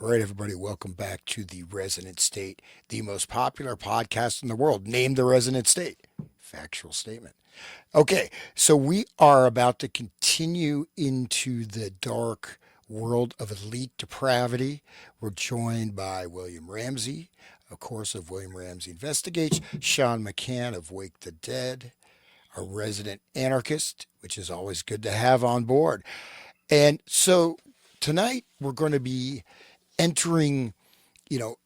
All right, everybody, welcome back to the Resonant State, the most popular podcast in the world. Name the Resonant State. Factual statement. Okay, so we are about to continue into the dark world of elite depravity. We're joined by William Ramsey, of course, of William Ramsey Investigates, Sean McCann of Wake the Dead, a resident anarchist, which is always good to have on board. And so tonight we're going to be entering, you know,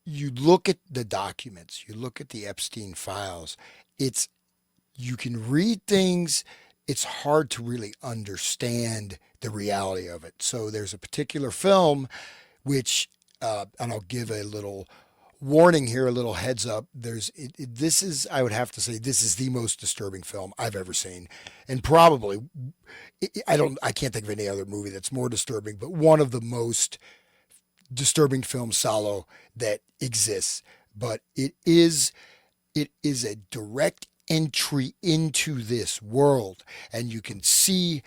you look at the documents, you look at the Epstein files, it's, you can read things, it's hard to really understand the reality of it. So there's a particular film which, and I'll give a little warning here, a little heads up. This is, I would have to say, this is the most disturbing film I've ever seen, and probably, I can't think of any other movie that's more disturbing, but one of the most disturbing film Salo that exists. But it is a direct entry into this world, and you can see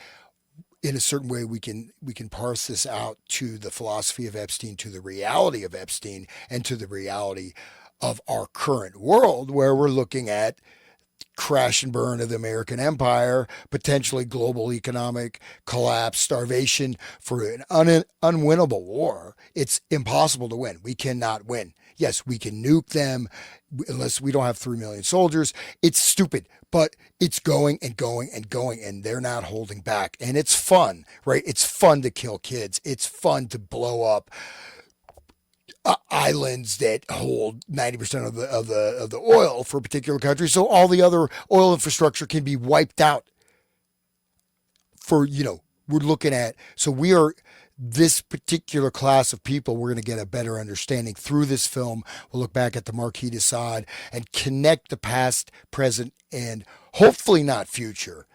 in a certain way we can parse this out to the philosophy of Epstein, to the reality of Epstein, and to the reality of our current world, where we're looking at crash and burn of the American empire, potentially global economic collapse, starvation for an unwinnable war. It's impossible to win. We cannot win. Yes, we can nuke them unless we don't have 3 million soldiers. It's stupid, but it's going and going and going, and they're not holding back. And it's fun, right? It's fun to kill kids. It's fun to blow up islands that hold 90% of the oil for a particular country, so all the other oil infrastructure can be wiped out. For, we're looking at, so we are, this particular class of people, we're going to get a better understanding through this film. We'll look back at the Marquis de Sade and connect the past, present, and hopefully not future.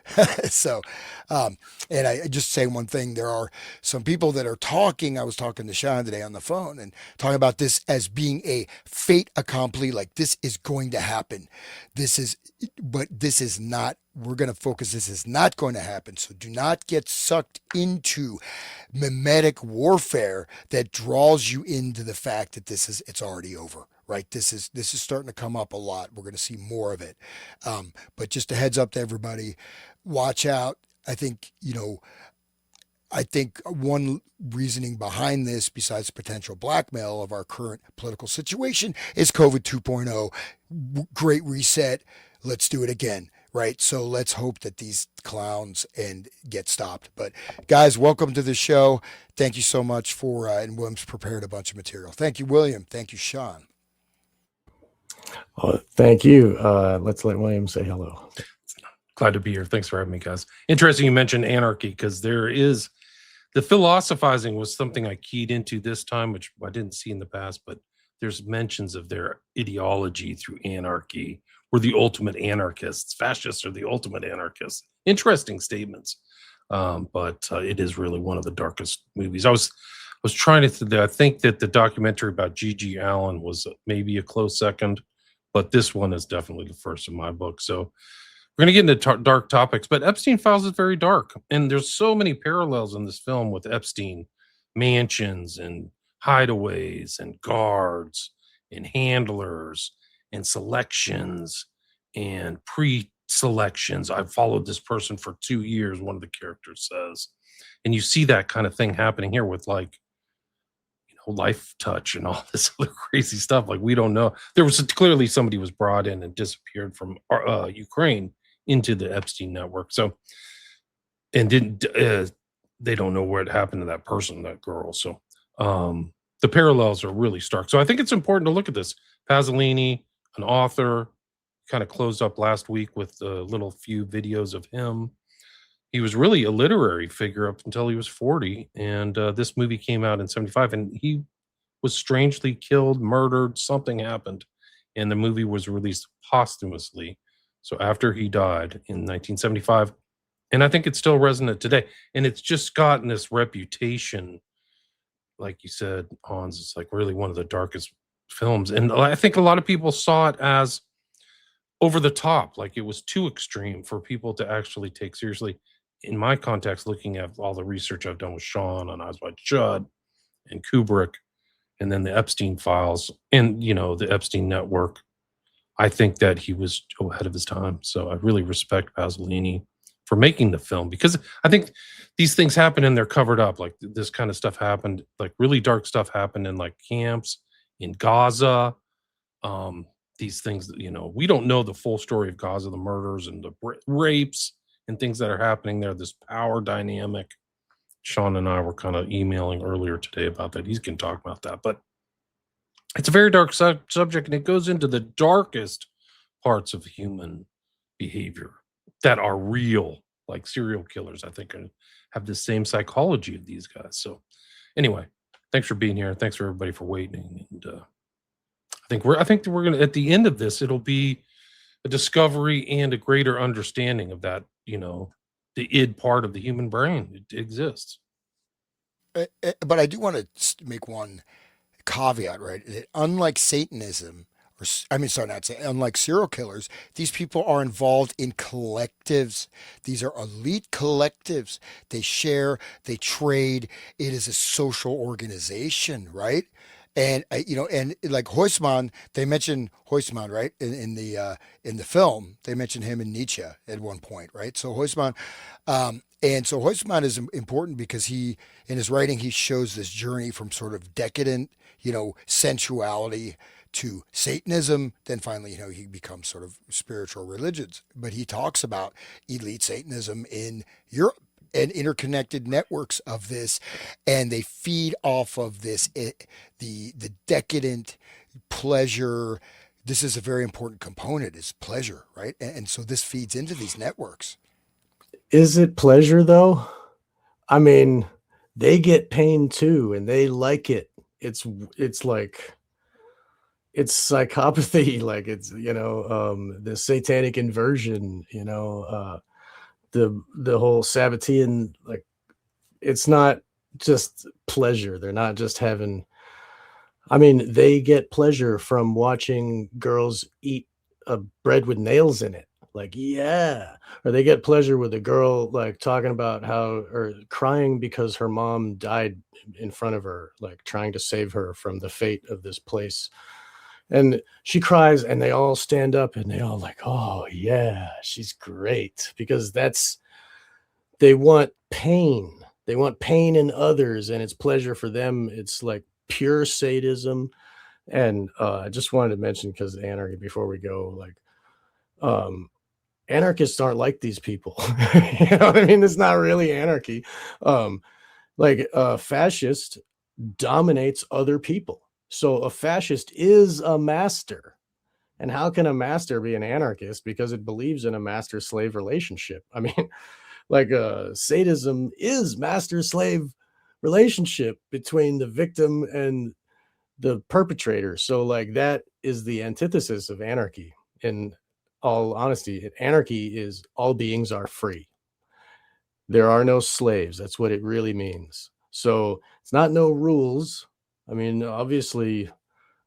So, and I just say one thing: there are some people that are talking. I was talking to Sean today on the phone and talking about this as being a fait accompli, like this is going to happen. This is, but this is not. We're going to focus. This is not going to happen. So do not get sucked into mimetic warfare that draws you into the fact that it's already over. Right, this is starting to come up a lot. We're going to see more of it, but just a heads up to everybody: watch out. I think one reasoning behind this, besides potential blackmail of our current political situation, is COVID 2.0. Great reset. Let's do it again. Right. So let's hope that these clowns and get stopped. But guys, welcome to the show. Thank you so much and William's prepared a bunch of material. Thank you, William. Thank you, Sean. Thank you. Let's let William say hello. Glad to be here. Thanks for having me, guys. Interesting you mentioned anarchy, because there is, the philosophizing was something I keyed into this time, which I didn't see in the past, but there's mentions of their ideology through anarchy. We're the ultimate anarchists. Fascists are the ultimate anarchists. Interesting statements. But it is really one of the darkest movies. I was trying to I think that the documentary about Gigi Allen was maybe a close second, but this one is definitely the first in my book. So we're going to get into dark topics, but Epstein Files is very dark. And there's so many parallels in this film with Epstein: mansions and hideaways and guards and handlers and selections and pre-selections. I've followed this person for 2 years, one of the characters says. And you see that kind of thing happening here with, like, Life Touch and all this other crazy stuff. Like, we don't know. There was clearly somebody was brought in and disappeared from Ukraine into the Epstein network. So, and didn't they don't know what happened to that person, that girl. So the parallels are really stark. So I think it's important to look at this. Pasolini, an author, kind of closed up last week with a little few videos of him. He was really a literary figure up until he was 40. And this movie came out in 75, and he was strangely killed, murdered, something happened. And the movie was released posthumously. So after he died in 1975, and I think it's still resonant today. And it's just gotten this reputation, like you said, Hans, it's like really one of the darkest films. And I think a lot of people saw it as over the top, like it was too extreme for people to actually take seriously. In my context, looking at all the research I've done with Sean on Eyes Wide Shut and Kubrick, and then the Epstein files, and the Epstein network. I think that he was ahead of his time. So I really respect Pasolini for making the film, because I think these things happen and they're covered up. Like this kind of stuff happened, like really dark stuff happened in like camps in Gaza. Um, these things that, we don't know the full story of Gaza, the murders and the rapes and things that are happening there, this power dynamic. Sean and I were kind of emailing earlier today about that. He can talk about that, but it's a very dark subject, and it goes into the darkest parts of human behavior that are real, like serial killers. I think have the same psychology of these guys. So, anyway, thanks for being here. Thanks for everybody for waiting. And I think we're gonna, at the end of this, it'll be a discovery and a greater understanding of that. The id part of the human brain. It exists. But I do want to make one caveat, right? That unlike Satanism, I mean, sorry, not say, unlike serial killers, these people are involved in collectives. These are elite collectives. They share, they trade. It is a social organization, right? And and like Huysman, they mention Huysman, right? In the film, they mention him in Nietzsche at one point, right? So Huysman, and so Huysman is important because in his writing, he shows this journey from sort of decadent, sensuality to Satanism. Then finally, he becomes sort of spiritual religions. But he talks about elite Satanism in Europe and interconnected networks of this, and they feed off of the decadent pleasure. This is a very important component, is pleasure, right? And so this feeds into these networks. Is it pleasure though? I mean, they get pain too, and they like it. It's like it's psychopathy, like it's the satanic inversion, the whole Sabbatean, like it's not just pleasure. They're not just having. I mean, they get pleasure from watching girls eat a bread with nails in it. Like, yeah. Or they get pleasure with a girl like talking about or crying because her mom died in front of her, like trying to save her from the fate of this place. And she cries and they all stand up and they all like, oh yeah, she's great. Because they want pain. They want pain in others, and it's pleasure for them. It's like pure sadism. And I just wanted to mention, because anarchy, before we go, like anarchists aren't like these people. You know what I mean? It's not really anarchy. Like a fascist dominates other people. So a fascist is a master. And how can a master be an anarchist? Because it believes in a master-slave relationship. I mean, like sadism is master-slave relationship between the victim and the perpetrator. So like that is the antithesis of anarchy. In all honesty, anarchy is all beings are free. There are no slaves. That's what it really means. So it's not no rules. I mean, obviously,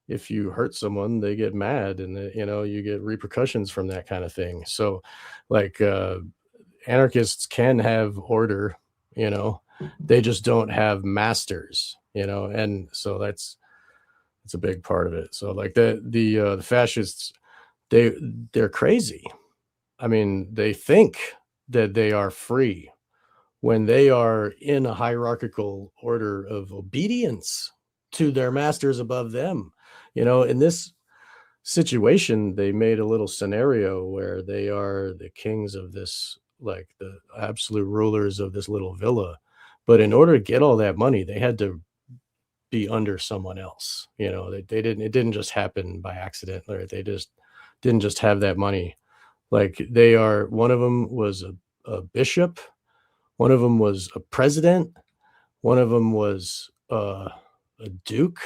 if you hurt someone, they get mad, and you get repercussions from that kind of thing. So, like, anarchists can have order. They just don't have masters. And so that's a big part of it. So, like the fascists, they're crazy. I mean, they think that they are free when they are in a hierarchical order of obedience to their masters above them. In this situation, they made a little scenario where they are the kings of this, like the absolute rulers of this little villa. But in order to get all that money, they had to be under someone else. It didn't just happen by accident, or they just didn't just have that money. Like one of them was a bishop, one of them was a president, one of them was a duke,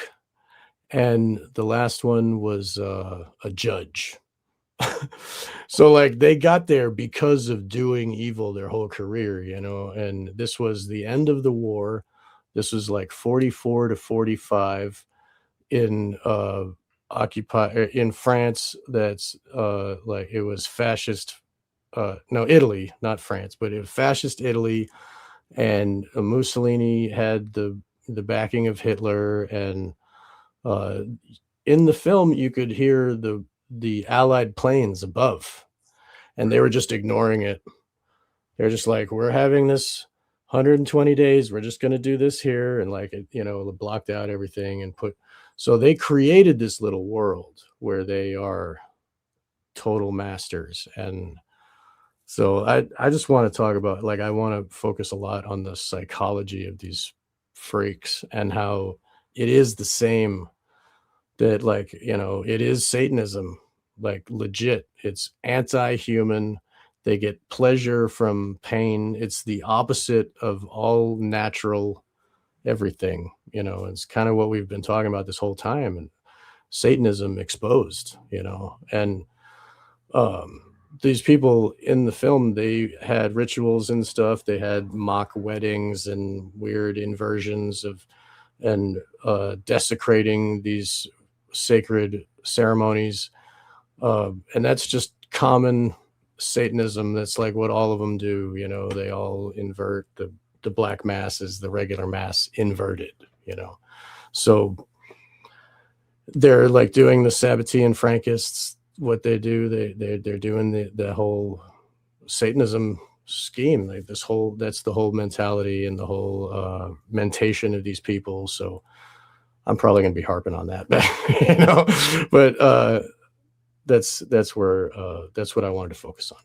and the last one was a judge. So like they got there because of doing evil their whole career, and this was the end of the war. This was like 44 to 45 in in France. That's like it was fascist. No, Italy, not France, but it was fascist Italy, and Mussolini had the backing of Hitler, and Uh, in the film, you could hear the Allied planes above, and they were just ignoring it. They're just like, we're having this 120 days. We're just going to do this here. And like, blocked out everything and so they created this little world where they are total masters. And so I just want to talk about, like, I want to focus a lot on the psychology of these freaks and how it is the same that, like, it is Satanism, like legit. It's anti-human. They get pleasure from pain. It's the opposite of all natural everything. It's kind of what we've been talking about this whole time, and Satanism exposed, and um these people in the film, they had rituals and stuff. They had mock weddings and weird inversions of and desecrating these sacred ceremonies, and that's just common Satanism. That's like what all of them do. They all invert the black mass is the regular mass inverted. So they're like doing the Sabbatean Frankists. What they do, they're doing the whole Satanism scheme. Like that's the whole mentality and the whole mentation of these people. So I'm probably going to be harping on that, but that's what I wanted to focus on.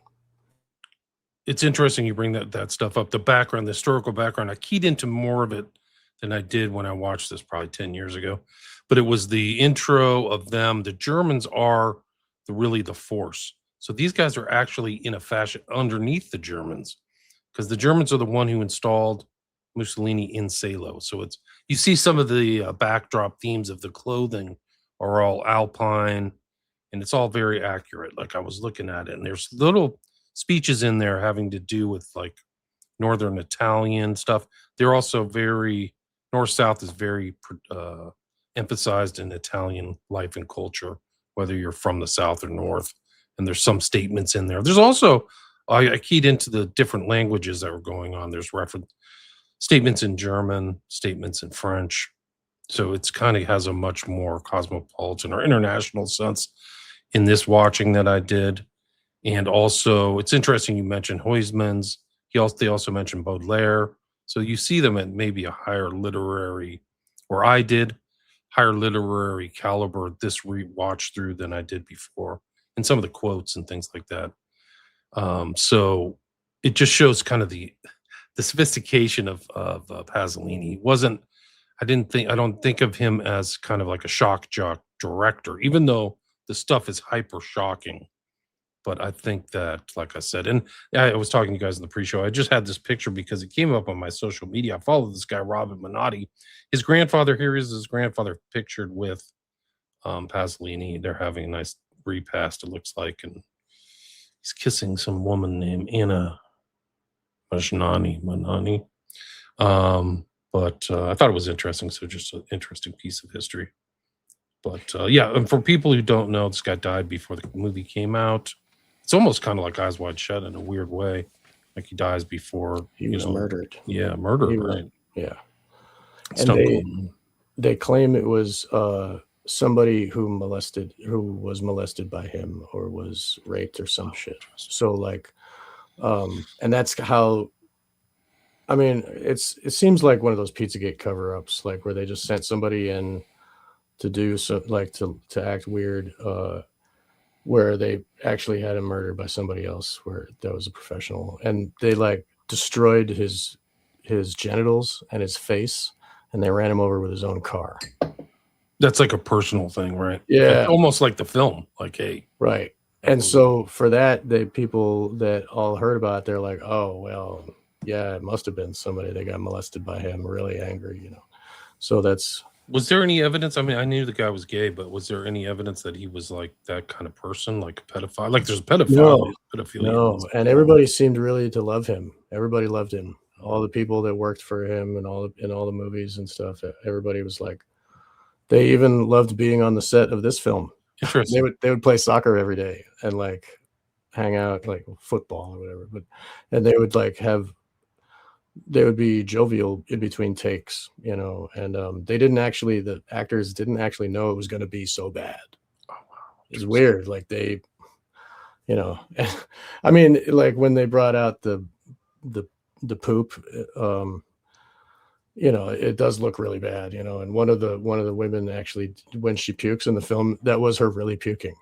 It's interesting you bring that stuff up. The background, the historical background. I keyed into more of it than I did when I watched this probably 10 years ago. But it was the intro of them. The Germans are really the force. So these guys are actually in a fashion underneath the Germans, because the Germans are the one who installed Mussolini in Salo. So you see some of the backdrop themes of the clothing are all Alpine, and it's all very accurate. Like, I was looking at it, and there's little speeches in there having to do with like Northern Italian stuff. They're also very North-South is very emphasized in Italian life and culture, whether you're from the South or North. And there's some statements in there. There's also, I keyed into the different languages that were going on. There's reference statements in German, statements in French. So it's kind of has a much more cosmopolitan or international sense in this watching that I did. And also, it's interesting you mentioned Huysmans. They also mentioned Baudelaire. So you see them at maybe a higher literary, or I did, higher literary caliber this watch through than I did before, and some of the quotes and things like that. So it just shows kind of the sophistication of Pasolini. I don't think of him as kind of like a shock jock director, even though the stuff is hyper shocking. But I think that, like I said, and I was talking to you guys in the pre-show, I just had this picture because it came up on my social media. I follow this guy, Robin Minotti. His grandfather, here is his grandfather pictured with Pasolini. They're having a nice repast, it looks like, and he's kissing some woman named Anna Manani. But I thought it was interesting. So just an interesting piece of history. But yeah, and for people who don't know, this guy died before the movie came out. It's almost kind of like Eyes Wide Shut in a weird way. Like he dies before he was murdered. Yeah, murdered, right? Yeah. And they claim it was somebody who was molested by him or was raped or some shit. So like, and that's how. I mean, it seems like one of those Pizzagate cover-ups, like where they just sent somebody in to do so, like to act weird, where they actually had him murdered by somebody else, where that was a professional, and they like destroyed his genitals and his face, and they ran him over with his own car. That's like a personal thing, right? Yeah, like, almost like the film. Like, hey, right. And so for that, people that all heard about it, they're like, oh well, yeah, it must have been somebody that got molested by him, really angry, So that's. Was there any evidence? I mean, I knew the guy was gay, but was there any evidence that he was like that kind of person, like a pedophile? Like there's a pedophile, pedophilia. No, and everybody seemed really to love him. Everybody loved him. All the people that worked for him and all the movies and stuff. Everybody was like, they even loved being on the set of this film. Interesting. They would play soccer every day and like hang out, like football or whatever. And they would like have they would be jovial in between takes, you know, and the actors didn't actually know it was going to be so bad. Oh wow. It's weird. Like they, you know, I mean, like when they brought out the the poop, you know, it does look really bad, you know. And one of the women actually, when she pukes in the film, that was her really puking,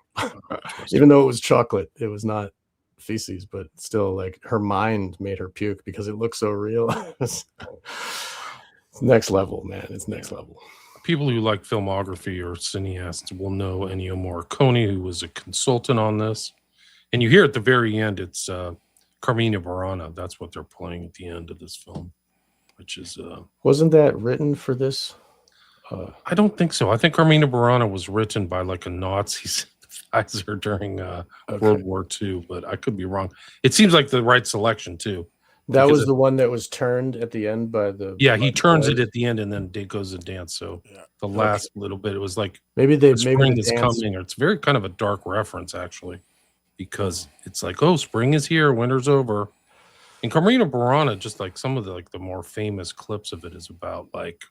even though it was chocolate. It was not feces, but still, like her mind made her puke because it looks so real. It's next level, man. It's next level. People who like filmography or cineasts will know Ennio Morricone, who was a consultant on this. And you hear at the very end, it's Carmina Burana. That's what they're playing at the end of this film, which is Wasn't that written for this? I don't think so. I think Carmina Burana was written by like a Nazi sympathizer during World War II, but I could be wrong. It seems like the right selection too. That was the one that was turned at the end by the. Yeah, he turns it at the end, and then it goes a dance. So the last little bit, it was like maybe spring is coming, or it's very kind of a dark reference actually, because it's like, oh, spring is here, winter's over. And Carmina Burana, just like some of the more famous clips of it, is about like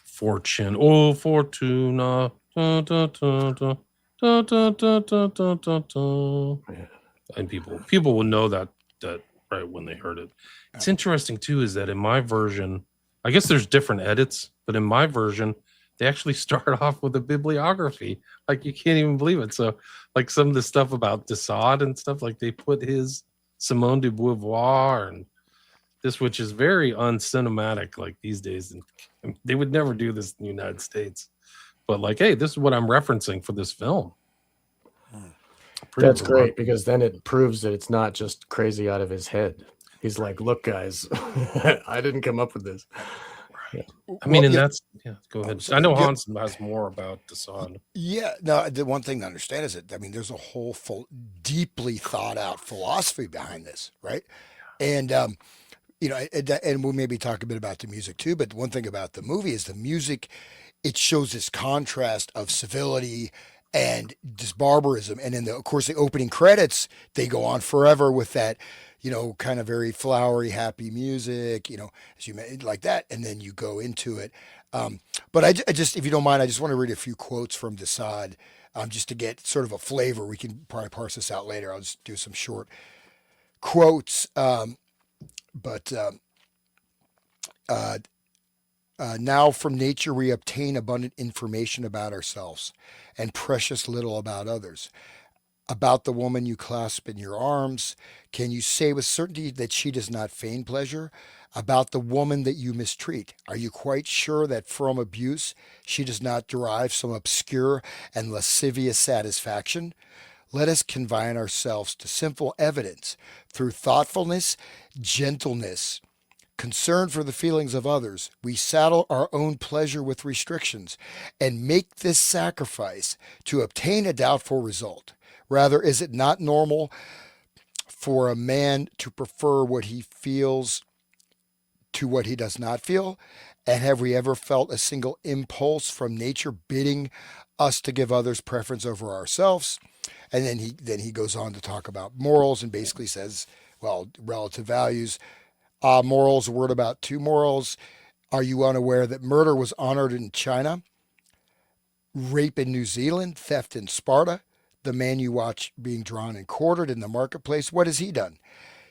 fortune, oh fortuna, da, da, da, da, da, da, da, da, da, da, da. And people will know that right when they heard it. It's interesting too, is that in my version, I guess there's different edits, but in my version, they actually start off with a bibliography. Like you can't even believe it. So like some of the stuff about Desaad and stuff, like they put his Simone de Beauvoir and this, which is very uncinematic like these days. And they would never do this in the United States. But like, hey, this is what I'm referencing for this film. That's great, because then it proves that it's not just crazy out of his head. He's like, look, guys, I didn't come up with this. Right. I mean, that's go ahead. I know Hans has more about Desaad. Yeah, no, the one thing to understand is that, I mean, there's a whole deeply thought out philosophy behind this, right? And you know, and we'll maybe talk a bit about the music too. But one thing about the movie is the music; it shows this contrast of civility and this barbarism. And then, of course, the opening credits, they go on forever with that, you know, kind of very flowery, happy music, you know, as you made like that. And then you go into it. But I just, if you don't mind, I just want to read a few quotes from Desaad, just to get sort of a flavor. We can probably parse this out later. I'll just do some short quotes. But now from nature we obtain abundant information about ourselves and precious little about others. About the woman you clasp in your arms, can you say with certainty that she does not feign pleasure? About the woman that you mistreat, are you quite sure that from abuse she does not derive some obscure and lascivious satisfaction? Let us confine ourselves to simple evidence through thoughtfulness, gentleness, concern for the feelings of others. We saddle our own pleasure with restrictions and make this sacrifice to obtain a doubtful result. Rather, is it not normal for a man to prefer what he feels to what he does not feel? And have we ever felt a single impulse from nature bidding us to give others preference over ourselves? And then he goes on to talk about morals and basically says, well, relative values. Morals, a word about two morals. Are you unaware that murder was honored in China, rape in New Zealand, theft in Sparta? The man you watch being drawn and quartered in the marketplace, what has he done?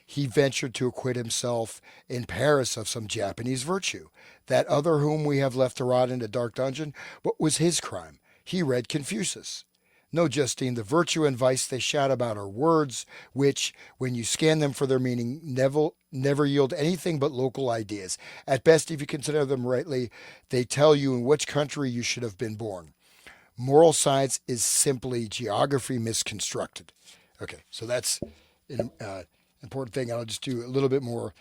He ventured to acquit himself in Paris of some Japanese virtue. That other whom we have left to rot in a dark dungeon, what was his crime? He read Confucius. No, Justine, the virtue and vice they shout about are words which, when you scan them for their meaning, never yield anything but local ideas. At best, if you consider them rightly, they tell you in which country you should have been born. Moral science is simply geography misconstructed. Okay, so that's an important thing. I'll just do a little bit more.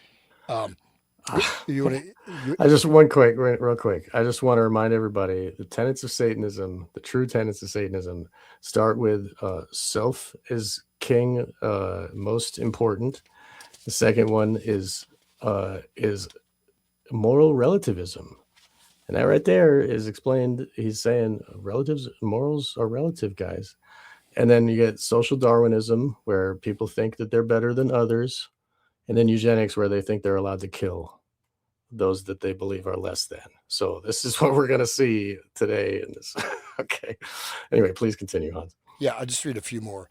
You want to? I just real quick. I just want to remind everybody the tenets of Satanism, the true tenets of Satanism, start with self is king, most important. The second one is moral relativism. And that right there is explained. He's saying morals are relative, guys. And then you get social Darwinism, where people think that they're better than others. and then eugenics, where they think they're allowed to kill those that they believe are less than. So this is what we're going to see today in this. Okay. Anyway, please continue, Hans. Yeah, I'll just read a few more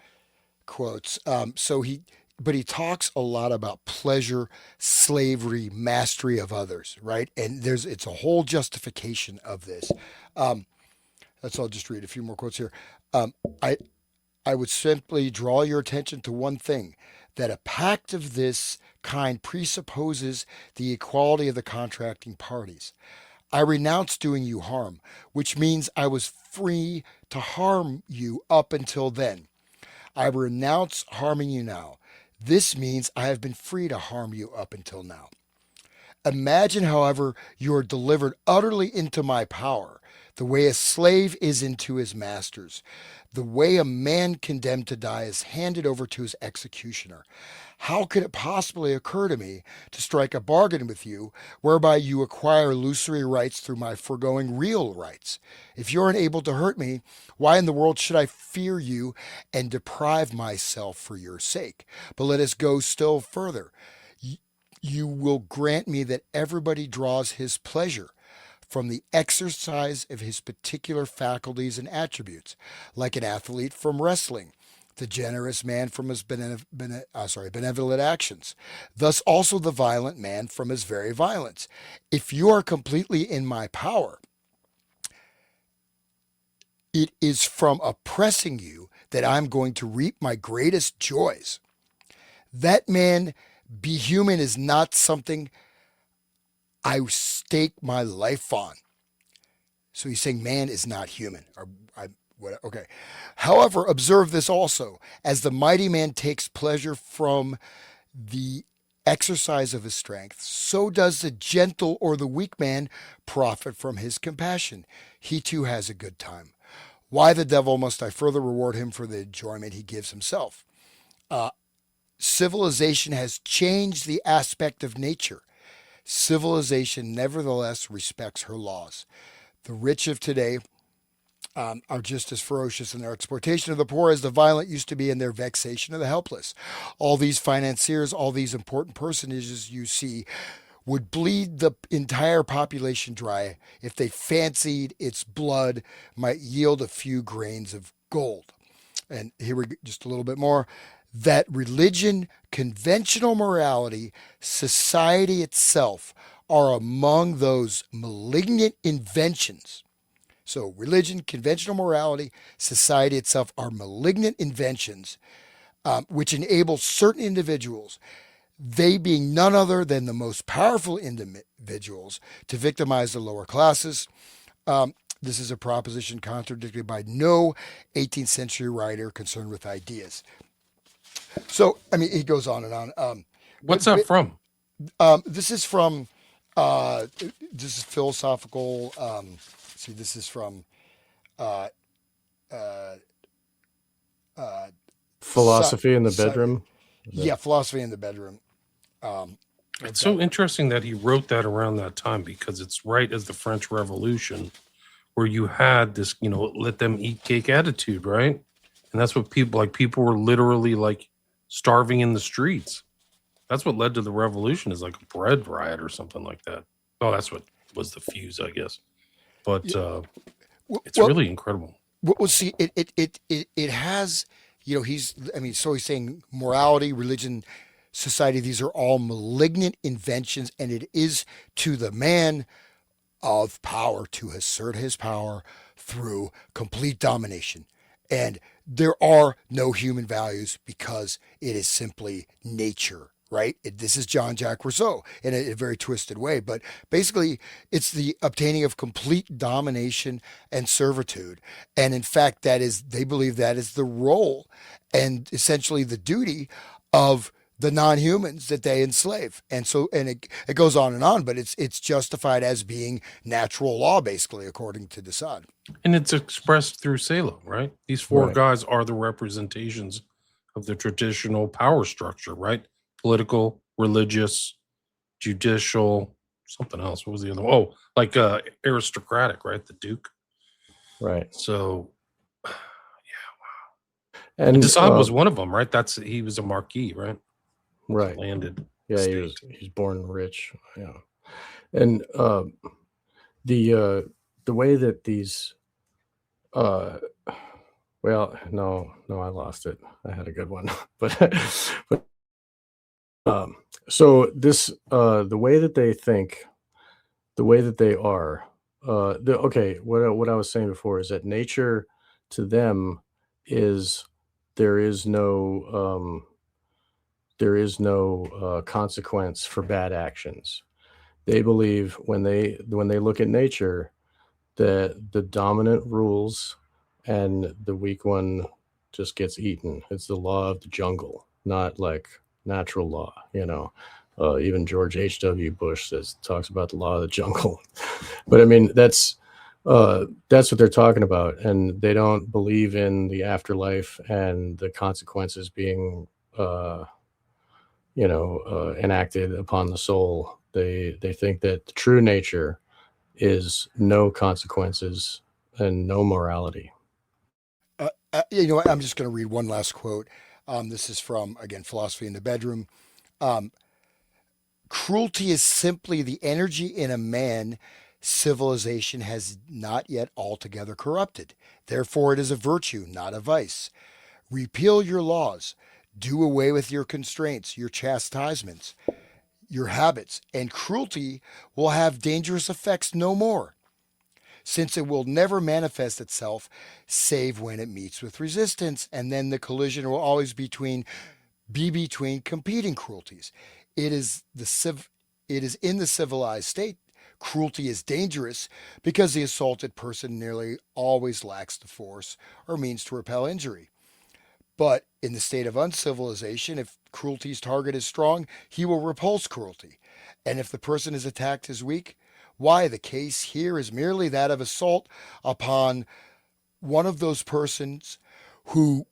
quotes. But he talks a lot about pleasure, slavery, mastery of others, right? And it's a whole justification of this. Um, I'll just read a few more quotes here. Um, I, I would simply draw your attention to one thing, that a pact of this kind presupposes the equality of the contracting parties. I renounce doing you harm, which means I was free to harm you up until then. I renounce harming you now. This means I have been free to harm you up until now. Imagine, however, you are delivered utterly into my power, the way a slave is into his master's, the way a man condemned to die is handed over to his executioner. How could it possibly occur to me to strike a bargain with you whereby you acquire illusory rights through my foregoing real rights? If you're unable to hurt me, why in the world should I fear you and deprive myself for your sake? But let us go still further. You will grant me that everybody draws his pleasure from the exercise of his particular faculties and attributes, like an athlete from wrestling, the generous man from his benevolent actions, thus also the violent man from his very violence. If you are completely in my power, it is from oppressing you that I'm going to reap my greatest joys. That man be human is not something I stake my life on. So he's saying man is not human. Okay. However, observe this also. As the mighty man takes pleasure from the exercise of his strength, so does the gentle or the weak man profit from his compassion. He too has a good time. Why the devil must I further reward him for the enjoyment he gives himself? Civilization has changed the aspect of nature. Civilization nevertheless respects her laws. The rich of today are just as ferocious in their exploitation of the poor as the violent used to be in their vexation of the helpless. All these financiers, all these important personages you see would bleed the entire population dry if they fancied its blood might yield a few grains of gold. And here we go, just a little bit more. That religion, conventional morality, society itself are among those malignant inventions. So, religion, conventional morality, society itself are malignant inventions which enable certain individuals, they being none other than the most powerful individuals, to victimize the lower classes. This is a proposition contradicted by no 18th century writer concerned with ideas. So, I mean, he goes on and on. What's that from? This is from, this is philosophical. This is from uh, uh, Philosophy in the bedroom. Yeah, philosophy in the bedroom. It's so interesting that he wrote that around that time, because it's right as the French Revolution, where you had this, let them eat cake attitude, right? And that's what people were literally like starving in the streets. That's what led to the revolution, is like a bread riot or something like that. Oh, that's what was the fuse, I guess. But it's really incredible. Well, see, it has, he's saying morality, religion, society, these are all malignant inventions, and it is to the man of power to assert his power through complete domination. And there are no human values because it is simply nature, right? This is Jean-Jacques Rousseau in a very twisted way, but basically it's the obtaining of complete domination and servitude. And in fact, they believe that is the role and essentially the duty of the non-humans that they enslave. And so, and it goes on and on, but it's justified as being natural law, basically, according to Desaad. And it's expressed through Salo, right? These four guys are the representations of the traditional power structure, right? Political, religious, judicial, something else. What was the other one? Oh, like aristocratic, right? The Duke. Right. So, yeah, wow. And Desaad was one of them, right? He was a marquis, right? Right. Landed. Yeah, state. he's born rich. Yeah. And the way that these well, no, I lost it. I had a good one. but but so this the way that they think, the way that they are, okay, what I was saying before is that nature to them is there is no consequence for bad actions. They believe when they look at nature that the dominant rules and the weak one just gets eaten. It's the law of the jungle, not like natural law, you know. Even George H.W. Bush talks about the law of the jungle. But I mean, that's what they're talking about, and they don't believe in the afterlife and the consequences being enacted upon the soul. They think that the true nature is no consequences and no morality. You know what? I'm just going to read one last quote. This is from, again, Philosophy in the Bedroom. Um, Cruelty is simply the energy in a man civilization has not yet altogether corrupted. Therefore, it is a virtue, not a vice. Repeal your laws. Do away with your constraints, your chastisements, your habits, and cruelty will have dangerous effects no more, since it will never manifest itself save when it meets with resistance, and then the collision will always be between competing cruelties. It is it is in the civilized state. Cruelty is dangerous because the assaulted person nearly always lacks the force or means to repel injury. But in the state of uncivilization, if cruelty's target is strong, he will repulse cruelty. And if the person is attacked is weak, why, the case here is merely that of assault upon one of those persons who,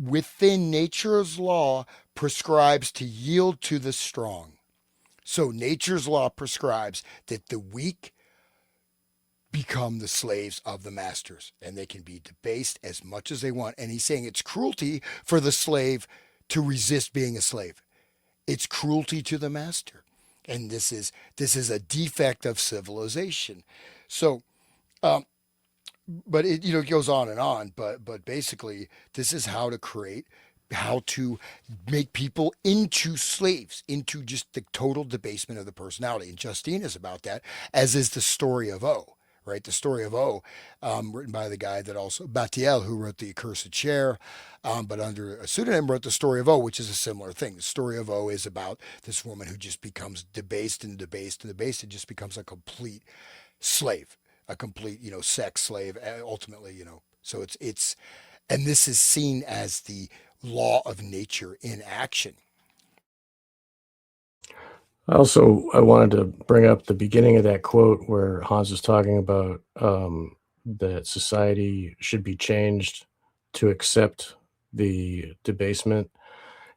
within nature's law, prescribes to yield to the strong. So nature's law prescribes that the weak become the slaves of the masters and they can be debased as much as they want. And he's saying it's cruelty for the slave to resist being a slave. It's cruelty to the master. And this is a defect of civilization. So um, but it goes on, but basically this is how to make people into slaves, into just the total debasement of the personality. And Justine is about that, as is the story of O. Right, the story of O, written by the guy that also Batiel, who wrote the Accursed Chair, but under a pseudonym wrote the story of O, which is a similar thing. The story of O is about this woman who just becomes debased and debased and debased and just becomes a complete slave, a complete, sex slave, ultimately, so it's and this is seen as the law of nature in action. I wanted to bring up the beginning of that quote where Hans was talking about that society should be changed to accept the debasement.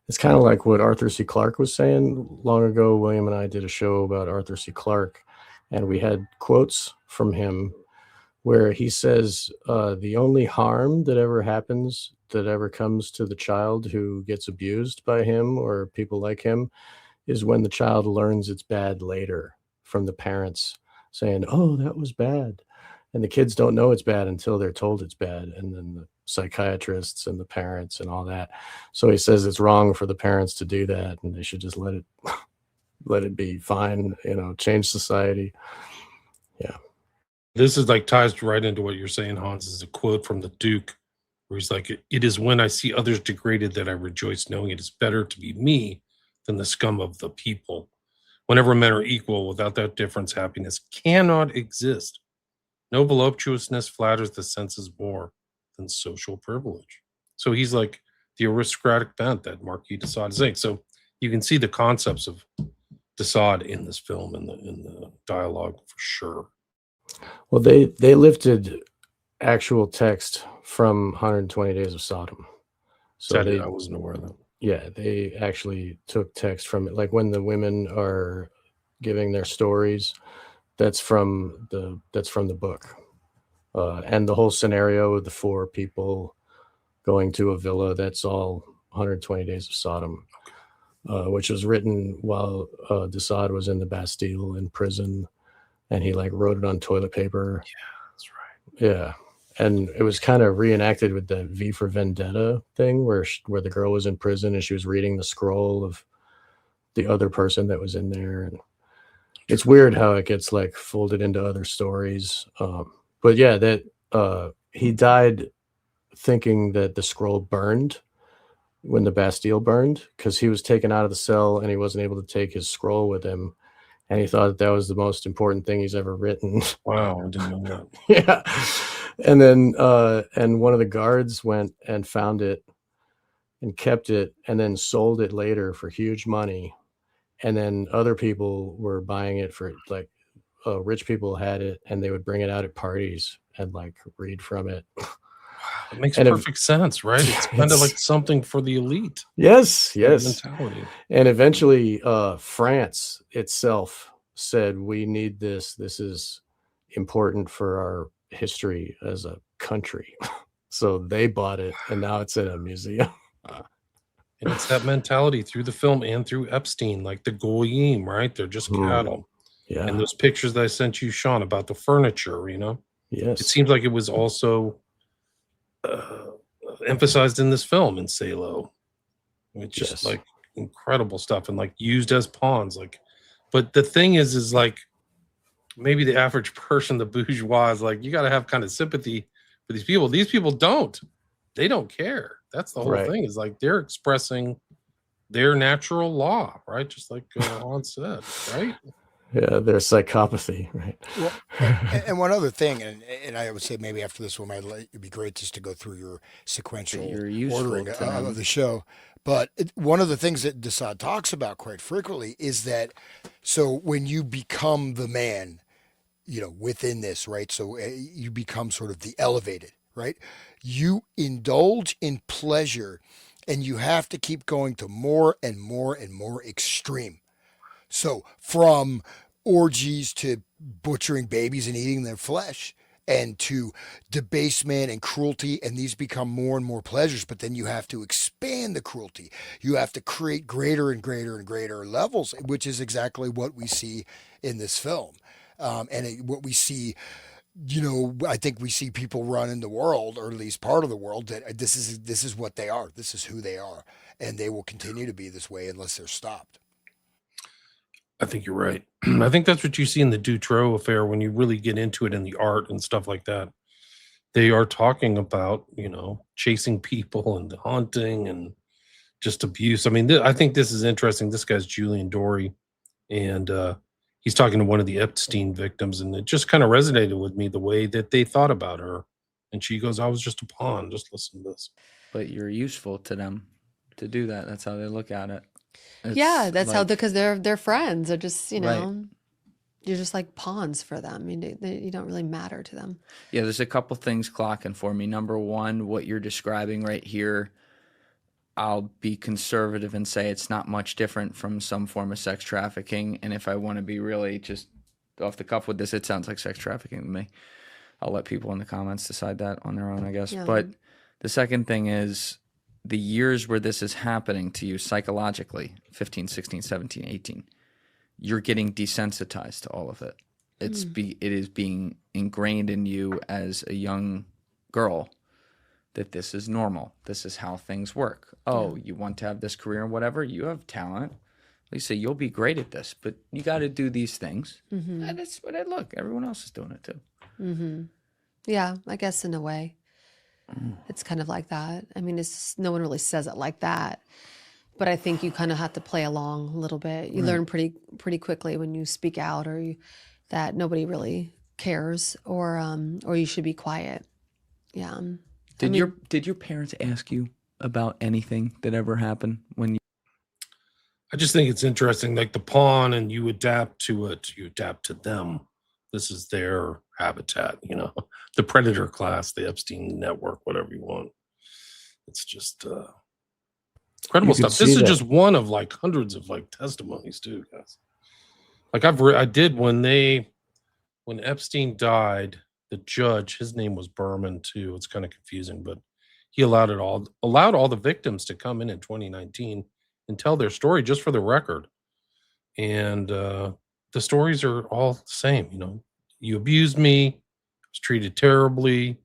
It's kind of like what Arthur C. Clarke was saying long ago. William and I did a show about Arthur C. Clarke, and we had quotes from him where he says the only harm that ever happens, that ever comes to the child who gets abused by him or people like him, is when the child learns it's bad later from the parents saying, "Oh, that was bad." And the kids don't know it's bad until they're told it's bad. And then the psychiatrists and the parents and all that. So he says it's wrong for the parents to do that, and they should just let it be fine, change society. Yeah. This is like ties right into what you're saying, Hans. Is a quote from the Duke where he's like, "It is when I see others degraded that I rejoice, knowing it is better to be me than the scum of the people. Whenever men are equal, without that difference, happiness cannot exist. No voluptuousness flatters the senses more than social privilege." So he's like the aristocratic bent that Marquis de Sade is saying. So you can see the concepts of de Sade in this film, in the dialogue, for sure. Well, they lifted actual text from 120 Days of Sodom. So I wasn't aware of that. Yeah, they actually took text from it. Like when the women are giving their stories, that's from the book. And the whole scenario of the 4 people going to a villa, that's all 120 Days of Sodom. which was written while Desaad was in the Bastille in prison, and he like wrote it on toilet paper. That's right. Yeah, and it was kind of reenacted with the V for Vendetta thing, where the girl was in prison and she was reading the scroll of the other person that was in there, and it's weird how it gets like folded into other stories. But yeah, that he died thinking that the scroll burned when the Bastille burned, because he was taken out of the cell and he wasn't able to take his scroll with him, and he thought that was the most important thing he's ever written. Wow, I didn't know that. Yeah. And then and one of the guards went and found it and kept it and then sold it later for huge money, and then other people were buying it for like rich people had it and they would bring it out at parties and like read from it. It makes And perfect sense, right? It's kind of like something for the elite yes mentality. And eventually France itself said, we need this is important for our history as a country. So they bought it and now it's in a museum. And it's that mentality through the film and through Epstein, like the goyim, right? They're just cattle. Yeah. And those pictures that I sent you, Sean, about the furniture, you know, Yes. it seems like it was also emphasized in this film in Salo. It's just like incredible stuff and like used as pawns. Like, but the thing is like maybe the average person, the bourgeois, is like, you got to have kind of sympathy for these people. These people don't. They don't care. That's the whole thing. Is like they're expressing their natural law, right? Just like Han said, right? Yeah, their psychopathy, right? Well, and one other thing, and I would say maybe after this one, it'd be great just to go through your sequential ordering of the show. But one of the things that Desaad talks about quite frequently is that, so when you become the man, you know, within this, right? So you become sort of the elevated, right? You indulge in pleasure and you have to keep going to more and more and more extreme. So from orgies to butchering babies and eating their flesh, and to debasement and cruelty, and these become more and more pleasures, but then you have to expand the cruelty. You have to create greater and greater and greater levels, which is exactly what we see in this film. What we see, you know, I think we see people run in the world, or at least part of the world, that this is what they are. This is who they are, and they will continue to be this way unless they're stopped. I think you're right. I think that's what you see in the Dutroux affair when you really get into it in the art and stuff like that. They are talking about, you know, chasing people and haunting and just abuse. I mean, I think this is interesting. This guy's Julian Dory, and he's talking to one of the Epstein victims, and it just kind of resonated with me the way that they thought about her. And she goes, "I was just a pawn. Just listen to this." But you're useful to them to do that. That's how they look at it. Yeah, that's how, because they're friends. They're just, you know, Right. you're just like pawns for them. You don't really matter to them. Yeah, there's a couple things clocking for me. Number one, what you're describing right here, I'll be conservative and say it's not much different from some form of sex trafficking. And if I want to be really just off the cuff with this, it sounds like sex trafficking to me. I'll let people in the comments decide that on their own, I guess. Yeah. But the second thing is the years where this is happening to you psychologically, 15, 16, 17, 18, you're getting desensitized to all of it. It is being ingrained in you as a young girl that this is normal. This is how things work. Oh, you want to have this career or whatever? You have talent. Lisa, you'll be great at this, but you got to do these things. And that's what I look. Everyone else is doing it too. Yeah, I guess in a way. It's kind of like that. I mean, no one really says it like that, but I think you kind of have to play along a little bit. You learn pretty quickly when you speak out, or that nobody really cares, or you should be quiet. Yeah. Did your parents ask you about anything that ever happened when you? I just think it's interesting, like the pawn, and you adapt to it. You adapt to them. This is their habitat, you know, the predator class, the Epstein network, whatever you want. It's just incredible stuff. This is just one of like hundreds of like testimonies too, guys. Like I did when Epstein died, the judge, his name was Berman too. It's kind of confusing, but he allowed all the victims to come in 2019 and tell their story just for the record. And the stories are all the same. You abused me, I was treated terribly.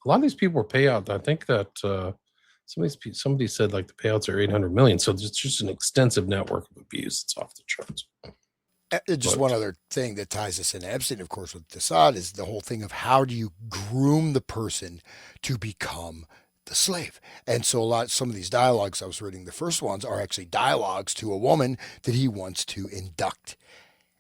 A lot of these people were payout. I think that somebody said like the payouts are 800 million. So it's just an extensive network of abuse. It's off the charts. Just one other thing that ties us into Epstein, of course, with Desaad is the whole thing of how do you groom the person to become the slave. And so some of these dialogues I was reading, the first ones are actually dialogues to a woman that he wants to induct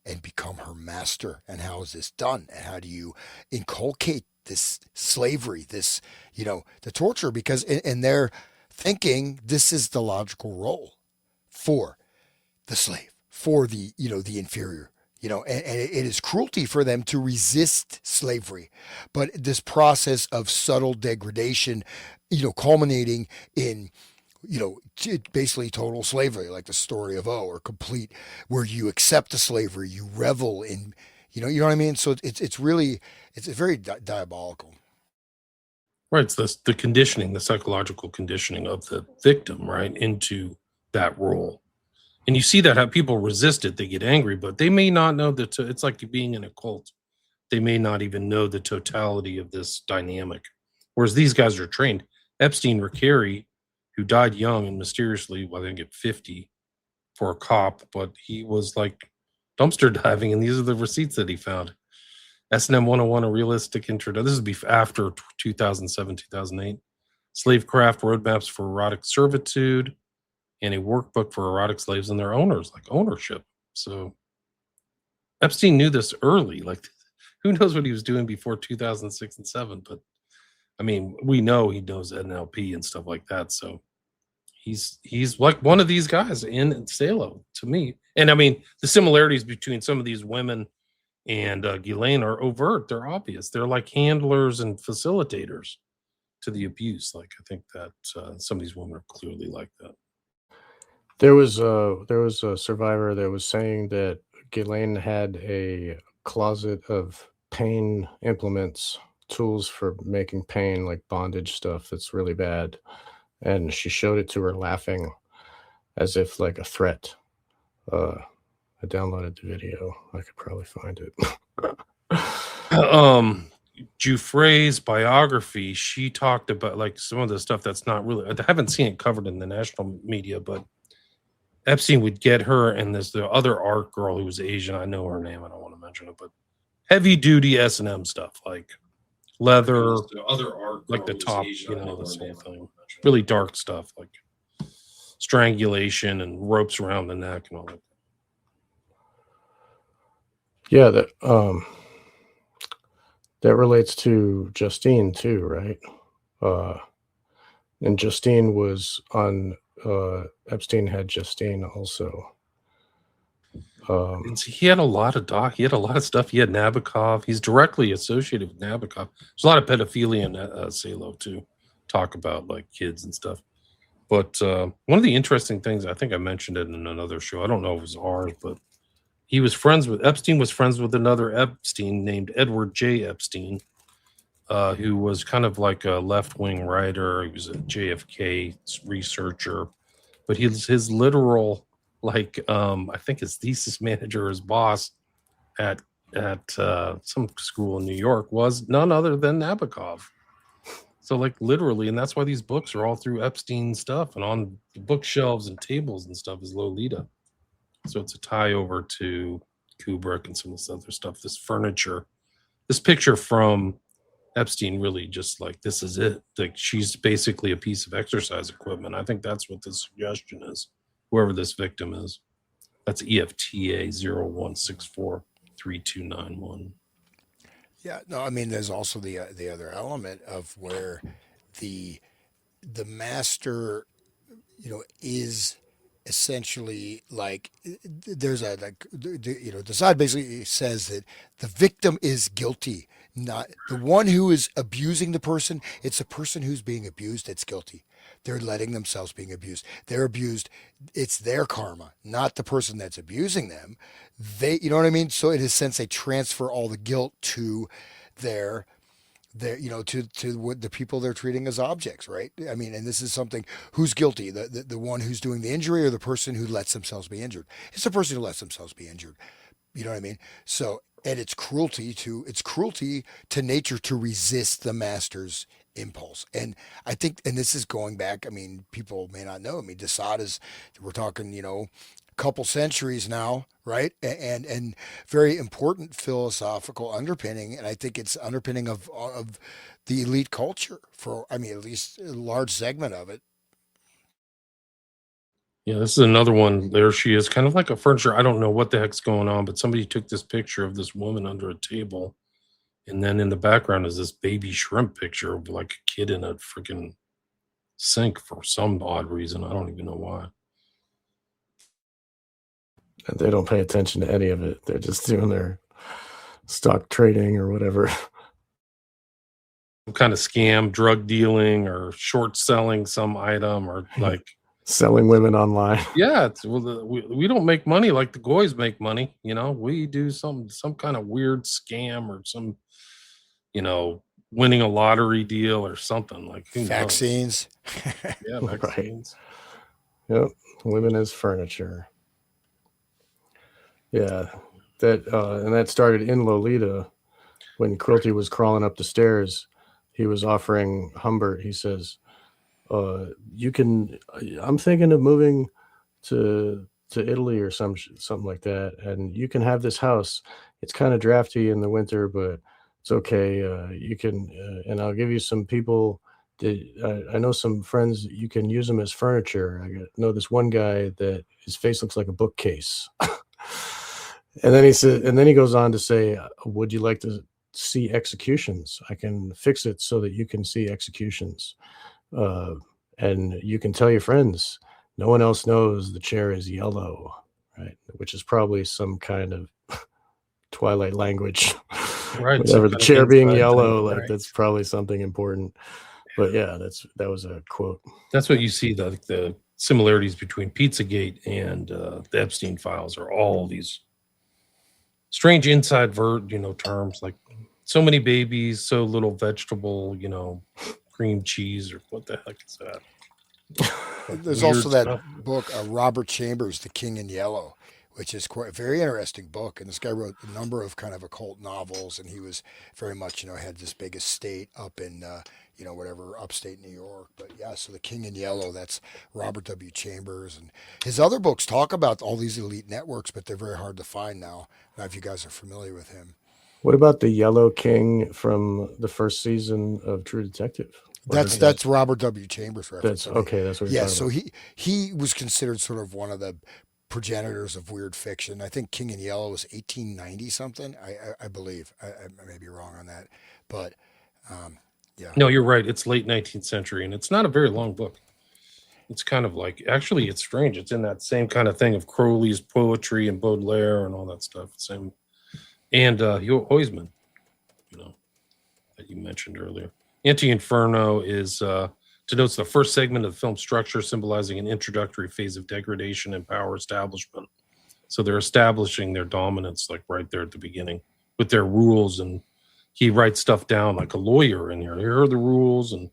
and become her master. And how is this done? And how do you inculcate this slavery, this, the torture? Because in their thinking, this is the logical role for the slave, for the, the inferior. And it is cruelty for them to resist slavery. But this process of subtle degradation, culminating in, basically total slavery, like the story of O, or complete, where you accept the slavery, you revel in, you know what I mean? So it's really, it's very diabolical. Right. It's the conditioning, the psychological conditioning of the victim, right, into that role. And you see that how people resist it, they get angry, but they may not know that it's like being in a cult. They may not even know the totality of this dynamic. Whereas these guys are trained. Epstein Ricari, who died young and mysteriously, I think at 50 for a cop, but he was like dumpster diving, and these are the receipts that he found. S&M 101, a realistic intro. This is after 2007, 2008. Slave craft roadmaps for erotic servitude, and a workbook for erotic slaves and their owners, like ownership. So Epstein knew this early. Like, who knows what he was doing before 2006 and 7? But I mean, we know he knows NLP and stuff like that. So he's like one of these guys in Salo to me. And I mean, the similarities between some of these women and Ghislaine are overt. They're obvious. They're like handlers and facilitators to the abuse. Like, I think that some of these women are clearly like that. There was a survivor that was saying that Ghislaine had a closet of pain implements, tools for making pain, like bondage stuff that's really bad. And she showed it to her laughing as if like a threat. I downloaded the video. I could probably find it. Giuffre's biography, she talked about like some of the stuff that's not really, I haven't seen it covered in the national media, but Epstein would get her, and there's the other art girl who was Asian. I know her name. I don't want to mention it, but heavy duty S&M stuff, like leather, the other art like the top, Asian, this whole thing. Really dark stuff, like strangulation and ropes around the neck and all that. Yeah, that relates to Justine too, right? And Justine was on. Epstein had Justine also. And he had a lot of stuff. He had Nabokov. He's directly associated with Nabokov. There's a lot of pedophilia in Salo too. Talk about like kids and stuff. But one of the interesting things, I think I mentioned it in another show. I don't know if it was ours, but Epstein was friends with another Epstein named Edward J. Epstein, who was kind of like a left-wing writer. He was a JFK researcher, but his literal, like, I think his thesis manager, his boss at some school in New York was none other than Nabokov. So like literally, and that's why these books are all through Epstein stuff, and on the bookshelves and tables and stuff is Lolita. So it's a tie over to Kubrick and some of this other stuff. This furniture, this picture from Epstein, really just like, this is it. Like, she's basically a piece of exercise equipment. I think that's what the suggestion is. Whoever this victim is, that's EFTA 01643291. Yeah, no, I mean, there's also the other element of where the master, is essentially like, there's a like, the side basically says that the victim is guilty, not the one who is abusing the person. It's the person who's being abused that's guilty. They're letting themselves being abused. They're abused. It's their karma, not the person that's abusing them. You know what I mean? So in a sense, they transfer all the guilt to their to what the people they're treating as objects, right? I mean, and this is something, who's guilty, the one who's doing the injury or the person who lets themselves be injured? It's the person who lets themselves be injured. You know what I mean? So, and it's cruelty to nature to resist the master's impulse. And I think, and this is going back. I mean, people may not know. I mean, Desaad is, we're talking, couple centuries now, right? And very important philosophical underpinning. And I think it's underpinning of the elite culture for, I mean, at least a large segment of it. Yeah, this is another one. There she is, kind of like a furniture. I don't know what the heck's going on, but somebody took this picture of this woman under a table, and then in the background is this baby shrimp picture of like a kid in a freaking sink for some odd reason. I don't even know why. And they don't pay attention to any of it. They're just doing their stock trading or whatever. Some kind of scam, drug dealing, or short selling some item, or like Selling women online. yeah, we don't make money like the goys make money. We do some kind of weird scam or some, winning a lottery deal or something like who knows? Vaccines. Yeah, Right. vaccines. Yep. Women as furniture. Yeah. That started in Lolita when Quilty was crawling up the stairs. He was offering Humbert, he says, I'm thinking of moving to Italy or something like that, and you can have this house. It's kind of drafty in the winter, but it's okay. You can, and I'll give you some people that I know, some friends that you can use them as furniture. know this one guy that his face looks like a bookcase. And then he goes on to say, would you like to see executions? I can fix it so that you can see executions. And you can tell your friends, no one else knows the chair is yellow, right? Which is probably some kind of Twilight language, Right, whatever. some The kind of chair being inside yellow, thing, like right. that's probably something important. But yeah, that was a quote. That's what you see, the similarities between Pizzagate and the Epstein files are all these strange inside terms like so many babies, so little vegetable, cream cheese, or what the heck is that? Like There's weird also that stuff. book, Robert Chambers, The King in Yellow, which is quite a very interesting book. And this guy wrote a number of kind of occult novels, and he was very much, had this big estate up in, whatever, upstate New York. But yeah, so The King in Yellow, that's Robert W. Chambers. And his other books talk about all these elite networks, but they're very hard to find now. Now, if you guys are familiar with him. What about the Yellow King from the first season of True Detective? That's Robert W. Chambers reference. That's okay. That's what you're Yeah, talking so about. he was considered sort of one of the progenitors of weird fiction. I think King in Yellow was 1890 something. I believe. I may be wrong on that, but yeah. No, you're right. It's late 19th century, and it's not a very long book. It's kind of like, actually, it's strange. It's in that same kind of thing of Crowley's poetry and Baudelaire and all that stuff. Same, and Huysman, that you mentioned earlier. Anti-Inferno denotes the first segment of the film structure, symbolizing an introductory phase of degradation and power establishment. So they're establishing their dominance, like right there at the beginning, with their rules. And he writes stuff down like a lawyer in here. Here are the rules, and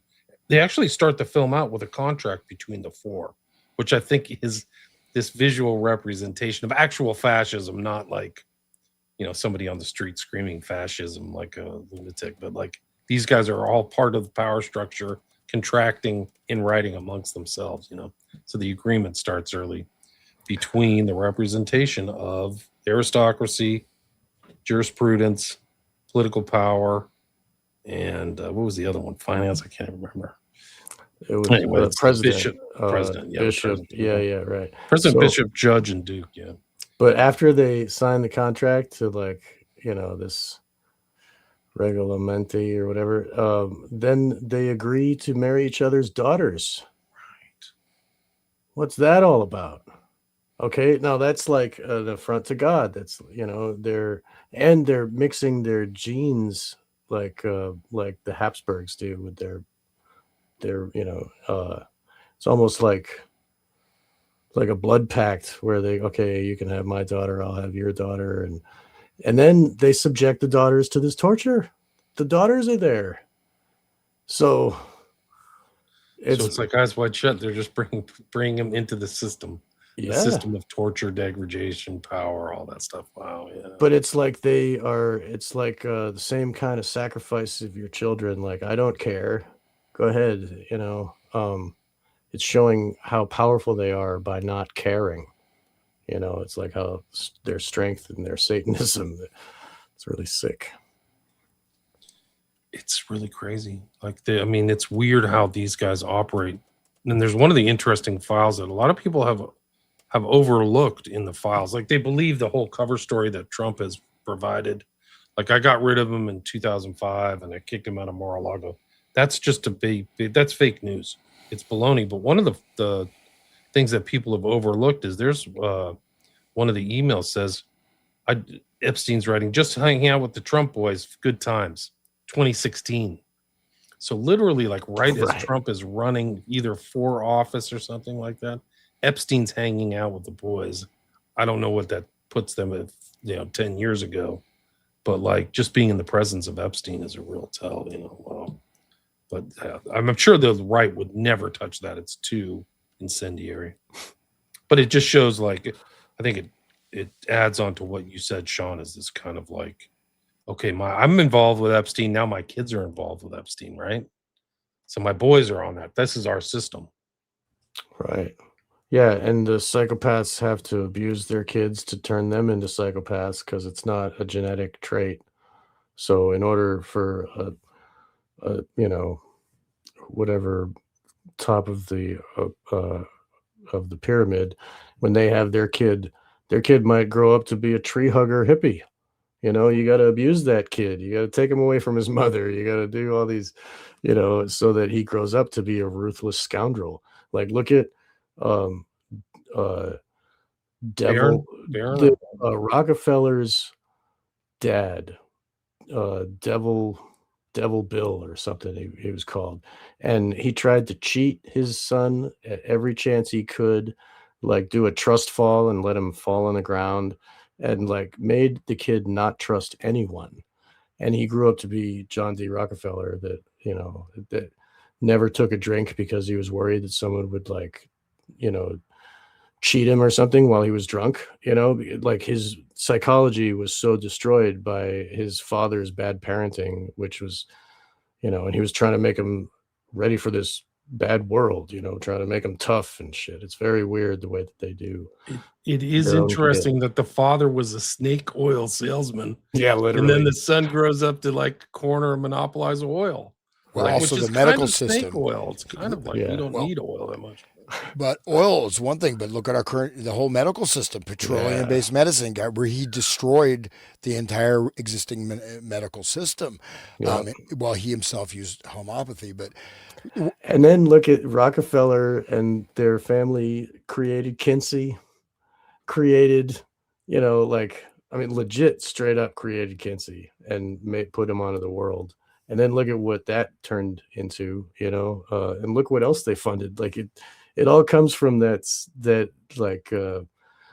they actually start the film out with a contract between the four, which I think is this visual representation of actual fascism, not like somebody on the street screaming fascism like a lunatic, but like these guys are all part of the power structure, contracting in writing amongst themselves, So the agreement starts early between the representation of aristocracy, jurisprudence, political power, and what was the other one? Finance? I can't remember. It was Anyway, the president. Bishop, president, yeah, Bishop. president. Yeah, right. President, So- Bishop, Judge, and Duke. Yeah. But after they signed the contract to this regolamenti or whatever, then they agree to marry each other's daughters. Right. What's that all about? Okay, now that's like an affront to God. That's they're mixing their genes like the Habsburgs do with their it's almost like a blood pact where you can have my daughter, I'll have your daughter, and then they subject the daughters to this torture. The daughters are there. So So it's like Eyes Wide Shut. They're just bringing him into the system. The yeah, system of torture, degradation, power, all that stuff. Wow, yeah. but it's like it's like the same kind of sacrifice of your children. Like, I don't care. Go ahead, it's showing how powerful they are by not caring. It's like how their strength and their Satanism. It's really sick. It's really crazy. It's weird how these guys operate. And there's one of the interesting files that a lot of people have overlooked in the files. Like, they believe the whole cover story that Trump has provided. Like, I got rid of him in 2005 and I kicked him out of Mar-a-Lago. That's just that's fake news. It's baloney. But one of the things that people have overlooked is there's one of the emails says, Epstein's writing, just hanging out with the Trump boys, good times, 2016. So literally, like, right as Trump is running either for office or something like that, Epstein's hanging out with the boys. I don't know what that puts them at, 10 years ago, but like, just being in the presence of Epstein is a real tell, But I'm sure the right would never touch that. It's too incendiary. But it just shows, like, I think it adds on to what you said, Sean, is this kind of like, okay, I'm involved with Epstein. Now my kids are involved with Epstein, right? So my boys are on that. This is our system. Right. Yeah, and the psychopaths have to abuse their kids to turn them into psychopaths because it's not a genetic trait. So in order for whatever top of the pyramid, when they have their kid might grow up to be a tree hugger hippie. You got to abuse that kid. You got to take him away from his mother. You got to do all these, so that he grows up to be a ruthless scoundrel. Like, look at Devil, Barron? Rockefeller's dad, Devil Bill or something he was called, and he tried to cheat his son at every chance he could, like do a trust fall and let him fall on the ground, and like made the kid not trust anyone. And he grew up to be John D. Rockefeller, that never took a drink because he was worried that someone would cheat him or something while he was drunk. Like, his psychology was so destroyed by his father's bad parenting, which was, and he was trying to make him ready for this bad world, trying to make him tough and shit. It's very weird the way that they do. It is interesting that the father was a snake oil salesman. Yeah, literally. And then the son grows up to like corner and monopolize oil. Well, also the medical system. Snake oil. It's kind of like we don't need oil that much. But oil is one thing, but look at the whole medical system, petroleum-based medicine, where he destroyed the entire existing medical system, while he himself used homeopathy. And then look at Rockefeller and their family created Kinsey, legit straight up created Kinsey and put him onto the world. And then look at what that turned into, and look what else they funded. Like, it all comes from that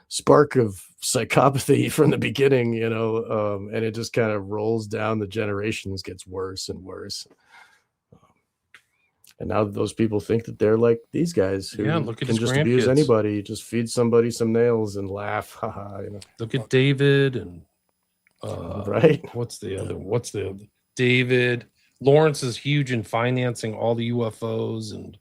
spark of psychopathy from the beginning, and it just kind of rolls down the generations, gets worse and worse. And now those people think that they're like these guys who can just abuse anybody, just feed somebody some nails and laugh. Look at David and right. What's the other? David Lawrence is huge in financing all the UFOs and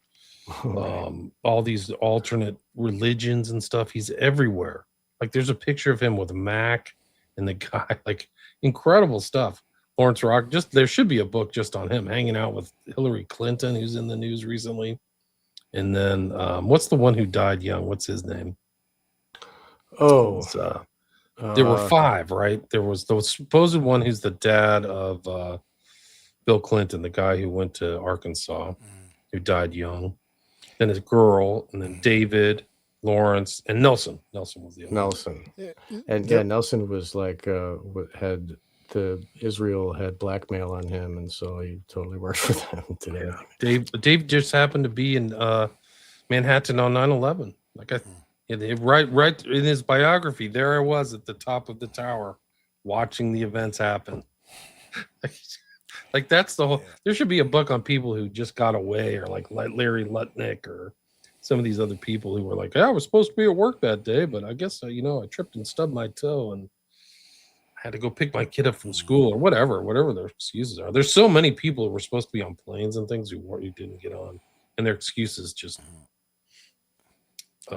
all these alternate religions and stuff. He's everywhere. Like, there's a picture of him with a Mac and the guy, like, incredible stuff. Lawrence Rock, there should be a book just on him, hanging out with Hillary Clinton, who's in the news recently. And then what's the one who died young? What's his name? There were 5, right? There was the supposed one who's the dad of Bill Clinton, the guy who went to Arkansas, who died young. Then his girl, and then David, Lawrence, and Nelson. Nelson was the other Nelson. And Nelson was like Israel had blackmail on him, and so he totally worked for them today. Dave just happened to be in Manhattan on 9/11. Right in his biography, there I was at the top of the tower watching the events happen. Like that's the whole. Yeah. There should be a book on people who just got away, or like Larry Lutnick, or some of these other people who were like, "Yeah, I was supposed to be at work that day, but I guess I tripped and stubbed my toe and I had to go pick my kid up from school or whatever their excuses are." There's so many people who were supposed to be on planes and things who didn't get on, and their excuses just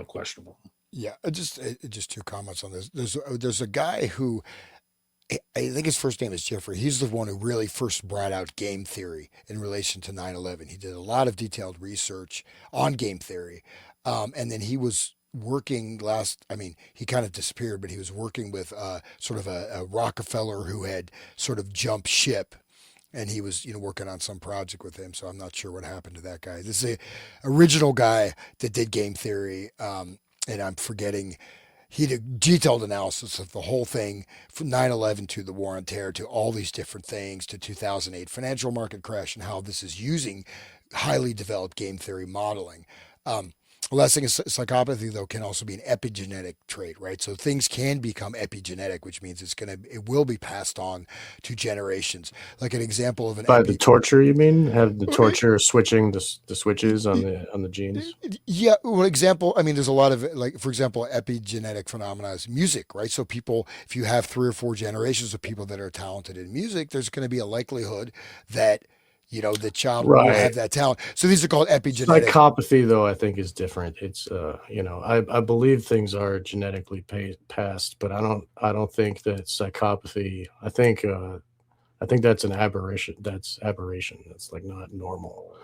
questionable. Yeah, just two comments on this. There's a guy who I think his first name is Jeffrey. He's the one who really first brought out game theory in relation to 9/11. He did a lot of detailed research on game theory, and then he was working he kind of disappeared, but he was working with sort of a Rockefeller who had sort of jumped ship, and he was working on some project with him. So I'm not sure what happened to that guy. This is the original guy that did game theory, and I'm forgetting. He did detailed analysis of the whole thing from 9/11 to the war on terror to all these different things to 2008 financial market crash and how this is using highly developed game theory modeling. The last thing is psychopathy, though, can also be an epigenetic trait, right? So things can become epigenetic, which means it will be passed on to generations. Like an example of an By the torture, you mean? Have the torture switching the switches on the genes? Yeah, well, example. I mean, there's a lot of like, for example, epigenetic phenomena is music, right? So people, if you have 3 or 4 generations of people that are talented in music, there's going to be a likelihood that the child will Right. have that talent. So these are called epigenetic. Psychopathy, though, I think is different. It's I believe things are genetically passed, but I don't think that psychopathy. I think that's an aberration. That's aberration. That's like not normal.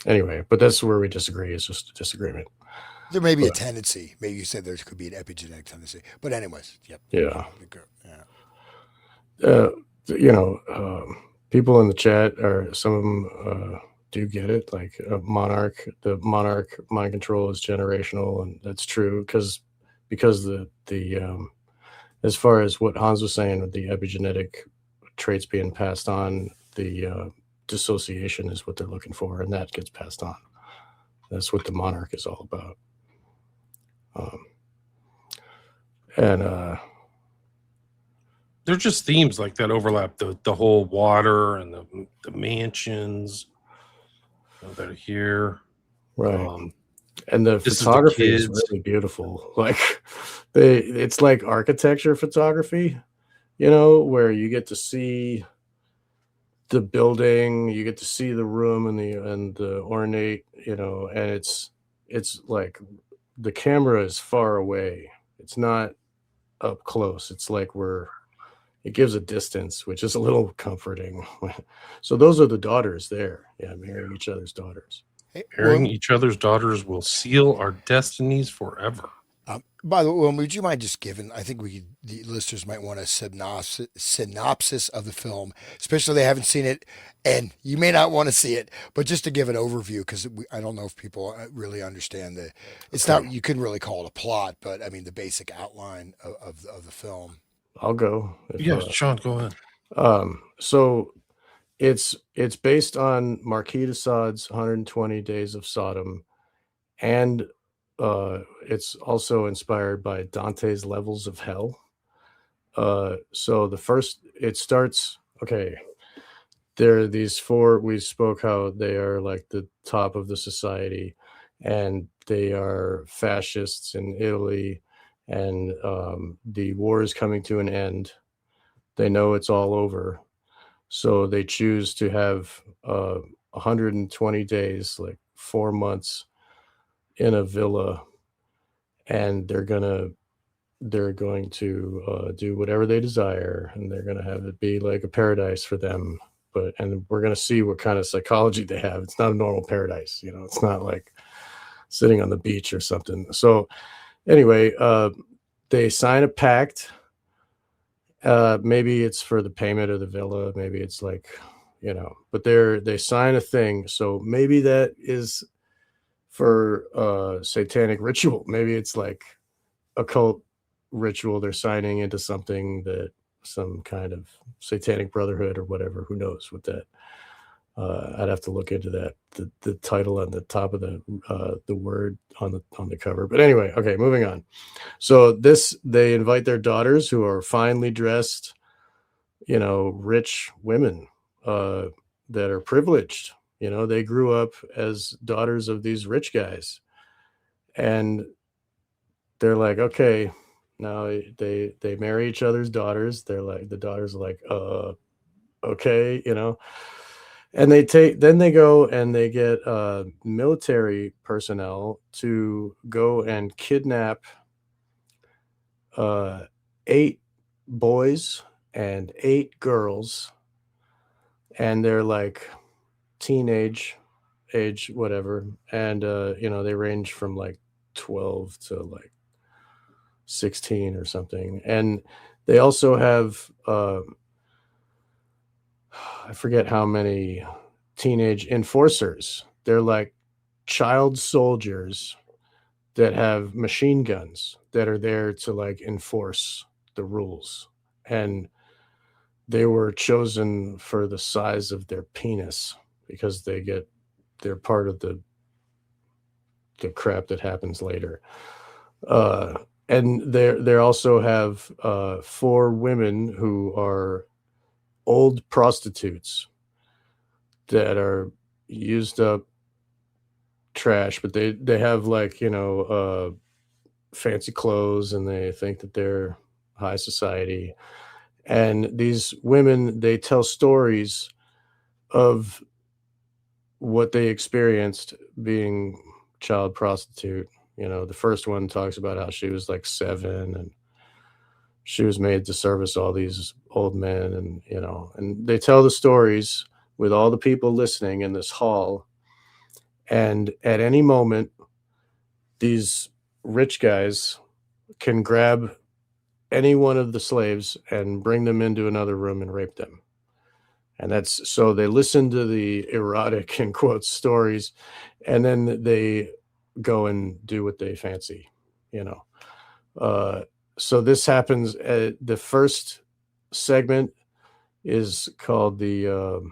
Anyway, but that's where we disagree. It's just a disagreement. There may be a tendency. Maybe you said there could be an epigenetic tendency. But anyways, yep. Yeah. Yeah. People in the chat are some of them do get it. Like the monarch mind control is generational, and that's true because the as far as what Hans was saying with the epigenetic traits being passed on, the dissociation is what they're looking for, and that gets passed on. That's what the monarch is all about. They're just themes like that overlap the whole water and the mansions that are here, right? And the photography is really beautiful. Like it's like architecture photography, where you get to see the building, you get to see the room and the ornate, and it's like the camera is far away. It's not up close. It's like it gives a distance, which is a little comforting. So those are the daughters there. Yeah, marrying each other's daughters. Marrying each other's daughters will seal our destinies forever. By the way, would you mind just giving? I think the listeners might want a synopsis of the film, especially if they haven't seen it, and you may not want to see it, but just to give an overview, because I don't know if people really understand it's not. You couldn't really call it a plot, but I mean the basic outline of the film. I'll go. Sean, go ahead. So it's based on Marquis de Sade's 120 Days of Sodom, and it's also inspired by Dante's Levels of Hell. So it starts, okay, there are these 4, we spoke how they are like the top of the society, and they are fascists in Italy, and the war is coming to an end. They know it's all over, so they choose to have 120 days, like 4 months, in a villa, and they're going to do whatever they desire, and they're going to have it be like a paradise for them. And we're going to see what kind of psychology they have. It's not a normal paradise, it's not like sitting on the beach or something. So anyway, they sign a pact. Maybe it's for the payment of the villa. Maybe it's like, but they sign a thing. So maybe that is for satanic ritual. Maybe it's like occult ritual. They're signing into something that some kind of satanic brotherhood or whatever. Who knows what that? I'd have to look into that. The title on the top of the word on the cover. But anyway, okay, moving on. So they invite their daughters, who are finely dressed, rich women, that are privileged. You know, they grew up as daughters of these rich guys, and they're like, okay, now they marry each other's daughters. They're like, the daughters are like, okay, you know, and then they go and they get military personnel to go and kidnap 8 boys and 8 girls, and they're like teenage age, whatever, and you know, they range from like 12 to like 16 or something, and they also have I forget how many teenage enforcers. They're like child soldiers that have machine guns that are there to like enforce the rules. And they were chosen for the size of their penis because they're part of the crap that happens later. And they also have 4 women who are old prostitutes that are used up trash, but they have like, you know, fancy clothes, and they think that they're high society. And these women, they tell stories of what they experienced being child prostitute. You know, the first one talks about how she was like 7 and she was made to service all these old men, and you know, and they tell the stories with all the people listening in this hall. And at any moment, these rich guys can grab any one of the slaves and bring them into another room and rape them. And that's so they listen to the erotic in quotes stories, and then they go and do what they fancy, you know. So this happens at the first segment is called the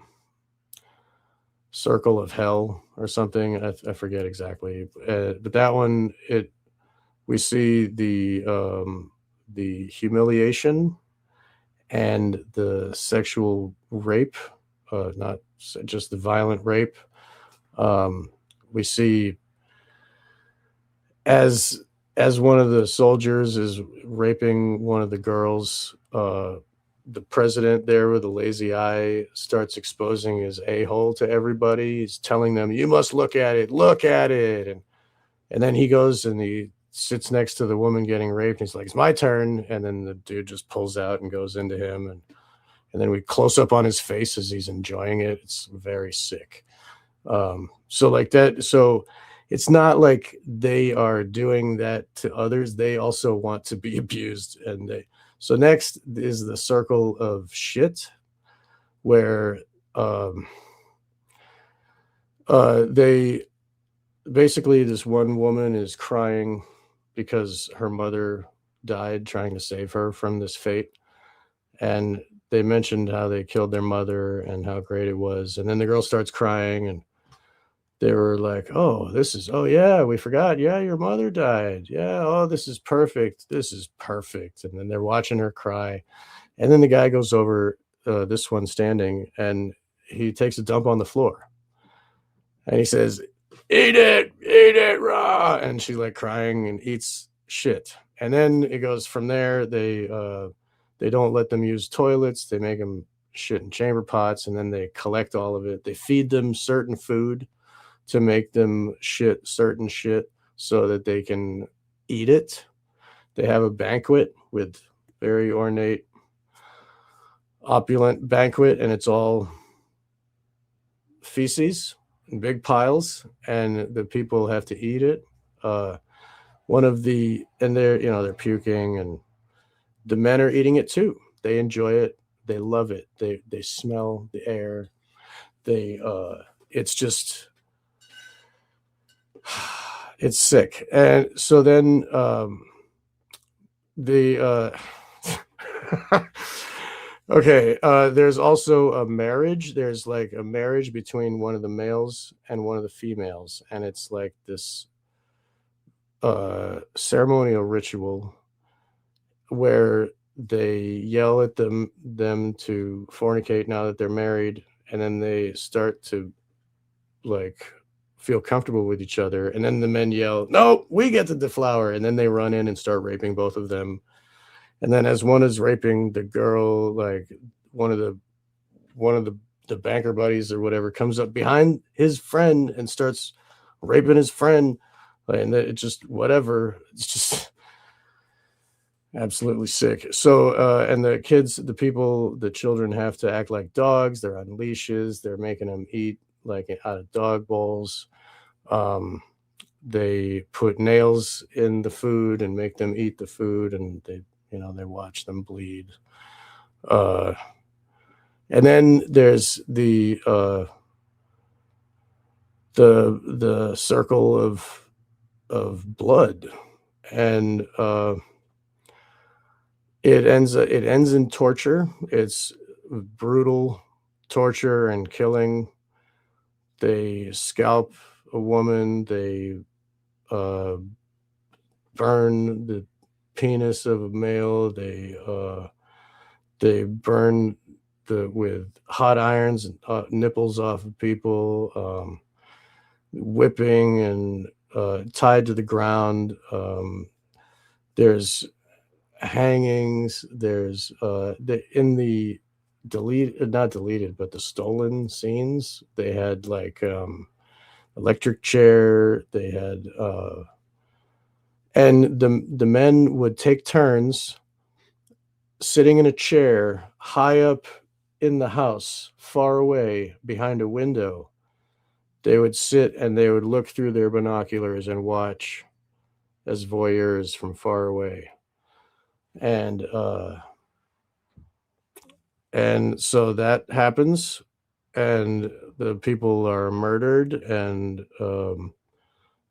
Circle of Hell or something. I forget exactly, but that one, we see the humiliation and the sexual rape, not just the violent rape. We see as one of the soldiers is raping one of the girls, the president there with a lazy eye starts exposing his a-hole to everybody. He's telling them, you must look at it. And then he goes and he sits next to the woman getting raped. And he's like, it's my turn. And then the dude just pulls out and goes into him. And then we close up on his face as he's enjoying it. It's very sick. So like that. So it's not like they are doing that to others. They also want to be abused. So next is the circle of shit, where they basically, this one woman is crying because her mother died trying to save her from this fate. And they mentioned how they killed their mother and how great it was. And then the girl starts crying, and they were like, oh yeah, we forgot. Yeah, your mother died. Yeah. Oh, this is perfect. And then they're watching her cry. And then the guy goes over, this one standing, and he takes a dump on the floor. And he says, eat it raw. And she's like crying and eats shit. And then it goes from there. They don't let them use toilets. They make them shit in chamber pots, and then they collect all of it. They feed them certain food to make them shit certain shit so that they can eat it. They have a banquet with very ornate, opulent banquet, and it's all feces in big piles, and the people have to eat it. And they're puking, and the men are eating it too. They enjoy it. They love it. They smell the air. It's just, it's sick. And so then okay, there's also a marriage. There's like a marriage between one of the males and one of the females, and it's like this ceremonial ritual where they yell at them to fornicate now that they're married, and then they start to like feel comfortable with each other, and then the men yell, "No, we get to deflower," and then they run in and start raping both of them. And then as one is raping the girl, like one of the banker buddies or whatever comes up behind his friend and starts raping his friend, and it just whatever. It's just absolutely sick. So and the kids, the children have to act like dogs. They're on leashes. They're making them eat like out of dog bowls. They put nails in the food and make them eat the food, and they watch them bleed. And then there's the circle of blood, and it ends in torture. It's brutal torture and killing. They scalp a woman. They burn the penis of a male. They burn with hot irons and nipples off of people, whipping and tied to the ground. There's hangings. There's in the not deleted, but the stolen scenes, they had like electric chair. They had and the men would take turns sitting in a chair high up in the house, far away behind a window. They would sit and they would look through their binoculars and watch as voyeurs from far away. And so that happens, and the people are murdered and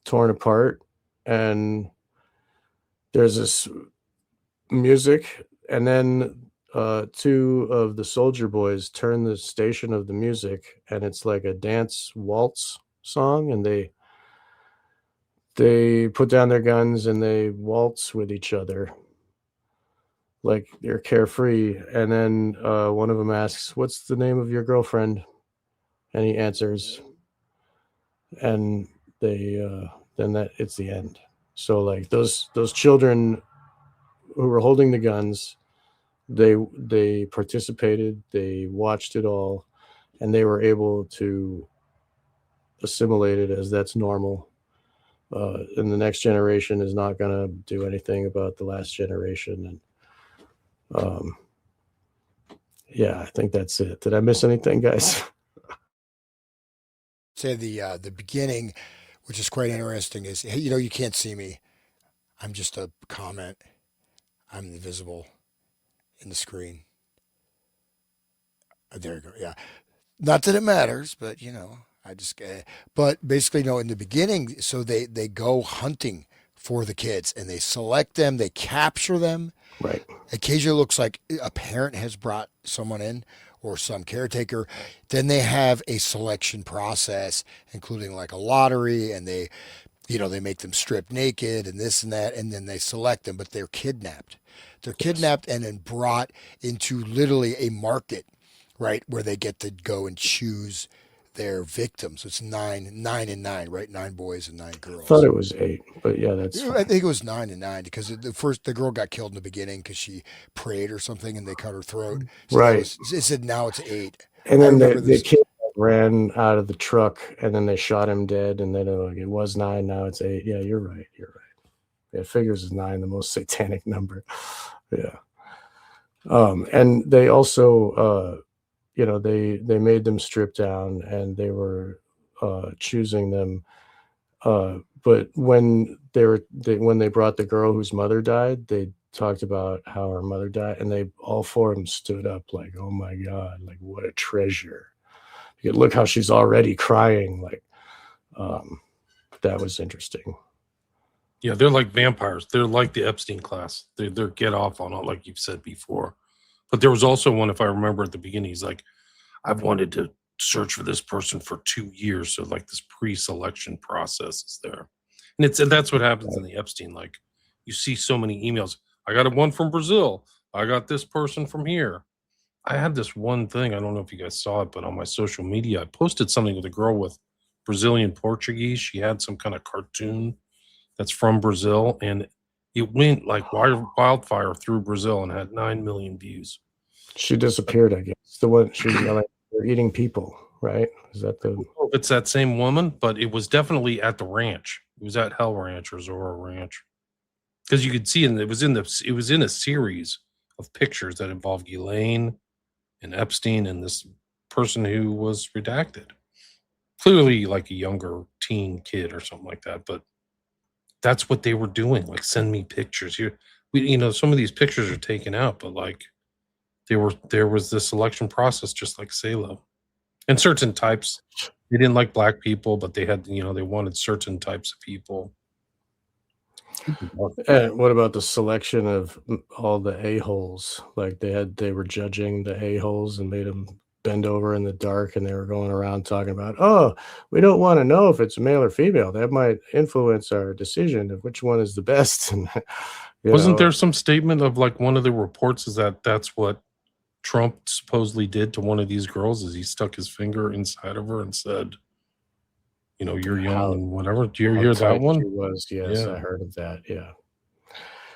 torn apart. And there's this music, and then two of the soldier boys turn the station of the music, and it's like a dance waltz song, and they put down their guns and they waltz with each other like they're carefree. And then one of them asks, "What's the name of your girlfriend?" And he answers, and they then it's the end. So like those children who were holding the guns, they participated, they watched it all, and they were able to assimilate it as that's normal. And the next generation is not going to do anything about the last generation. And yeah, I think that's it. Did I miss anything, guys? Say the beginning, which is quite interesting, is, hey, you can't see me. I'm just a comment. I'm invisible in the screen. There you go. Yeah. Not that it matters, but I just. But basically, no. In the beginning, so they go hunting for the kids and they select them. They capture them. Right. Occasionally, it looks like a parent has brought someone in or some caretaker. Then they have a selection process, including like a lottery, and they make them strip naked and this and that, and then they select them. But they're kidnapped. They're kidnapped and then brought into literally a market, right, where they get to go and choose their victims. It's 9 and 9, right? 9 boys and 9 girls. I thought it was 8, but yeah, that's I fine. think it was 9 and 9 because the girl got killed in the beginning because she prayed or something and they cut her throat. So Right. it said now it's 8. And then remember the this. kid ran out of the truck, and then they shot him dead. And then like, it was 9, now it's 8. Yeah, you're right. Yeah, figures is 9, the most satanic number. Yeah. And they also, they made them strip down, and they were choosing them. But when they brought the girl whose mother died, they talked about how her mother died, and they all 4 of them stood up like, "Oh my God, like what a treasure! You could look how she's already crying." Like, that was interesting. Yeah, they're like vampires. They're like the Epstein class. They're get off on it, like you've said before. But there was also one, if I remember at the beginning, he's like, "I've wanted to search for this person for 2 years." So like this pre-selection process is there. And that's what happens in the Epstein. Like you see so many emails. I got one from Brazil. I got this person from here. I had this one thing. I don't know if you guys saw it, but on my social media, I posted something with a girl with Brazilian Portuguese. She had some kind of cartoon that's from Brazil, and it went like wildfire through Brazil and had 9 million views. She disappeared, I guess. The one she's yelling, "They're eating people," right? Is that the? It's that same woman, but it was definitely at the ranch. It was at Hell Ranch or Zorro Ranch, because you could see, and it was in a series of pictures that involved Elaine and Epstein and this person who was redacted. Clearly, like a younger teen kid or something like that, but that's what they were doing. Like, send me pictures. Some of these pictures are taken out, but like there was this selection process, just like Salo, and certain types. They didn't like black people, but they had, they wanted certain types of people. And what about the selection of all the a-holes? Like they were judging the a-holes and made them bend over in the dark, and they were going around talking about, oh, we don't want to know if it's male or female. That might influence our decision of which one is the best. And wasn't there some statement of like one of the reports is that that's what Trump supposedly did to one of these girls, is he stuck his finger inside of her and said, you're young and whatever. Do you hear that one? She was, yes, Yeah. I heard of that. Yeah.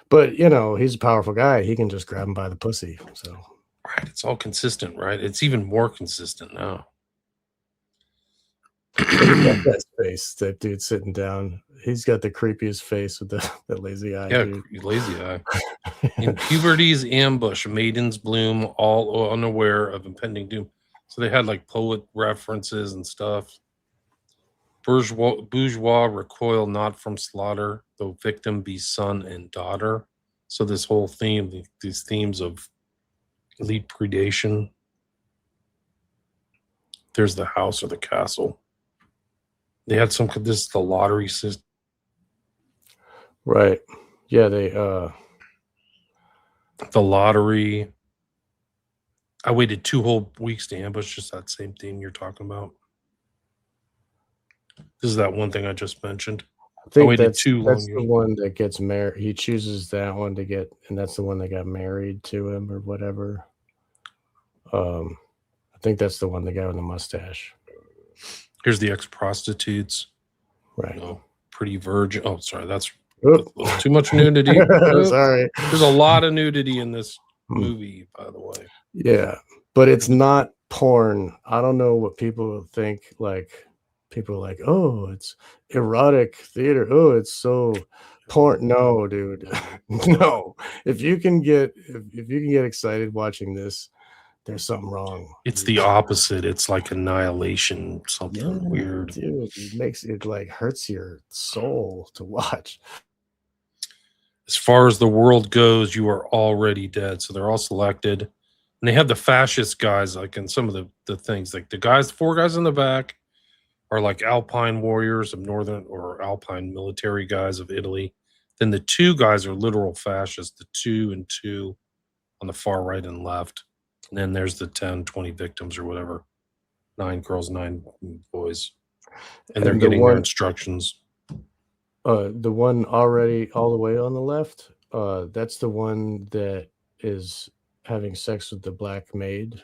But he's a powerful guy. He can just grab him by the pussy. So right, it's all consistent, right? It's even more consistent now. that face, that dude sitting down, he's got the creepiest face with that lazy eye. Yeah, dude. lazy eye. In puberty's ambush, maidens bloom, all unaware of impending doom. So they had like poet references and stuff. Bourgeois recoil not from slaughter, though victim be son and daughter. So this whole theme, these themes of elite predation. There's the house or the castle. They had this is the lottery system. Right. Yeah, the lottery. I waited 2 whole weeks to ambush, just that same theme you're talking about. This is that one thing I just mentioned. I think that's the one that gets married. He chooses that one to get, and that's the one that got married to him or whatever. I think that's the one, the guy with the mustache. Here's the ex-prostitutes. Right. Pretty virgin. Oh, sorry. That's Oop. too much nudity. Sorry. There's a lot of nudity in this movie, by the way. Yeah, but it's not porn. I don't know what people think. Like, people are like, oh, it's erotic theater. Oh, it's so porn. No, dude. No. If you can get excited watching this, there's something wrong. It's the opposite. It's like annihilation, something weird. Dude, it like hurts your soul to watch. As far as the world goes, you are already dead. So they're all selected. And they have the fascist guys, like in some of the things, like the 4 guys in the back are like Alpine warriors of Northern or Alpine military guys of Italy. Then the 2 guys are literal fascists, the 2 and 2 on the far right and left. And then there's the 10, 20 victims or whatever. 9 girls, 9 boys. And they're getting their instructions. The one already all the way on the left, that's the one that is having sex with the black maid,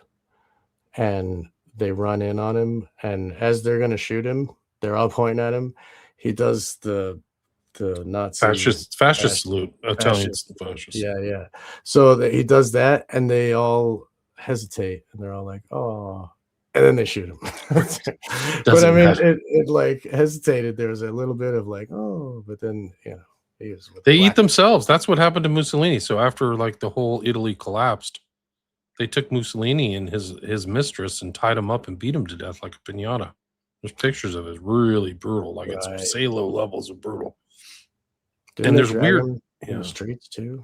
and they run in on him, and as they're going to shoot him, they're all pointing at him. He does the Nazi fascist salute. Italian fascist. Yeah. So he does that, and they all hesitate, and they're all like, oh, and then they shoot him. But I mean, it like hesitated. There was a little bit of like, oh, but then they eat themselves. That's what happened to Mussolini. So after like the whole Italy collapsed, they took Mussolini and his mistress and tied him up and beat him to death like a piñata. There's pictures of it. It's really brutal. Like it's Salo levels of brutal. And there's weird in the streets too.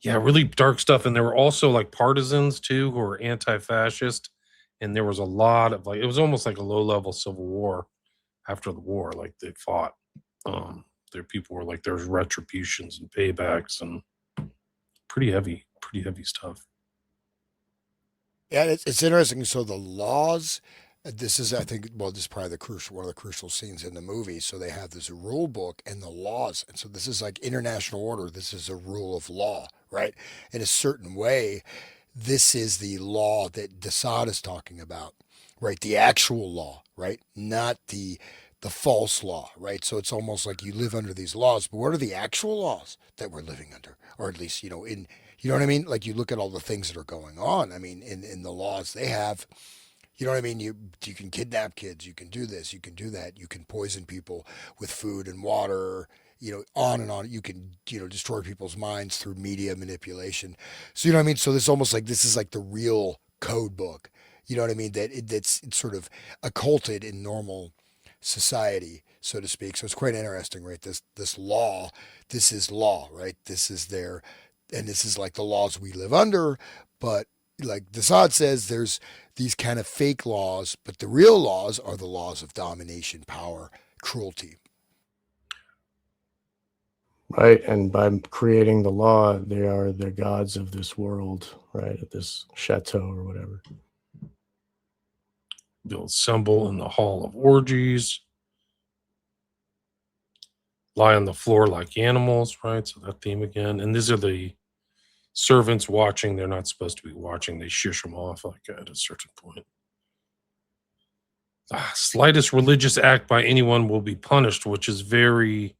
Yeah, really dark stuff. And there were also like partisans too who were anti-fascist. And there was a lot of like, it was almost like a low-level civil war after the war. Like they fought. People were like, there's retributions and paybacks and pretty heavy stuff. Yeah, it's interesting. So the laws, this is, I think, this is probably one of the crucial scenes in the movie. So they have this rule book and the laws. And so this is like international order. This is a rule of law, right? In a certain way, this is the law that Desaad is talking about, right? The actual law, right? Not the false law, right? So it's almost like you live under these laws, but what are the actual laws that we're living under? Or at least, in, you know what I mean? Like you look at all the things that are going on. I mean, in the laws they have, you know what I mean? You can kidnap kids, you can do this, you can do that, you can poison people with food and water, on and on. You can, destroy people's minds through media manipulation. So you know what I mean? So this is like the real code book. You know what I mean? That's it's sort of occulted in normal society, so to speak. So it's quite interesting, right? This law, this is law, right? This is their, and this is like the laws we live under. But like Desaad says, there's these kind of fake laws, but the real laws are the laws of domination, power, cruelty. Right. And by creating the law, they are the gods of this world, right? At this chateau or whatever. They'll assemble in the hall of orgies, lie on the floor like animals, right? So that theme again. And these are the servants watching. They're not supposed to be watching. They shush them off like at a certain point. The slightest religious act by anyone will be punished, which is very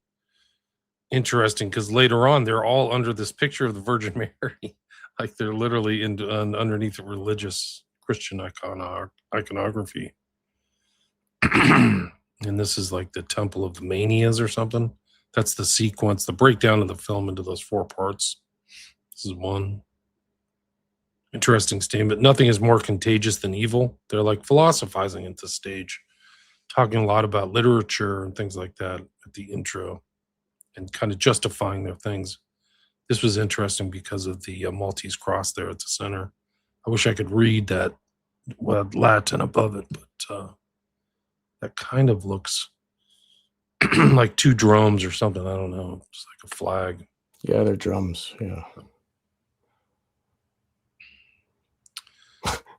interesting because later on they're all under this picture of the Virgin Mary. Like they're literally underneath a religious Christian iconography. And this is like the Temple of the Manias or something. That's the sequence, the breakdown of the film into those 4 parts. This is one. Interesting statement. Nothing is more contagious than evil. They're like philosophizing at this stage, talking a lot about literature and things like that at the intro and kind of justifying their things. This was interesting because of the Maltese cross there at the center. I wish I could read that Latin above it, but that kind of looks like 2 drums or something. I don't know. It's like a flag. Yeah, they're drums. Yeah.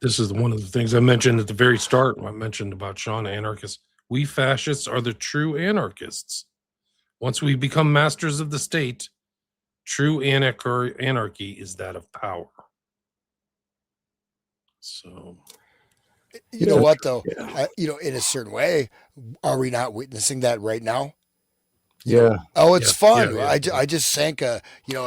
This is one of the things I mentioned at the very start. I mentioned about Sean, anarchists. We fascists are the true anarchists. Once we become masters of the state, true anarchy is that of power. So, You know what, though? Yeah. In a certain way, are we not witnessing that right now? Yeah. Oh, it's fun. Yeah. I just sank a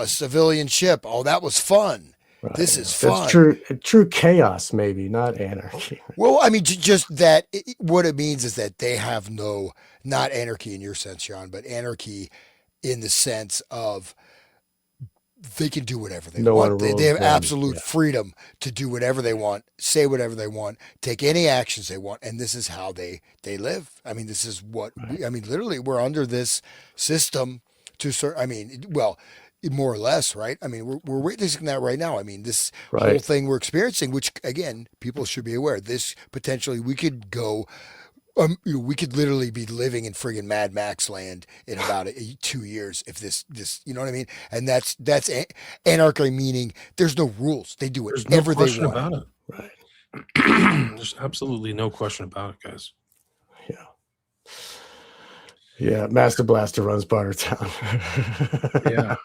civilian ship. Oh, that was fun. Right. This is fun. That's true chaos, maybe, not anarchy. Well, I mean, just that what it means is that they have not anarchy in your sense, Sean, but anarchy in the sense of they can do whatever they want. They have absolute freedom to do whatever they want, say whatever they want, take any actions they want, and this is how they live. I mean, this is what literally we're under this system more or less, right? I mean, we're witnessing that right now. I mean, this whole thing we're experiencing, which again, people should be aware. This potentially we could go. We could literally be living in friggin' Mad Max land in about 2 years if this, you know what I mean? And that's anarchy, meaning there's no rules. They do whatever they want. About it. Right. There's absolutely no question about it, guys. Yeah. Yeah, Master Blaster runs Bartertown. Yeah.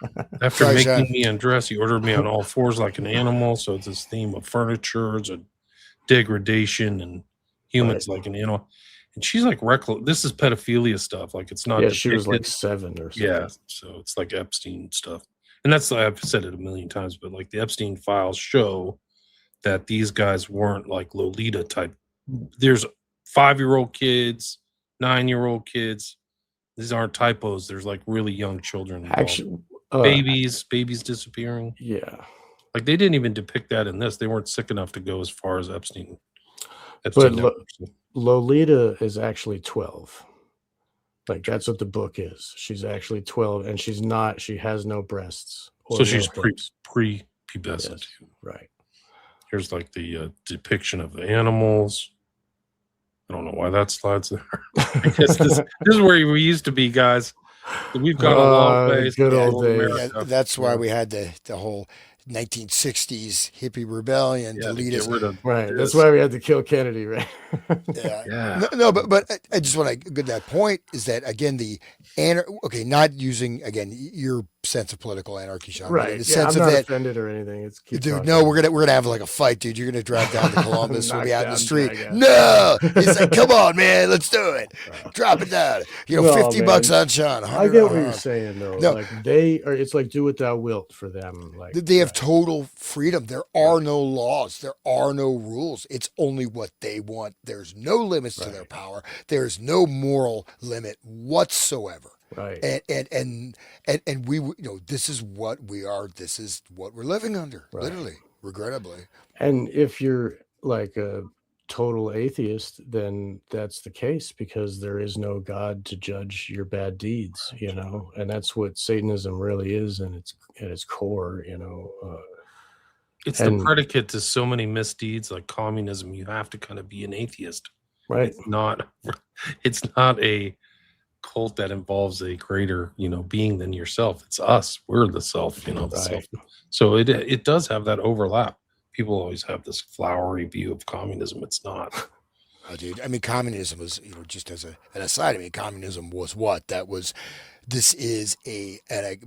After making me undress, he ordered me on all 4s like an animal. So it's this theme of furniture and degradation and humans like an animal. And she's like reckless. This is pedophilia stuff. Like it's not. Yeah, she was like 7 or something. Yeah, so it's like Epstein stuff. And that's, I've said it a million times, but like the Epstein files show that these guys weren't like Lolita type. There's 5-year-old kids, 9-year-old kids. These aren't typos. There's like really young children involved. Actually, babies disappearing. Yeah. Like they didn't even depict that in this. They weren't sick enough to go as far as Epstein. But Lolita is actually 12. Like that's what the book is. She's actually 12, and she's not. She has no breasts. So she's pre-pubescent. Yes, right. Here's like the depiction of the animals. I don't know why that slides there. I guess this is where we used to be, guys. We've got a long way. Good old days. Yeah, that's why we had the whole 1960s hippie rebellion to lead us. Right. That's why we had to kill Kennedy, right? Yeah. No, but I just want to get that point is that again not using again your sense of political anarchy, Sean. But in Right. the Yeah, sense I'm of not that, offended or anything. It's keep dude, talking. no, we're gonna have like a fight, dude. You're gonna drive down to Columbus. We'll be out in the Knock street. down, drag out. No, he's like, come on, man, let's do it. Drop it down. You know, No, 50 bucks man. on Sean. I 100 get on what you're Han. saying though. No. Like they are, it's like do what thou wilt for them. Like They have total freedom. There are no laws. There are no rules. It's only what they want. There's no limits to their power. There's no moral limit whatsoever. right. And we, this is what we are. This is what we're living under, literally, regrettably. And if you're like a total atheist, then that's the case because there is no God to judge your bad deeds, and that's what Satanism really is, and it's at its core, It's and- the predicate to so many misdeeds like communism. You have to kind of be an atheist. right. It's not a cult that involves a greater, being than yourself. It's us. We're the self, the self. Right. So it does have that overlap. People always have this flowery view of communism. It's not. Oh, dude. I mean, communism was, just as an aside, communism was what? This is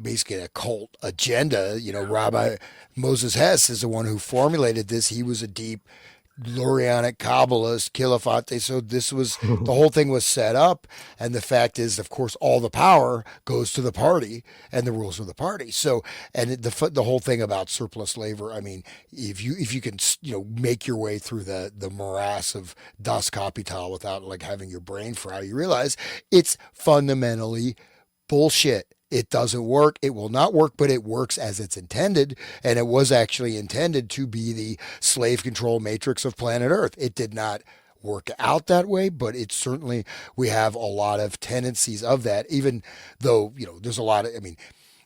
basically a cult agenda. Rabbi Moses Hess is the one who formulated this. He was a deep Lurianic Kabbalist, Kilafate. So this was, the whole thing was set up. And the fact is, of course, all the power goes to the party and the rules of the party. So, and the whole thing about surplus labor, if you can, make your way through the morass of Das Kapital without like having your brain fry, you realize it's fundamentally bullshit. It doesn't work. It will not work, but it works as it's intended. And it was actually intended to be the slave control matrix of planet Earth. It did not work out that way, but it's certainly, we have a lot of tendencies of that, even though, there's a lot of,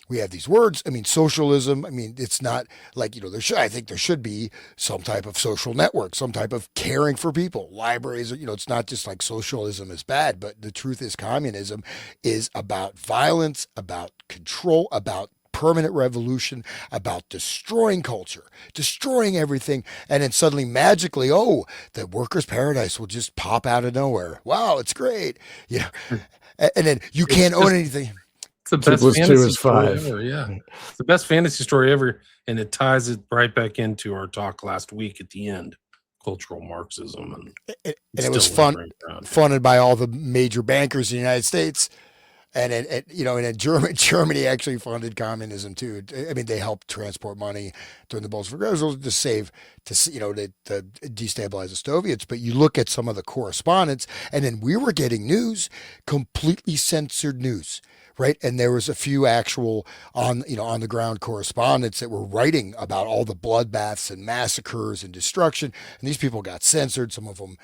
we have these words. Socialism. It's not like, I think there should be some type of social network, some type of caring for people. Libraries, it's not just like socialism is bad, but the truth is communism is about violence, about control, about permanent revolution, about destroying culture, destroying everything. And then suddenly magically, the workers' paradise will just pop out of nowhere. Wow, it's great. And then you can't own anything. It's the best 2 + 2 fantasy is story 5. ever. Yeah, it's the best fantasy story ever, and it ties it right back into our talk last week at the end, cultural Marxism, and it was funded by all the major bankers in the United States, and in Germany actually funded communism too. They helped transport money during the Bolshevik Revolution to destabilize the Soviets. But you look at some of the correspondence, and then we were getting news, completely censored news. Right. And there was a few actual on the ground correspondents that were writing about all the bloodbaths and massacres and destruction. And these people got censored. Some of them,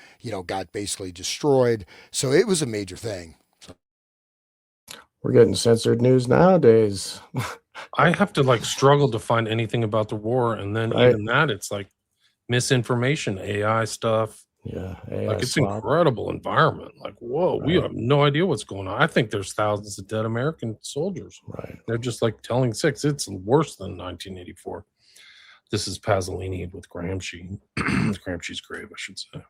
got basically destroyed. So it was a major thing. We're getting censored news nowadays. I have to struggle to find anything about the war, and then even that, it's like misinformation, AI stuff. Yeah, it's incredible environment. Whoa, we have no idea what's going on. I think there's thousands of dead American soldiers. Right. They're just telling six. It's worse than 1984. This is Pasolini with Gramsci. Gramsci's grave, I should say.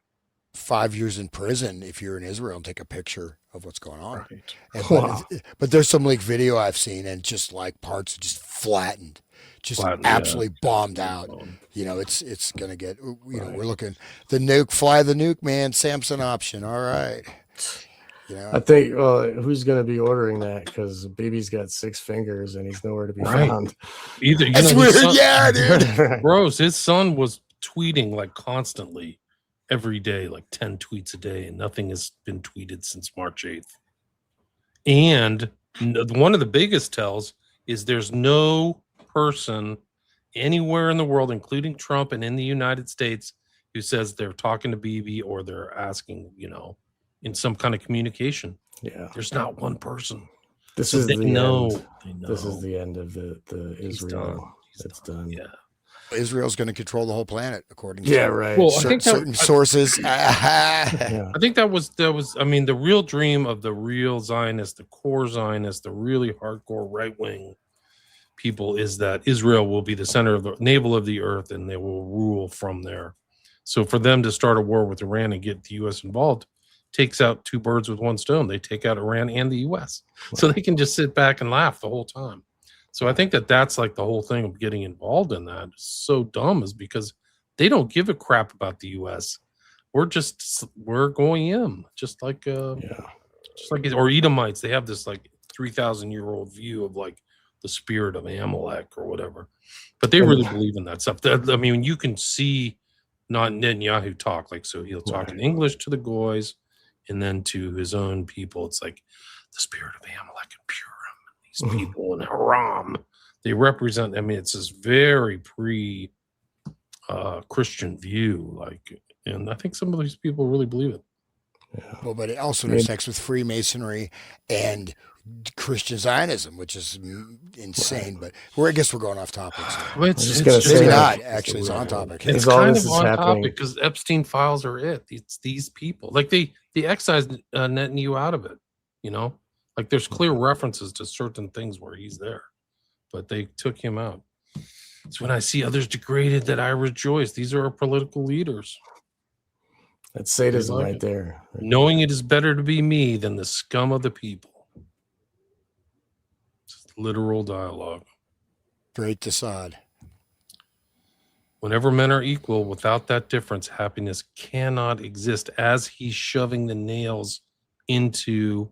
5 years in prison if you're in Israel and take a picture of what's going on. Right. But there's some video I've seen, and just parts are just flattened. Just absolutely bombed out. It's gonna get. We're looking the nuke, fly the nuke, man. Samson option. All right. I think. Who's gonna be ordering that? Because baby's got 6 fingers and he's nowhere to be found. Either that's weird. Yeah, dude. Bros, his son was tweeting constantly, every day, 10 tweets a day, and nothing has been tweeted since March 8th. And one of the biggest tells is there's no person anywhere in the world, including Trump and in the United States, who says they're talking to Bibi or they're asking, in some kind of communication. Yeah. There's not one person. This So is they the know. end. They know. This is the end of the He's Israel. done. It's done. Yeah. Israel's going to control the whole planet, according to right. Well, I think certain sources. Yeah. I think that was the real dream of the real Zionists, the core Zionists, the really hardcore right wing people, is that Israel will be the center of the navel of the earth and they will rule from there. So for them to start a war with Iran and get the U.S. involved takes out 2 birds with 1 stone. They take out Iran and the U.S. So they can just sit back and laugh the whole time. So I think that that's like the whole thing of getting involved in that is so dumb, is because they don't give a crap about the U.S. We're going in just like or Edomites. They have this like 3,000-year-old view of like the spirit of Amalek or whatever, but they really believe in that stuff. I mean, you can see not Netanyahu talk like, so he'll talk in English to the goys, and then to his own people, it's like the spirit of Amalek and Purim, and these people in Haram. They represent. I mean, it's this very Christian view, like, and I think some of these people really believe it. Yeah. Well, but it also intersects with Freemasonry and Christian Zionism, which is insane. But I guess we're going off topic. So. Well, just gonna maybe say not. that. Actually, it's on topic. It's all kind this of is on happening- topic because Epstein files are it. It's these people. Like they excised Netanyahu out of it. You know, like there's clear references to certain things where he's there, but they took him out. It's when I see others degraded that I rejoice. These are our political leaders. That's sadism like right it. there. Knowing it is better to be me than the scum of the people. It's literal dialogue. Great Desaad. Whenever men are equal, without that difference, happiness cannot exist. As he's shoving the nails into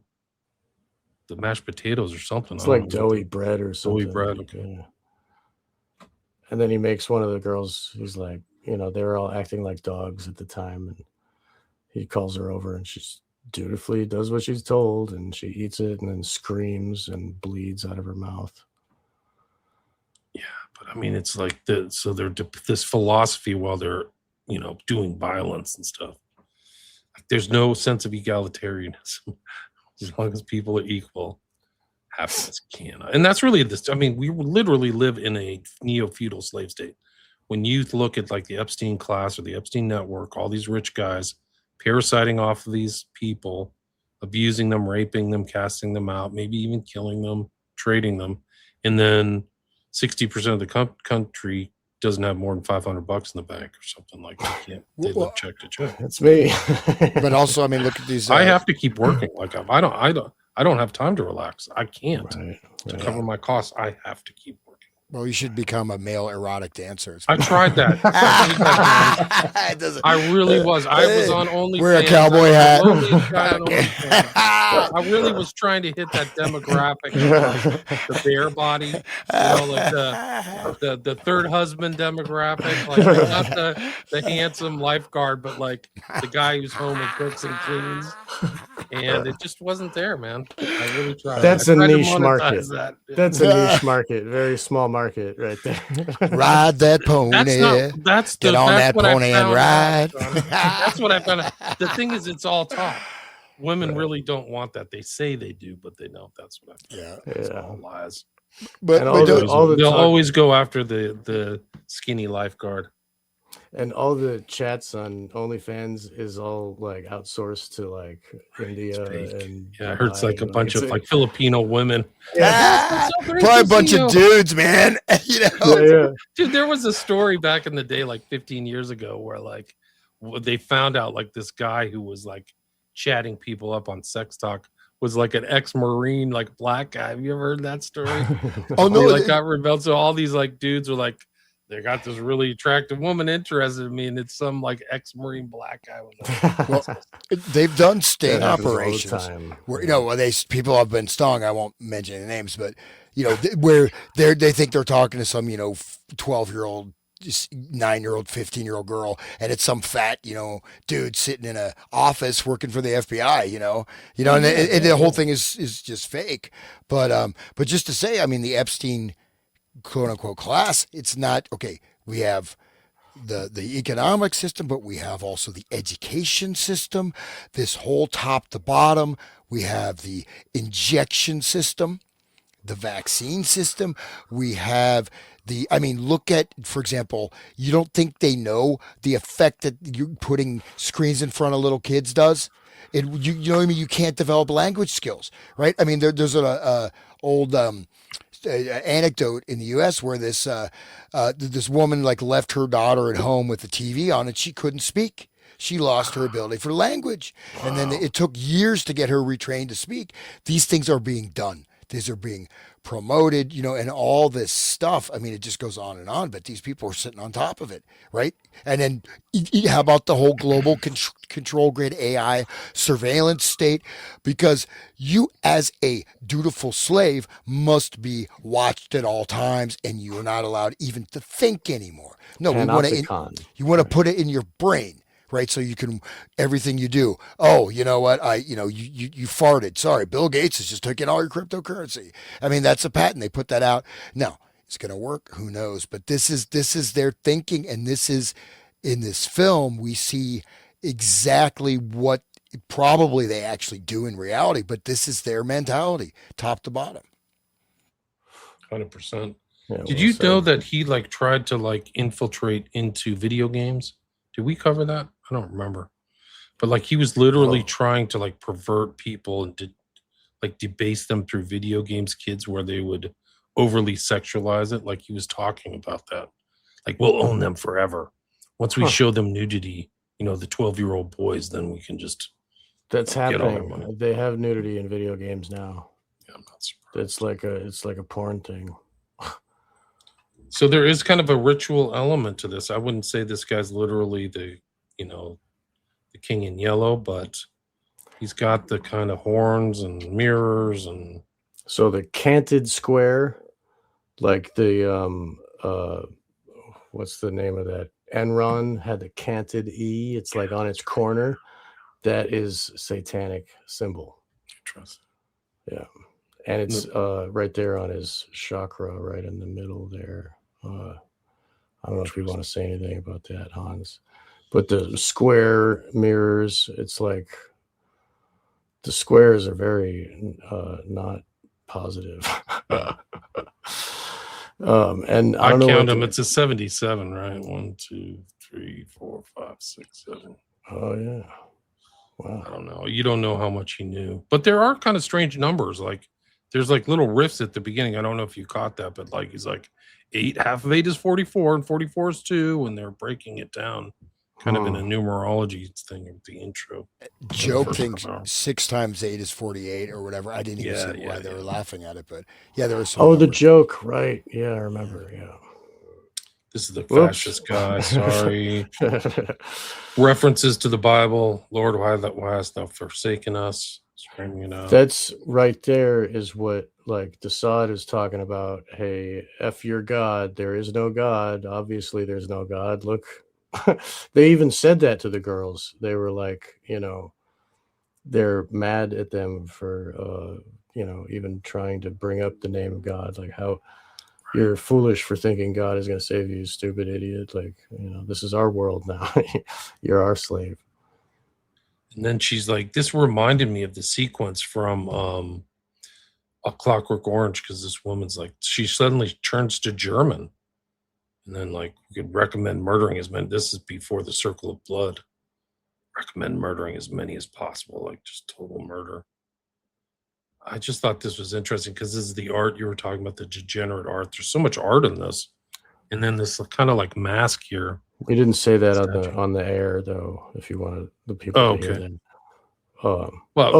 the mashed potatoes or something. It's I don't like know. doughy bread or something. Doughy bread, like, okay. yeah. And then he makes one of the girls, he's like, they were all acting like dogs at the time. And he calls her over and she dutifully does what she's told. And she eats it and then screams and bleeds out of her mouth. Yeah, but I mean, it's like so they're this philosophy while they're, doing violence and stuff. Like, there's no sense of egalitarianism. As long as people are equal, happiness cannot. And that's really this. I mean, we literally live in a neo-feudal slave state. When you look at like the Epstein class or the Epstein network, all these rich guys parasiting off of these people, abusing them, raping them, casting them out, maybe even killing them, trading them, and then 60% of the country doesn't have more than $500 in the bank or something like that. They live check to check. That's me. But also, I mean, look at these. I have to keep working. Like I don't have time to relax. I can't. Right. To cover my costs, I have to keep working. Well, you should become a male erotic dancer. I tried that. I really was. I was on OnlyFans. Wear a cowboy hat. I really was trying to hit that demographic, of, the bare body, like the third husband demographic, like not the handsome lifeguard, but like the guy who's home and cooks and cleans. And it just wasn't there, man. I really tried. That's I a tried to niche monetize market. that. That's a niche market. Very small market right there. Ride that pony. Get on that pony and ride. That's what I found out. The thing is, it's all talk. Women really don't want that. They say they do, but they don't. That's what I found. Yeah. It's all lies. But And all the They'll talk- always go after the skinny lifeguard. And all the chats on OnlyFans is all like outsourced to like India and Yeah, I heard it's like a Dubai. bunch of It's like Filipino women. probably a bunch of dudes, man. yeah. Dude, there was a story back in the day, like 15 years ago, where like they found out like this guy who was like chatting people up on sex talk was like an ex-Marine, like black guy. Have you ever heard that story? Oh no! He, like got rebelled. So all these like dudes were like, they got this really attractive woman interested in me, and it's some like ex-Marine black guy. With They've done sting That happens all the operations time. where people have been stung. I won't mention any names, but where they think they're talking to some 12-year-old, 9-year-old, 15-year-old girl, and it's some fat dude sitting in a office working for the FBI. And the whole thing is just fake. But just to say, I mean, the Epstein quote unquote class, it's not okay. We have the economic system, but we have also the education system, this whole top to bottom. We have the injection system, the vaccine system. We have look at, for example, you don't think they know the effect that you putting screens in front of little kids does? You know what I mean? You can't develop language skills, right? I mean, there's a old anecdote in the U.S. where this woman like left her daughter at home with the TV on and she couldn't speak. She lost her ability for language, and then it took years to get her retrained to speak. These things are being done. These are being promoted, and all this stuff. I mean, it just goes on and on, but these people are sitting on top of it, right? And then how about the whole global control grid AI surveillance state? Because you, as a dutiful slave, must be watched at all times, and you are not allowed even to think anymore. No, Panopticon. you want to put it in your brain, right? So you can everything you do. Oh, you know what? You farted. Sorry, Bill Gates has just taken all your cryptocurrency. I mean, that's a patent. They put that out. No, it's going to work. Who knows? But this is their thinking, and this is in this film we see exactly what probably they actually do in reality. But this is their mentality, top to bottom. 100%. Yeah, Did well you said. know that he like tried to like infiltrate into video games? Did we cover that? I don't remember. But like he was literally trying to like pervert people and like debase them through video games, kids, where they would overly sexualize it. Like he was talking about that. Like we'll own them forever. Once we show them nudity, the 12-year-old boys, then we can just That's get all their money. happening. They have nudity in video games now. Yeah, I'm not surprised. It's like a porn thing. So there is kind of a ritual element to this. I wouldn't say this guy's literally the king in yellow, but he's got the kind of horns and mirrors and. So the canted square, like the what's the name of that? Enron had the canted E. It's like on its corner. That is satanic symbol. Trust. Yeah, and it's right there on his chakra, right in the middle there. I don't know if you want to say anything about that, Hans. But the square mirrors, it's like the squares are very not positive. And I don't know. Count them. It's a 77, right? 1, 2, 3, 4, 5, 6, 7. Oh yeah. Wow. I don't know. You don't know how much he knew, but there are kind of strange numbers. Like there's like little riffs at the beginning. I don't know if you caught that, but like he's like 8, half of 8 is 44, and 44 is 2, and they're breaking it down, kind of in a numerology thing of the intro. Joe thinks 6 times 8 is 48 or whatever. I didn't even see why they were laughing at it, but yeah, there was some. Oh, the joke, right? Yeah, I remember. Yeah. This is the fascist guy. Sorry. References to the Bible. Lord, why hast thou forsaken us? Screaming it out. That's right there is what like Desaad is talking about. Hey, F your God. There is no God. Obviously, there's no God. Look, they even said that to the girls. They were like, they're mad at them for, even trying to bring up the name of God. Like how you're foolish for thinking God is going to save you, stupid idiot. Like, this is our world now. You're our slave. And then she's like, this reminded me of the sequence from A Clockwork Orange, because this woman's like, she suddenly turns to German. And then like, we could recommend murdering as many. This is before the Circle of Blood. Recommend murdering as many as possible, like just total murder. I just thought this was interesting because this is the art you were talking about, the degenerate art. There's so much art in this. And then this kind of like mask here. We didn't say that on the air though. If you wanted the people to hear that. Go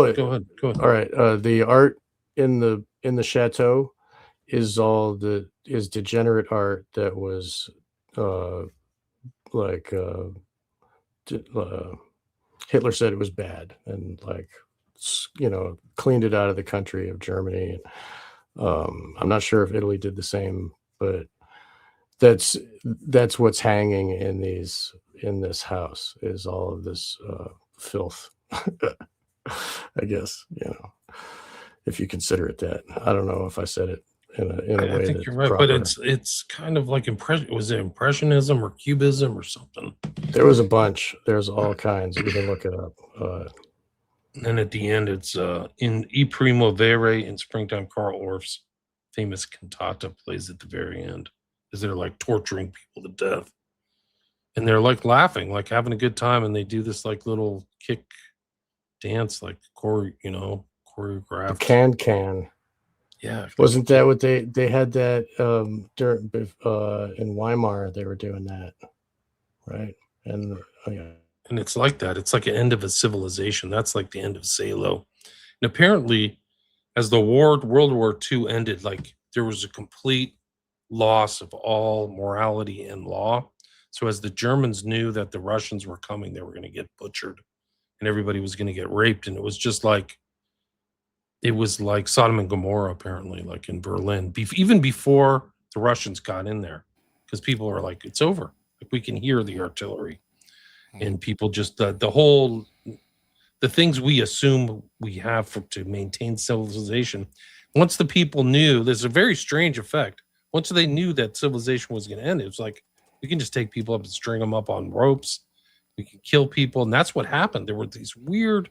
ahead. All right. The art in the chateau is degenerate art that was Hitler said it was bad and cleaned it out of the country of Germany. I'm not sure if Italy did the same, but that's what's hanging in this house is all of this filth. I guess, if you consider it that. I don't know if I said it in a way. I think you're right, proper. But it's kind of like was it Impressionism or Cubism or something? There was a bunch. There's all kinds. You can look it up. And then at the end, it's in E Primo Vere in Springtime. Karl Orff's famous cantata plays at the very end as they're like torturing people to death, and they're like laughing, like having a good time, and they do this like little kick dance, like choreographed. The can. Yeah, wasn't that what they had that in Weimar? They were doing that, right? And and it's like that. It's like an end of a civilization. That's like the end of Salo. And apparently, as the World War II ended, like there was a complete loss of all morality and law. So as the Germans knew that the Russians were coming, they were going to get butchered and everybody was going to get raped. And it was just like, it was like Sodom and Gomorrah, apparently, like in Berlin, even before the Russians got in there, because people were like, it's over. Like we can hear the artillery, and people just the things we assume we have to maintain civilization. Once the people knew, there's a very strange effect. Once they knew that civilization was going to end, it was like we can just take people up and string them up on ropes. We can kill people, and that's what happened. There were these weird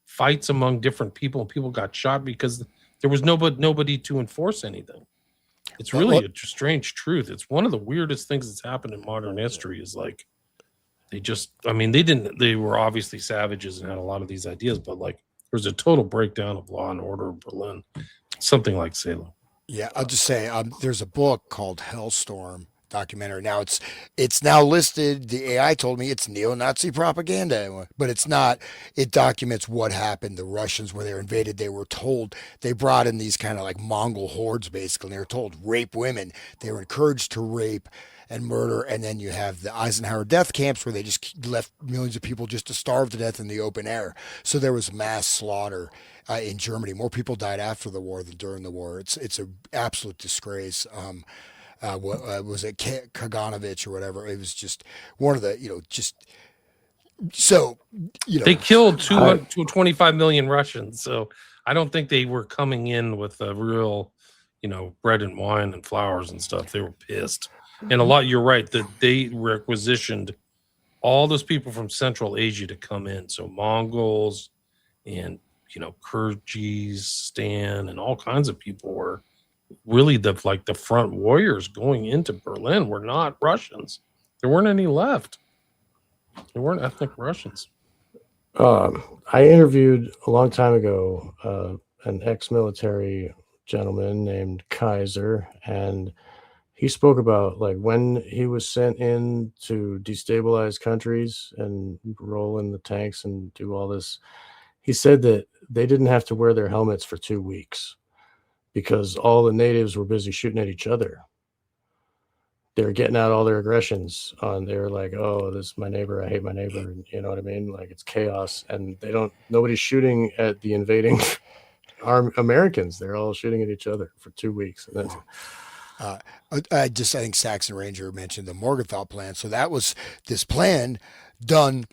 fights among different people, and people got shot because there was nobody to enforce anything. It's really a strange truth. It's one of the weirdest things that's happened in modern history. Is like they were obviously savages and had a lot of these ideas, but like there was a total breakdown of law and order in Berlin, something like Salem. Yeah, I'll just say there's a book called Hellstorm documentary. Now it's now listed. The AI told me it's neo-Nazi propaganda, but it's not. It documents what happened. The Russians, where they were invaded, they were told, they brought in these kind of like Mongol hordes, basically. They were told rape women. They were encouraged to rape and murder. And then you have the Eisenhower death camps where they just left millions of people just to starve to death in the open air. So there was mass slaughter in Germany. More people died after the war than during the war. It's an absolute disgrace. What was it, Kaganovich or whatever? It was just one of the, They killed 25 million Russians. So I don't think they were coming in with a real, bread and wine and flowers and stuff. They were pissed. And you're right, that they requisitioned all those people from Central Asia to come in. So Mongols and, Kyrgyzstan and all kinds of people were really the front warriors going into Berlin were not Russians. There weren't any left. There weren't ethnic Russians. I interviewed a long time ago an ex-military gentleman named Kaiser, and he spoke about like when he was sent in to destabilize countries and roll in the tanks and do all this. He said that they didn't have to wear their helmets for 2 weeks because all the natives were busy shooting at each other. They were getting out all their aggressions on. They were like, "Oh, this is my neighbor. I hate my neighbor." And you know what I mean? Like it's chaos, and nobody's shooting at the invading Americans. They're all shooting at each other for 2 weeks. And I think Saxon Ranger mentioned the Morgenthau plan. So that was this plan done,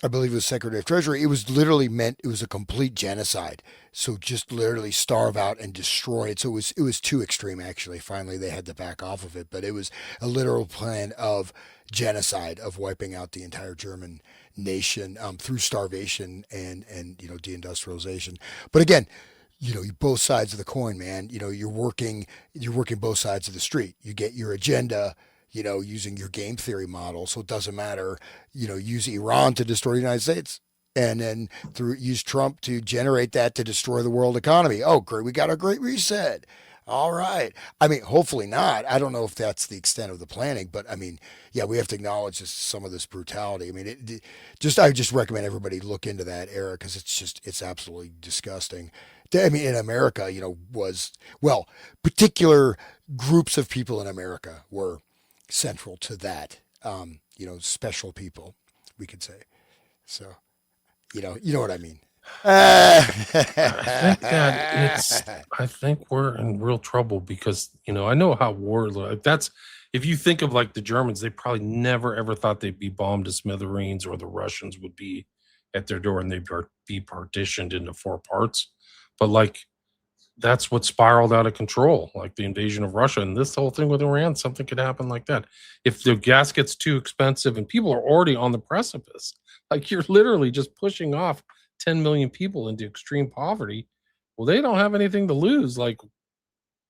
I believe it was Secretary of Treasury. It was literally it was a complete genocide. So just literally starve out and destroy it. So it was too extreme, actually. Finally, they had to back off of it. But it was a literal plan of genocide, of wiping out the entire German nation through starvation and deindustrialization. But again, both sides of the coin, man. You're working both sides of the street. You get your agenda, using your game theory model. So it doesn't matter, use Iran to destroy the United States and then use Trump to generate that to destroy the world economy. Oh, great. We got a great reset. All right. I mean, hopefully not. I don't know if that's the extent of the planning, but I mean, yeah, we have to acknowledge some of this brutality. I mean, I just recommend everybody look into that era because it's absolutely disgusting. I mean, in America, particular groups of people in America were central to that, special people, we could say. So, you know what I mean. I think we're in real trouble because, I know how if you think of like the Germans, they probably never ever thought they'd be bombed to smithereens or the Russians would be at their door and they'd be partitioned into 4 parts. But like, that's what spiraled out of control, like the invasion of Russia and this whole thing with Iran. Something could happen like that. If the gas gets too expensive and people are already on the precipice, like you're literally just pushing off 10 million people into extreme poverty. Well, they don't have anything to lose. Like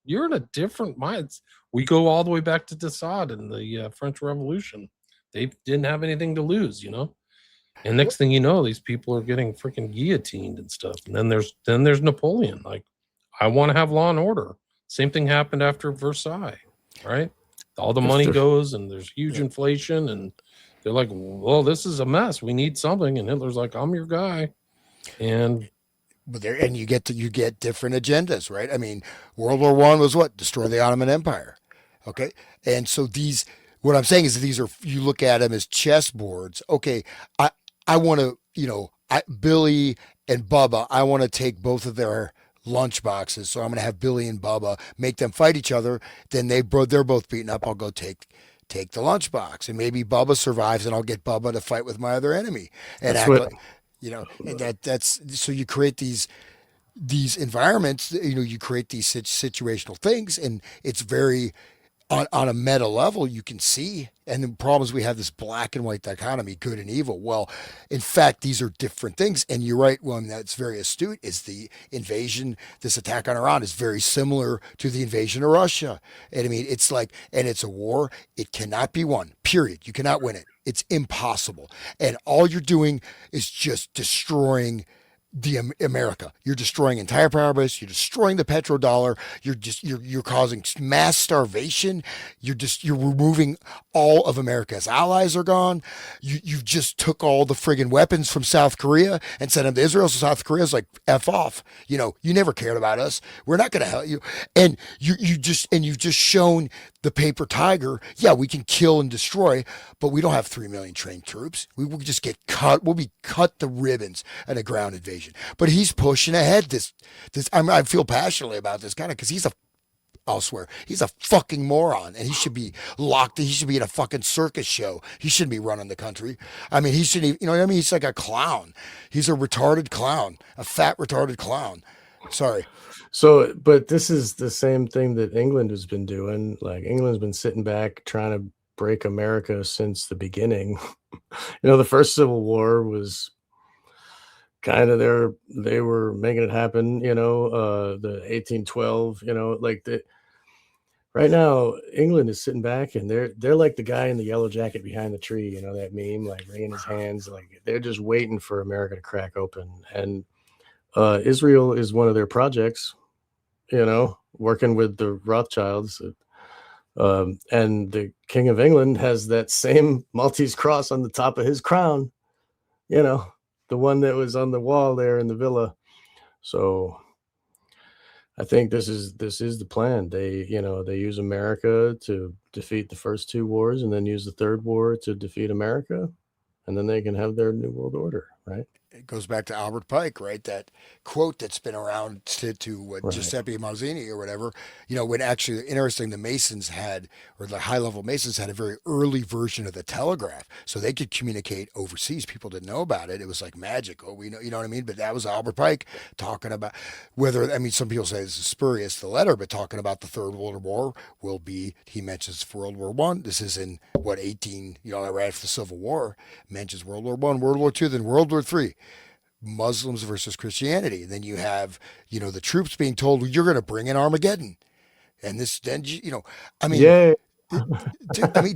you're in a different mind. We go all the way back to Desaad and the French Revolution. They didn't have anything to lose, And next thing you know, these people are getting freaking guillotined and stuff. And then there's Napoleon. Like, I want to have law and order. Same thing happened after Versailles, right? All the money goes and there's huge inflation and they're like, well, this is a mess. We need something. And Hitler's like, I'm your guy. And but there, and you get different agendas, right? I mean, World War One was what? Destroy the Ottoman Empire. Okay. And so what I'm saying is these are, you look at them as chessboards. Okay. I want to, Billy and Bubba, I want to take both of their lunch boxes. So I'm going to have Billy and Bubba make them fight each other. Then they're both beaten up. I'll go take the lunchbox, and maybe Bubba survives, and I'll get Bubba to fight with my other enemy, and That's act what like, and that's so you create these environments. You create these situational things, and it's very on a meta level. You can see, and the problem is we have this black and white dichotomy, good and evil. Well, in fact, these are different things, and you're right. One that's very astute is the invasion. This attack on Iran is very similar to the invasion of Russia, and I mean, it's like, and it's a war. It cannot be won. Period. You cannot win it. It's impossible, and all you're doing is just destroying America. You're destroying entire power base. You're destroying the petrodollar. You're causing mass starvation. You're removing all of America's allies are gone. You just took all the friggin' weapons from South Korea and sent them to Israel. So South Korea's like, F off. You never cared about us. We're not going to help you. And you've just shown the paper tiger. Yeah, we can kill and destroy, but we don't have 3 million trained troops. We will just get cut. We'll be cut to ribbons in a ground invasion. But he's pushing ahead. I feel passionately about this kind of, because I'll swear, he's a fucking moron, and he should be locked. He should be in a fucking circus show. He shouldn't be running the country. I mean, he shouldn't. You know what I mean? He's like a clown. He's a retarded clown, a fat retarded clown. Sorry. So, but this is the same thing that England has been doing. Like, England's been sitting back trying to break America since the beginning. The first Civil War was kind of they were making it happen, the 1812, right now England is sitting back, and they're like the guy in the yellow jacket behind the tree, that meme, like wringing his hands, like they're just waiting for America to crack open. And Israel is one of their projects, working with the Rothschilds. And the King of England has that same Maltese cross on the top of his crown, the one that was on the wall there in the villa. So I think this is the plan. They use America to defeat the first two wars, and then use the third war to defeat America, and then they can have their new world order, right? It goes back to Albert Pike, right? That quote that's been around to Right. Giuseppe Mazzini or whatever. When actually, interesting, the Masons had, or the high level Masons had a very early version of the telegraph, so they could communicate overseas. People didn't know about it. It was like magic. Oh, we know, you know what I mean? But that was Albert Pike talking about some people say this is spurious, the letter, but talking about the Third World War will be, he mentions World War One. This is in 18, right after the Civil War, mentions World War One, World War Two, then World War Three. Muslims versus Christianity. And then you have, the troops being told, well, you're going to bring in Armageddon. And I mean, Yay.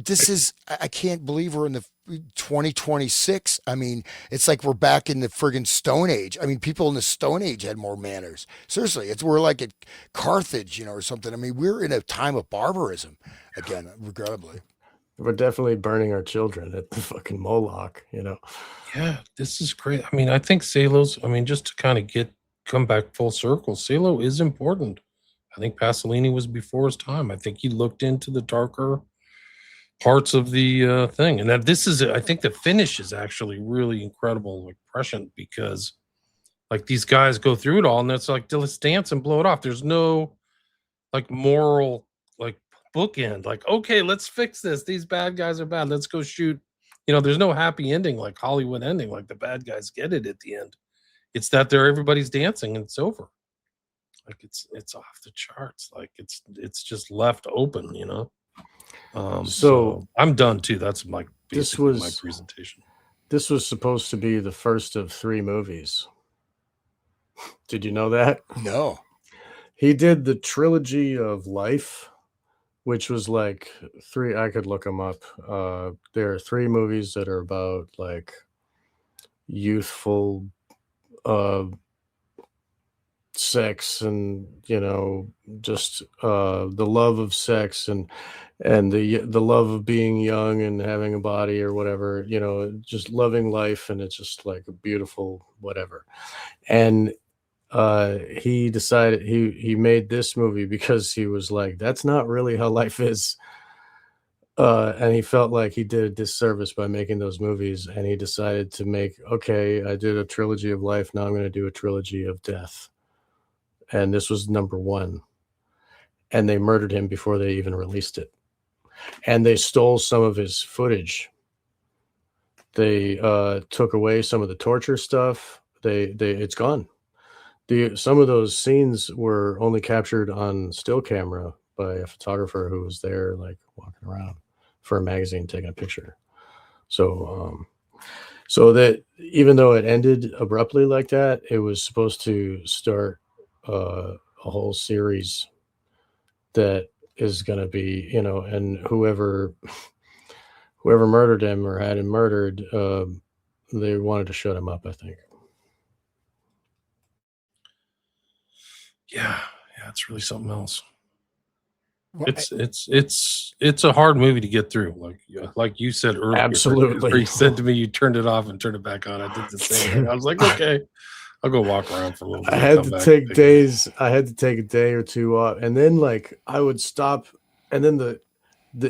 this is, I can't believe we're in the 2026. I mean, it's like we're back in the friggin' Stone Age. I mean, people in the Stone Age had more manners. Seriously, we're like at Carthage, or something. I mean, we're in a time of barbarism again, regrettably. We're definitely burning our children at the fucking Moloch, Yeah, this is great. I mean, I think Salo's, just to kind of come back full circle, Salo is important. I think Pasolini was before his time. I think he looked into the darker parts of the thing. And that I think the finish is actually really incredible, like prescient, because like these guys go through it all, and it's like, let's dance and blow it off. There's no like moral, like bookend, like, okay, let's fix this. These bad guys are bad. Let's go shoot. There's no happy ending, like Hollywood ending, like the bad guys get it at the end. It's that everybody's dancing and it's over. Like it's off the charts. Like it's just left open, So I'm done too. That's my presentation. This was supposed to be the first of 3 movies. Did you know that? No. He did the trilogy of life, which was like 3. I could look them up. There are 3 movies that are about like youthful sex, and just the love of sex, and the love of being young and having a body or whatever, just loving life, and it's just like a beautiful whatever. And he decided he made this movie because he was like, that's not really how life is. And he felt like he did a disservice by making those movies, and he decided to make, okay, I did a trilogy of life, now I'm going to do a trilogy of death. And this was number one. And they murdered him before they even released it. And they stole some of his footage. They took away some of the torture stuff. It's gone. Some of those scenes were only captured on still camera by a photographer who was there, like walking around for a magazine taking a picture. So that even though it ended abruptly like that, it was supposed to start a whole series that is going to be, and whoever murdered him or had him murdered, they wanted to shut him up, I think. Yeah, it's really something else. Well, It's a hard movie to get through. Like you said earlier, Absolutely. where you said to me you turned it off and turned it back on. I did the same thing. I was like, okay, I'll go walk around for a little bit. I had to take days. I had to take a day or two off, and then like I would stop, and then the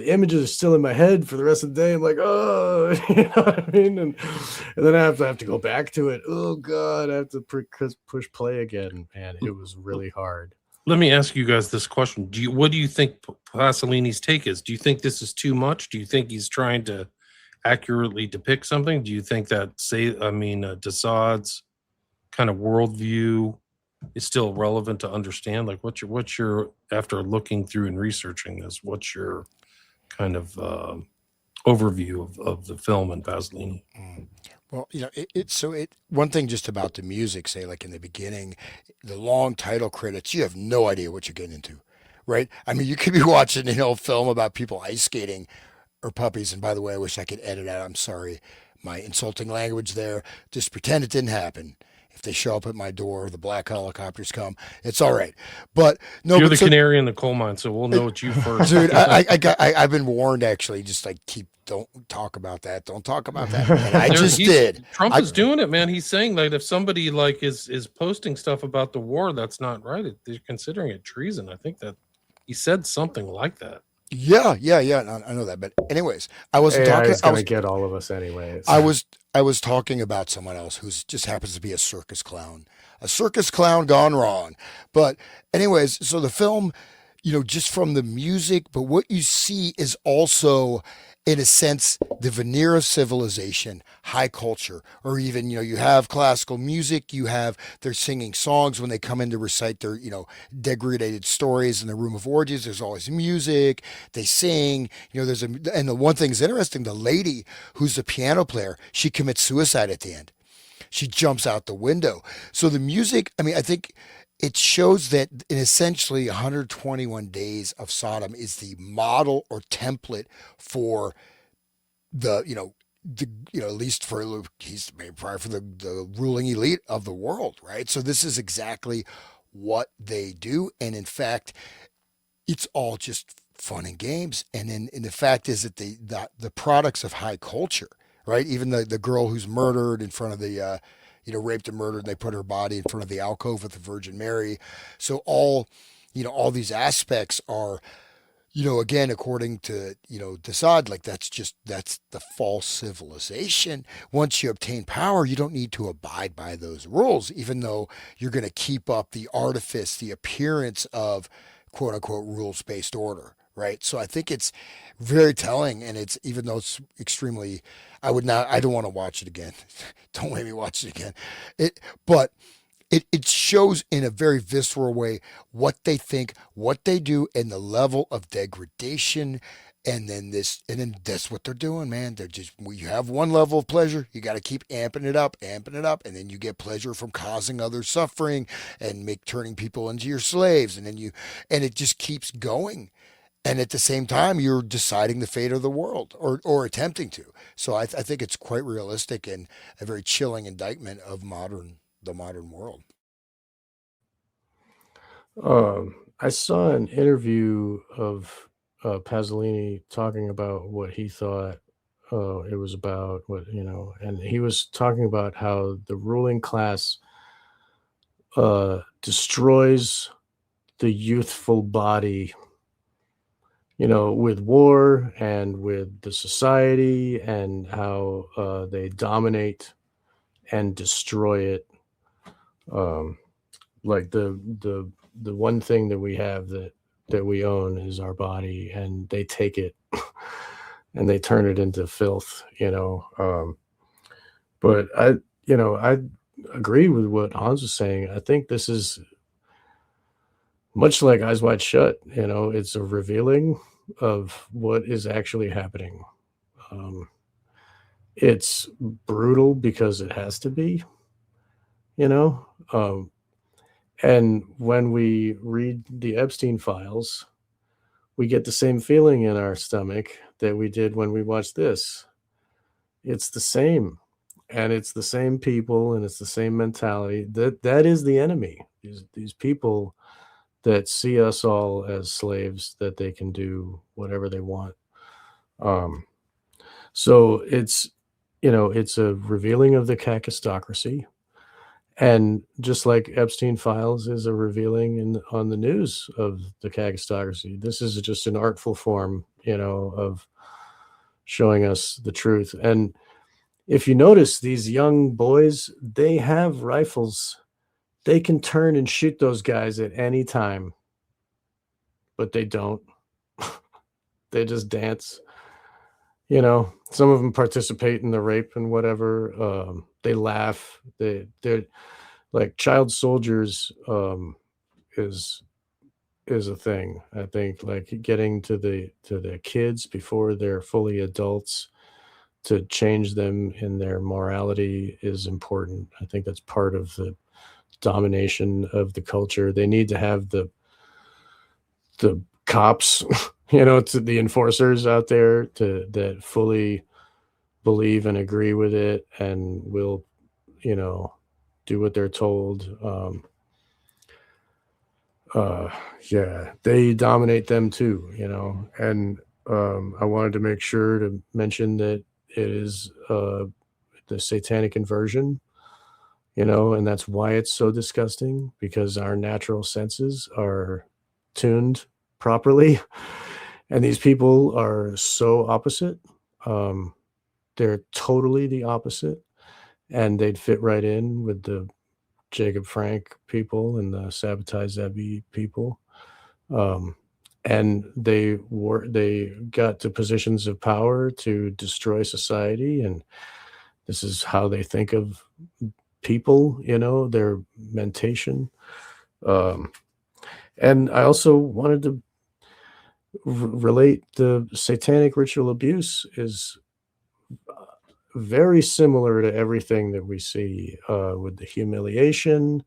images are still in my head for the rest of the day. I'm like, oh, you know what I mean? And then I have to go back to it. Oh God, I have to push play again. Man, it was really hard. Let me ask you guys this question. What do you think Pasolini's take is? Do you think this is too much? Do you think he's trying to accurately depict something? Do you think that Desaad's kind of worldview is still relevant to understand? Like, what's your after looking through and researching this, what's your kind of overview of the film and Pasolini? Well, one thing just about the music, say like in the beginning, the long title credits, you have no idea what you're getting into, right? I mean, you could be watching an old film about people ice skating or puppies. And by the way, I wish I could edit out. I'm sorry, my insulting language there. Just pretend it didn't happen. If they show up at my door, the black helicopters come. It's all right. But no, you're the canary in the coal mine, so we'll know it's you first, dude. I've been warned actually. Just like don't talk about that. Don't talk about that. And I just did. Trump is doing it, man. He's saying that if somebody like is posting stuff about the war, that's not right. They're considering it treason. I think that he said something like that. Yeah. I know that. But anyways, I wasn't talking. It's going to get all of us anyways. I was talking about someone else who just happens to be a circus clown gone wrong. But anyways, so the film, just from the music, but what you see is also, in a sense, the veneer of civilization, high culture, or even, you have classical music, they're singing songs when they come in to recite their, degraded stories in the room of orgies. There's always music, they sing, and the one thing is interesting, the lady who's the piano player, she commits suicide at the end. She jumps out the window. So the music, I think it shows that in essentially 121 Days of Sodom is the model or template for at least for he's probably for the ruling elite of the world, right? So this is exactly what they do, and in fact, it's all just fun and games. And the fact is that the products of high culture, right? Even the girl who's murdered in front of the raped and murdered, and they put her body in front of the alcove with the Virgin Mary. So all these aspects are, again, according to, Desaad, like that's the false civilization. Once you obtain power, you don't need to abide by those rules, even though you're going to keep up the artifice, the appearance of quote unquote rules-based order. Right. So I think it's very telling, and it's, even though it's extremely, I don't want to watch it again. Don't make me watch it again. But it shows in a very visceral way what they think, what they do, and the level of degradation. And then that's what they're doing, man. You have one level of pleasure, you got to keep amping it up, and then you get pleasure from causing others suffering and turning people into your slaves, and it just keeps going. And at the same time, you're deciding the fate of the world, or attempting to. So I think it's quite realistic and a very chilling indictment of the modern world. I saw an interview of Pasolini talking about what he thought it was about, and he was talking about how the ruling class destroys the youthful body, with war and with the society, and how they dominate and destroy it. Like the one thing that we have that we own is our body, and they take it and they turn it into filth. But I agree with what Hans was saying. I think this is much like Eyes Wide Shut. It's a revealing of what is actually happening. It's brutal because it has to be, you know. And when we read the Epstein files, we get the same feeling in our stomach that we did when we watched this. It's the same, and it's the same people, and it's the same mentality. That is the enemy. These people that see us all as slaves, that they can do whatever they want. So it's a revealing of the kakistocracy. And just like Epstein files is a revealing on the news of the kakistocracy, this is just an artful form, of showing us the truth. And if you notice, these young boys, they have rifles. They can turn and shoot those guys at any time, but they don't. They just dance. Some of them participate in the rape and whatever. They laugh. They're like child soldiers. Is a thing. I think, like, getting to the kids before they're fully adults, to change them in their morality is important. I think that's part of the domination of the culture. They need to have the cops, to the enforcers out there that fully believe and agree with it and will, do what they're told. Yeah, they dominate them too, and I wanted to make sure to mention that it is the satanic inversion, and that's why it's so disgusting, because our natural senses are tuned properly. And these people are so opposite. They're totally the opposite. And they'd fit right in with the Jacob Frank people and the Sabotage Zebi people. And they got to positions of power to destroy society. And this is how they think of people, their mentation. And I also wanted to relate the satanic ritual abuse is very similar to everything that we see with the humiliation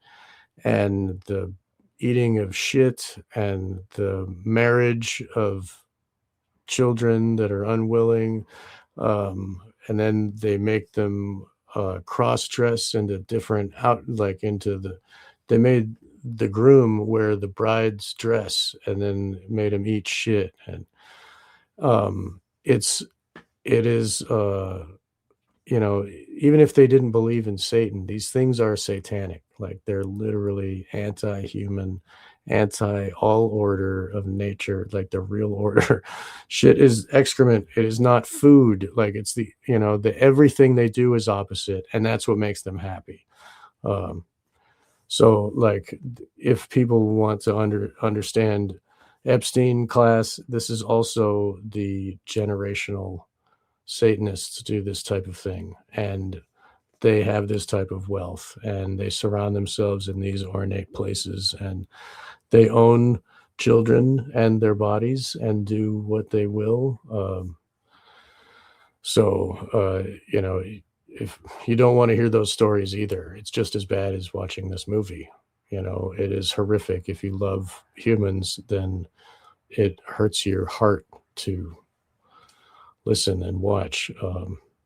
and the eating of shit and the marriage of children that are unwilling. And then they make them cross-dress into different they made the groom wear the bride's dress and then made him eat shit. And it is even if they didn't believe in Satan, these things are satanic. Like, they're literally anti-human, anti all order of nature, like the real order. Shit is excrement. It is not food. Like, it's the everything they do is opposite, and that's what makes them happy. So, like, if people want to understand Epstein class, this is also the generational Satanists do this type of thing, and they have this type of wealth, and they surround themselves in these ornate places, and they own children and their bodies and do what they will. If you don't want to hear those stories either, it's just as bad as watching this movie. It is horrific. If you love humans, then it hurts your heart to listen and watch.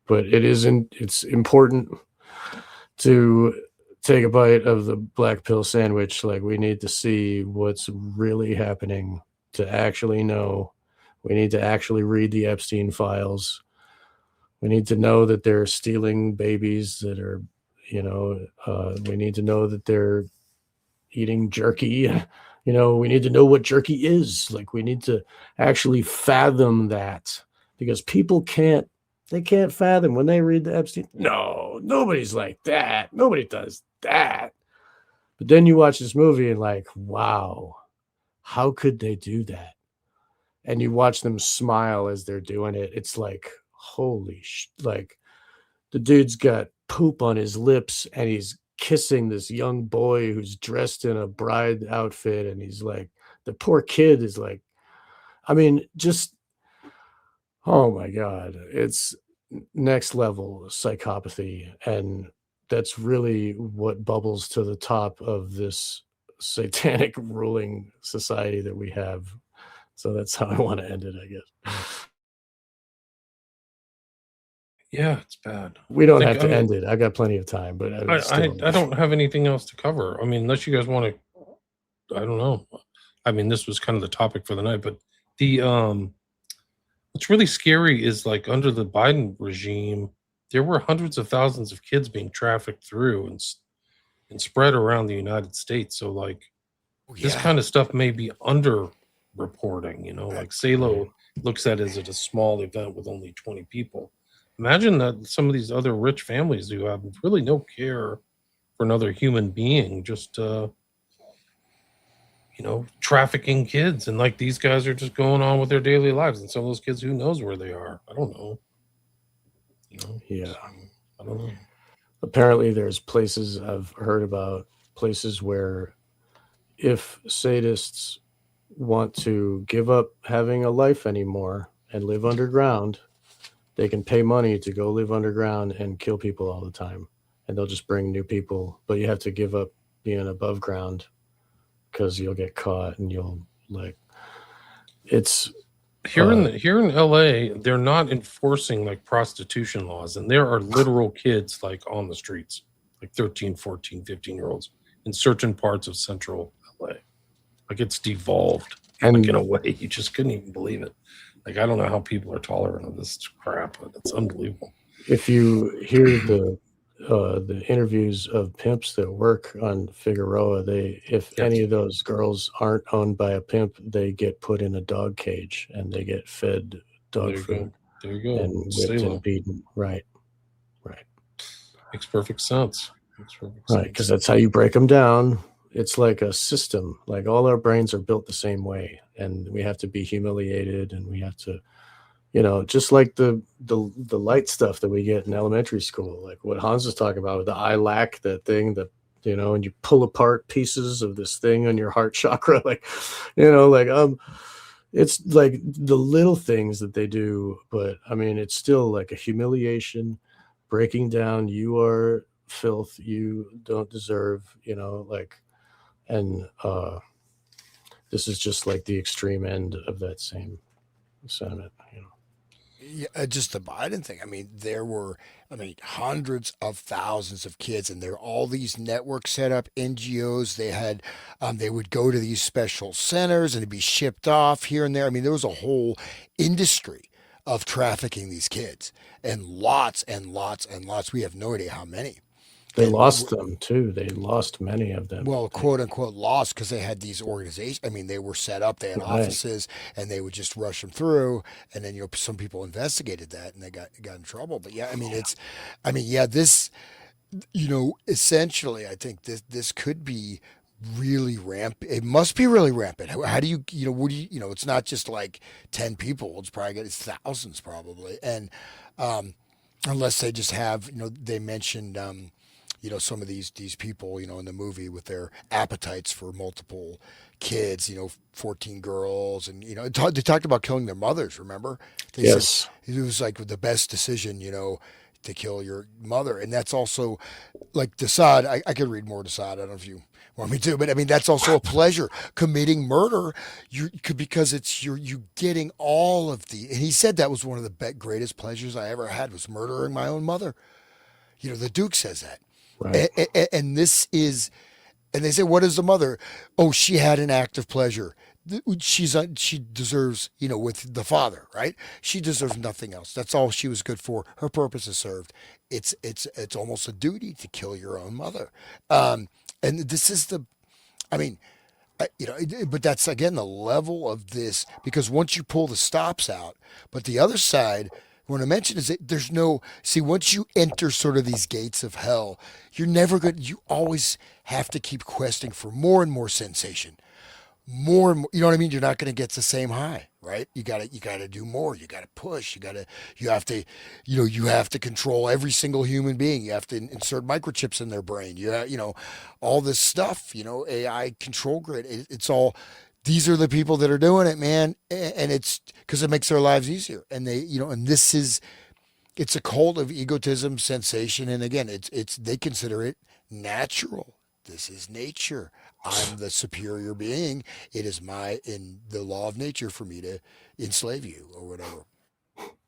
But it's important to take a bite of the black pill sandwich. Like, we need to see what's really happening to actually know. We need to actually read the Epstein files. We need to know that they're stealing babies that are, we need to know that they're eating jerky. You know, we need to know what jerky is. Like, we need to actually fathom that, because people can't fathom when they read the Epstein. No, nobody's like that. Nobody does that. But then you watch this movie and like, wow, how could they do that? And you watch them smile as they're doing it. It's like, holy like, the dude's got poop on his lips and he's kissing this young boy who's dressed in a bride outfit, and he's like, the poor kid is like, I mean, just, oh my god, it's next level psychopathy. And that's really what bubbles to the top of this satanic ruling society that we have. So that's how I want to end it, I guess. Yeah, it's bad. We don't Think- have to I mean, end it. I got plenty of time, but I don't have anything else to cover. I mean, unless you guys want to, I don't know. I mean, this was kind of the topic for the night, but the what's really scary is, like, under the Biden regime, there were hundreds of thousands of kids being trafficked through and spread around the United States. So, like, this Yeah. kind of stuff may be under reporting, you know, like Salo looks at it as a small event with only 20 people. Imagine that some of these other rich families who have really no care for another human being, just you know, trafficking kids, and like these guys are just going on with their daily lives, and some of those kids, who knows where they are? I don't know. You know, Yeah. so, I don't know. Apparently there's places, I've heard about places where if sadists want to give up having a life anymore and live underground, they can pay money to go live underground and kill people all the time. And they'll just bring new people, but you have to give up being above ground because you'll get caught and you'll, like, it's Here in LA, they're not enforcing like prostitution laws, and there are literal kids like on the streets, like 13, 14, 15-year-olds in certain parts of central LA. Like, it's devolved, and like, in a way you just couldn't even believe it. Like, I don't know how people are tolerant of this crap, but it's unbelievable. if you hear the interviews of pimps that work on Figueroa, if any of those girls aren't owned by a pimp, they get put in a dog cage and they get fed dog food There you go. and whipped Salo. and beaten. Right. Makes perfect sense. Right, because that's how you break them down. It's like a system. Like, all our brains are built the same way, and we have to be humiliated, and we have to, you know, just like the light stuff that we get in elementary school, like what Hans was talking about with the ILAC, that thing that, you know, and you pull apart pieces of this thing on your heart chakra, like, you know, like, it's like the little things that they do, but I mean, it's still like a humiliation, breaking down. You are filth, you don't deserve, you know, like, and this is just like the extreme end of that same sentiment, you know. Yeah, just the Biden thing. I mean, there were, hundreds of thousands of kids, and there are all these networks set up, NGOs. They had, they would go to these special centers and it'd be shipped off here and there. I mean, there was a whole industry of trafficking these kids, and lots and lots and lots. We have no idea how many. They And lost them too. They lost many of them. well, quote unquote, lost because they had these organizations. I mean, they were set up, they had Right. offices, and they would just rush them through. And then, some people investigated that and they got in trouble. But yeah, this, essentially, I think this could be really rampant. It must be really rampant. How do you, what do you, it's not just like 10 people. It's thousands probably. And unless they just have, they mentioned, some of these people, in the movie with their appetites for multiple kids, 14 girls, and they talked about killing their mothers. Remember? They Yes. said it was like the best decision, to kill your mother, and that's also like Desaad. I could read more Desaad. I don't know if you want me to, but I mean that's also a pleasure. Committing murder, because it's you getting all of the. And he said that was one of the greatest pleasures I ever had, was murdering my own mother. The Duke says that. Right. And this is, and they say, what is the mother? Oh, she had an act of pleasure. She deserves, with the father, right? She deserves nothing else. That's all she was good for. Her purpose is served. It's almost a duty to kill your own mother. And this is I mean, but that's again the level of this, because once you pull the stops out, but the other side, what I mentioned is that there's no, see, once you enter sort of these gates of hell, you're never good. You always have to keep questing for more and more sensation, more and more, you know what I mean? You're not going to get the same high, right? You got to do more. You got to push. You have to, you have to control every single human being. You have to insert microchips in their brain. All this stuff, AI control grid. It's all, these are the people that are doing it, man. And it's because it makes their lives easier. And and it's a cult of egotism, sensation. And again, they consider it natural. This is nature. I'm the superior being. It is in the law of nature for me to enslave you or whatever.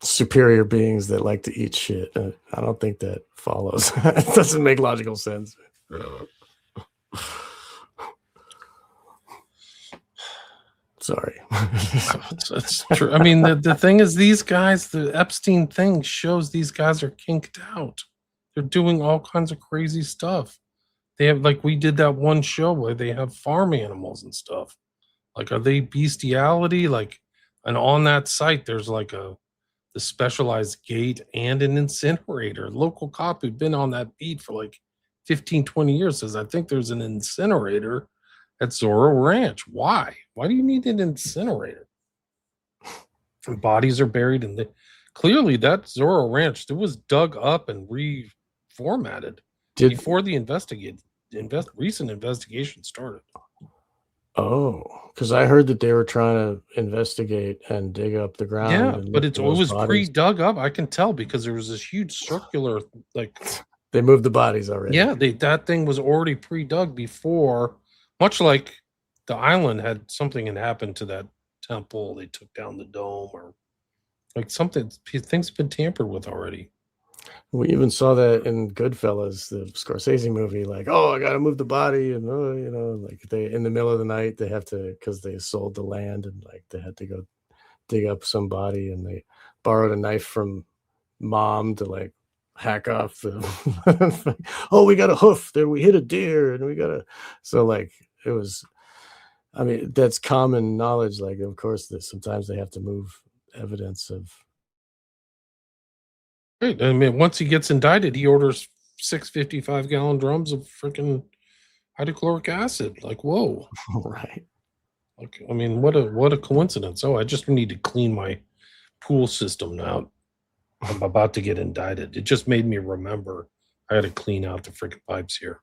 Superior beings that like to eat shit. I don't think that follows. It doesn't make logical sense. Sorry. That's true. I mean, the thing is, these guys, the Epstein thing shows these guys are kinked out. They're doing all kinds of crazy stuff. They have, like, we did that one show where they have farm animals and stuff. Like, are they bestiality? Like, and on that site, there's like the specialized gate and an incinerator. Local cop who'd been on that beat for like 15, 20 years says, I think there's an incinerator at Zorro Ranch. Why? Why do you need an incinerator? And bodies are buried in clearly that Zorro Ranch, it was dug up and reformatted before the recent investigation started. Oh, because I heard that they were trying to investigate and dig up the ground. Yeah, but it was pre-dug up. I can tell because there was this huge circular, like, they moved the bodies already. Yeah, that thing was already pre-dug before, much like the island had happened to that temple. They took down the dome, or like things been tampered with already. We even saw that in Goodfellas, the Scorsese movie. Like, I got to move the body, and like they in the middle of the night they have to, because they sold the land, and like they had to go dig up some body, and they borrowed a knife from mom to like hack off the. We got a hoof there. We hit a deer, and we got a. So like it was. I mean, that's common knowledge. Like, of course, that sometimes they have to move evidence of. Right. I mean, once he gets indicted, he orders 6 55-gallon drums of freaking hydrochloric acid. Like, whoa. Right. Like, I mean, what a coincidence. I just need to clean my pool system now. I'm about to get indicted. It just made me remember I had to clean out the freaking pipes here.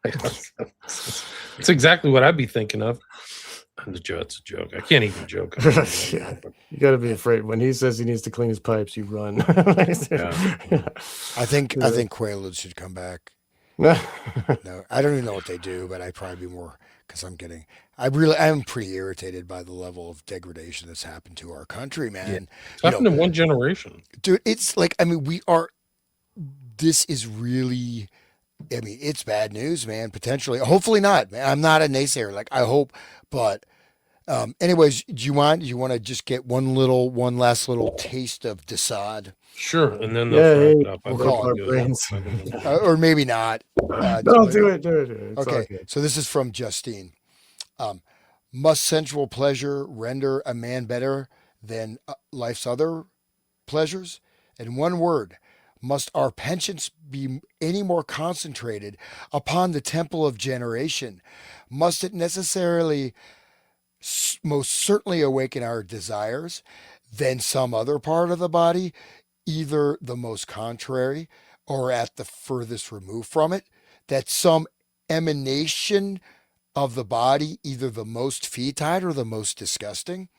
It's exactly what I'd be thinking of. It's a joke. I can't even joke. Yeah. You got to be afraid when he says he needs to clean his pipes. You run. Yeah. I think Quaaludes should come back. No, I don't even know what they do, but I'd probably be more, because I'm pretty irritated by the level of degradation that's happened to our country, man. Yeah. It's happened in one generation, dude. It's like, I mean, this is really, I mean, it's bad news, man. Potentially, hopefully not, man. I'm not a naysayer. Like, I hope, but anyways, do you want to just get one last little taste of Desaad? Sure, and then they'll wrap it up. We'll call it brains. Or maybe not. No, do it. It's okay, so this is from Justine. Must sensual pleasure render a man better than life's other pleasures? In one word, must our penchants be any more concentrated upon the temple of generation? Must it necessarily most certainly awaken our desires than some other part of the body, either the most contrary or at the furthest remove from it, that some emanation of the body, either the most fetid or the most disgusting?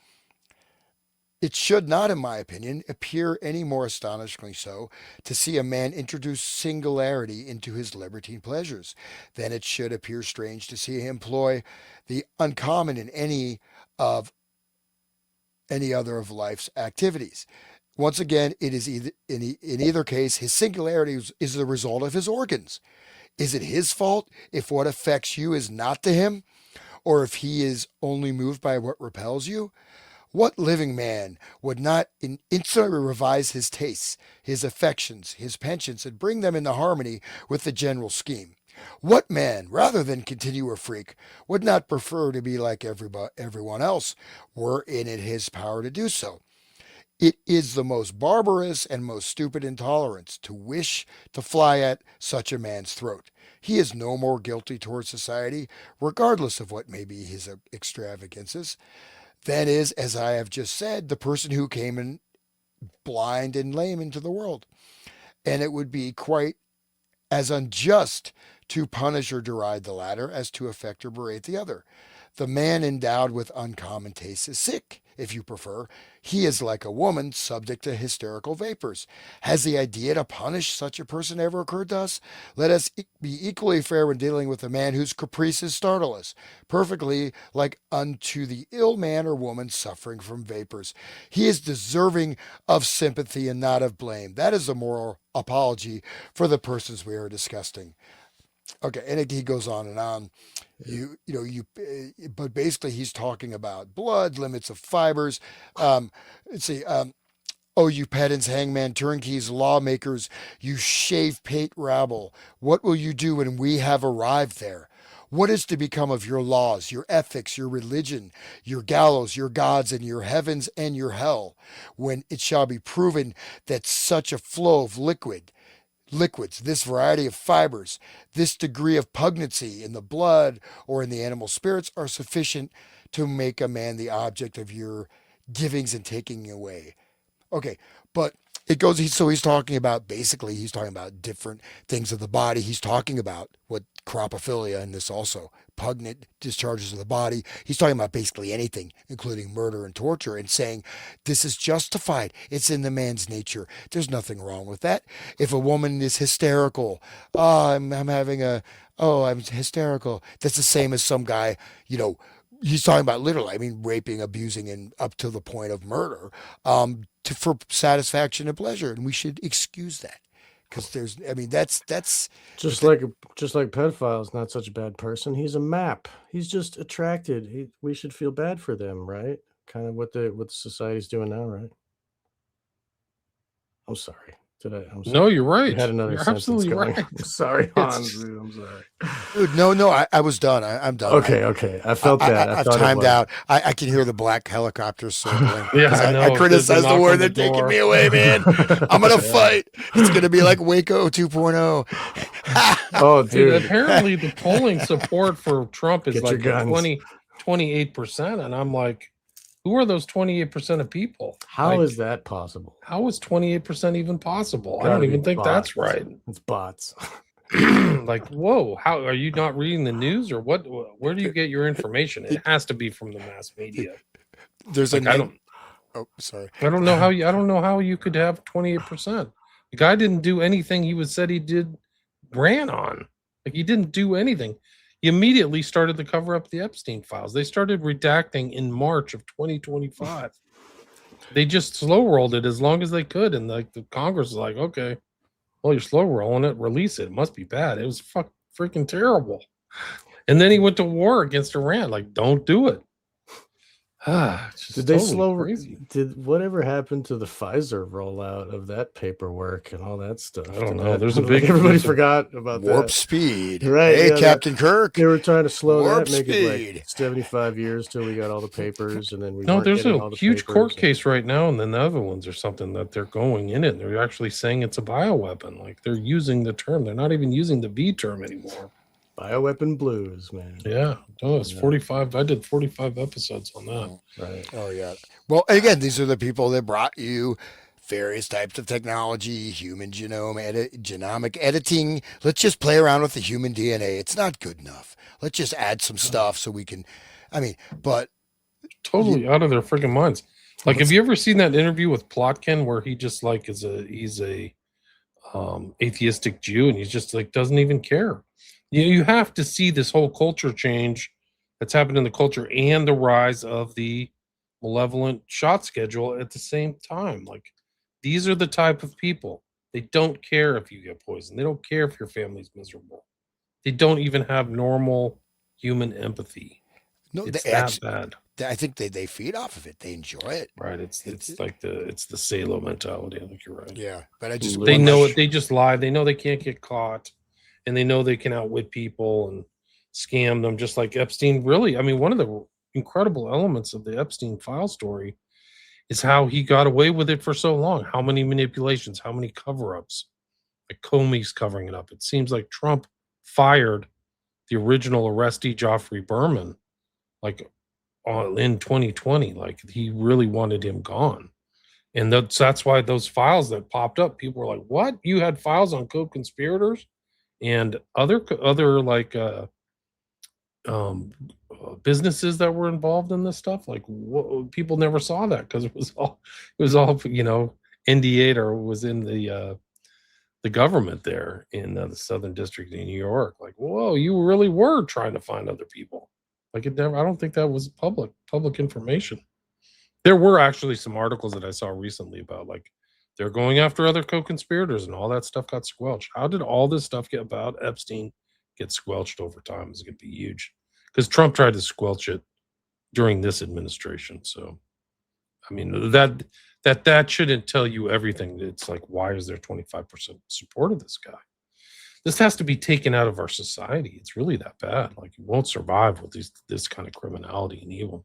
It should not, in my opinion, appear any more astonishingly so to see a man introduce singularity into his libertine pleasures than it should appear strange to see him employ the uncommon in any other of life's activities. Once again, it is in either case, his singularity is the result of his organs. Is it his fault if what affects you is not to him, or if he is only moved by what repels you? What living man would not instantly revise his tastes, his affections, his penchants, and bring them into harmony with the general scheme? What man, rather than continue a freak, would not prefer to be like everyone else, were it in his power to do so? It is the most barbarous and most stupid intolerance to wish to fly at such a man's throat. He is no more guilty towards society, regardless of what may be his extravagances, than is, as I have just said, the person who came in blind and lame into the world. And it would be quite as unjust to punish or deride the latter as to affect or berate the other. The man endowed with uncommon taste is sick, if you prefer. He is like a woman subject to hysterical vapors. Has the idea to punish such a person ever occurred to us? Let us be equally fair when dealing with a man whose caprices startle us, perfectly like unto the ill man or woman suffering from vapors. He is deserving of sympathy and not of blame. That is a moral apology for the persons we are discussing. Okay, and he goes on and on. But basically he's talking about blood, limits of fibers. Let's see. Oh, you pedants, hangman, turnkeys, lawmakers, you shave-pate rabble, what will you do when we have arrived there? What is to become of your laws, your ethics, your religion, your gallows, your gods, and your heavens and your hell, when it shall be proven that such a flow of liquids, this variety of fibers, this degree of pugnancy in the blood or in the animal spirits are sufficient to make a man the object of your givings and taking away? Okay, but it goes, he's talking about, basically, he's talking about different things of the body. He's talking about what cropophilia and this also, pugnant discharges of the body. He's talking about basically anything, including murder and torture, and saying this is justified. It's in the man's nature. There's nothing wrong with that. If a woman is hysterical, I'm hysterical. That's the same as some guy, he's talking about literally, I mean, raping, abusing, and up to the point of murder, for satisfaction and pleasure, and we should excuse that because that's just like pedophile's not such a bad person. He's a map. He's just attracted. We should feel bad for them, right? Kind of what the society's doing now, right? I'm sorry. I'm sorry. No, you're right. You had another You're sentence absolutely going. right. I'm sorry, Hans. Dude, I'm sorry. Dude, no, I was done. I'm done. Okay. I felt that. I've timed out. I can hear the black helicopters circling. Yeah, I know. I criticized the word. They're taking me away, man. I'm gonna fight. It's gonna be like Waco 2.0. Oh, dude. Apparently, the polling support for Trump is Get like your guns. 28%, and I'm like, who are those 28% of people? How is that possible? How is 28% even possible? I Gotta don't be even think bots. that's right. It's bots. Like, whoa, how are you not reading the news or what? Where do you get your information? It has to be from the mass media. There's Like, sorry. I don't know how you could have 28%. The guy didn't do anything he said he ran on. Like, he didn't do anything. He immediately started to cover up the Epstein files. They started redacting in March of 2025. They just slow rolled it as long as they could, and like the Congress is like, okay, well, you're slow rolling it, release it. It must be bad. It was freaking terrible. And then he went to war against Iran. Like, don't do it. Did they crazy. Did whatever happened to the Pfizer rollout of that paperwork and all that stuff? I don't know. There's a big everybody forgot about warp that. speed. Right? Hey, yeah, Captain Kirk. They were trying to slow Warp that, make speed. it like 75 years till we got all the papers, and then we No, weren't there's getting a all the huge papers court and- case right now in the Netherlands or something that they're going in it. They're actually saying it's a bioweapon. Like, they're using the term. They're not even using the V term anymore. Bioweapon blues, man. Yeah. No, it's 45. I did 45 episodes on that. Right. Oh yeah. Well, again, these are the people that brought you various types of technology, human genomic editing. Let's just play around with the human DNA. It's not good enough. Let's just add some stuff so we can. But Totally out of their freaking minds. Like, have you ever seen that interview with Plotkin where he just like he's a atheistic Jew and he's just like doesn't even care. You have to see this whole culture change that's happened in the culture and the rise of the malevolent shot schedule at the same time. Like, these are the type of people. They don't care if you get poisoned. They don't care if your family's miserable. They don't even have normal human empathy. no, It's they that bad. I think they feed off of it. They enjoy it. Right. It's like the Salo mentality. I think you're right. Yeah, but I just They know it. They just lie. They know they can't get caught. and they know they can outwit people and scam them, just like Epstein. Really, I mean, one of the incredible elements of the Epstein file story is how he got away with it for so long. How many manipulations, how many cover-ups. Like Comey's covering it up. It seems like Trump fired the original arrestee, Joffrey Berman, like in 2020. Like he really wanted him gone. And that's why those files that popped up, people were like, what? You had files on co-conspirators and other like businesses that were involved in this stuff? Like people never saw that because it was all NDA'd or was in the government there in the Southern District in New York. Like, whoa, you really were trying to find other people. Like it never. I don't think that was public information. There were actually some articles that I saw recently about like they're going after other co-conspirators and all that stuff got squelched. How did all this stuff get about Epstein get squelched over time? It's going to be huge because Trump tried to squelch it during this administration. So, I mean, that shouldn't tell you everything. It's like, why is there 25% support of this guy? This has to be taken out of our society. It's really that bad. Like, it won't survive with this kind of criminality and evil.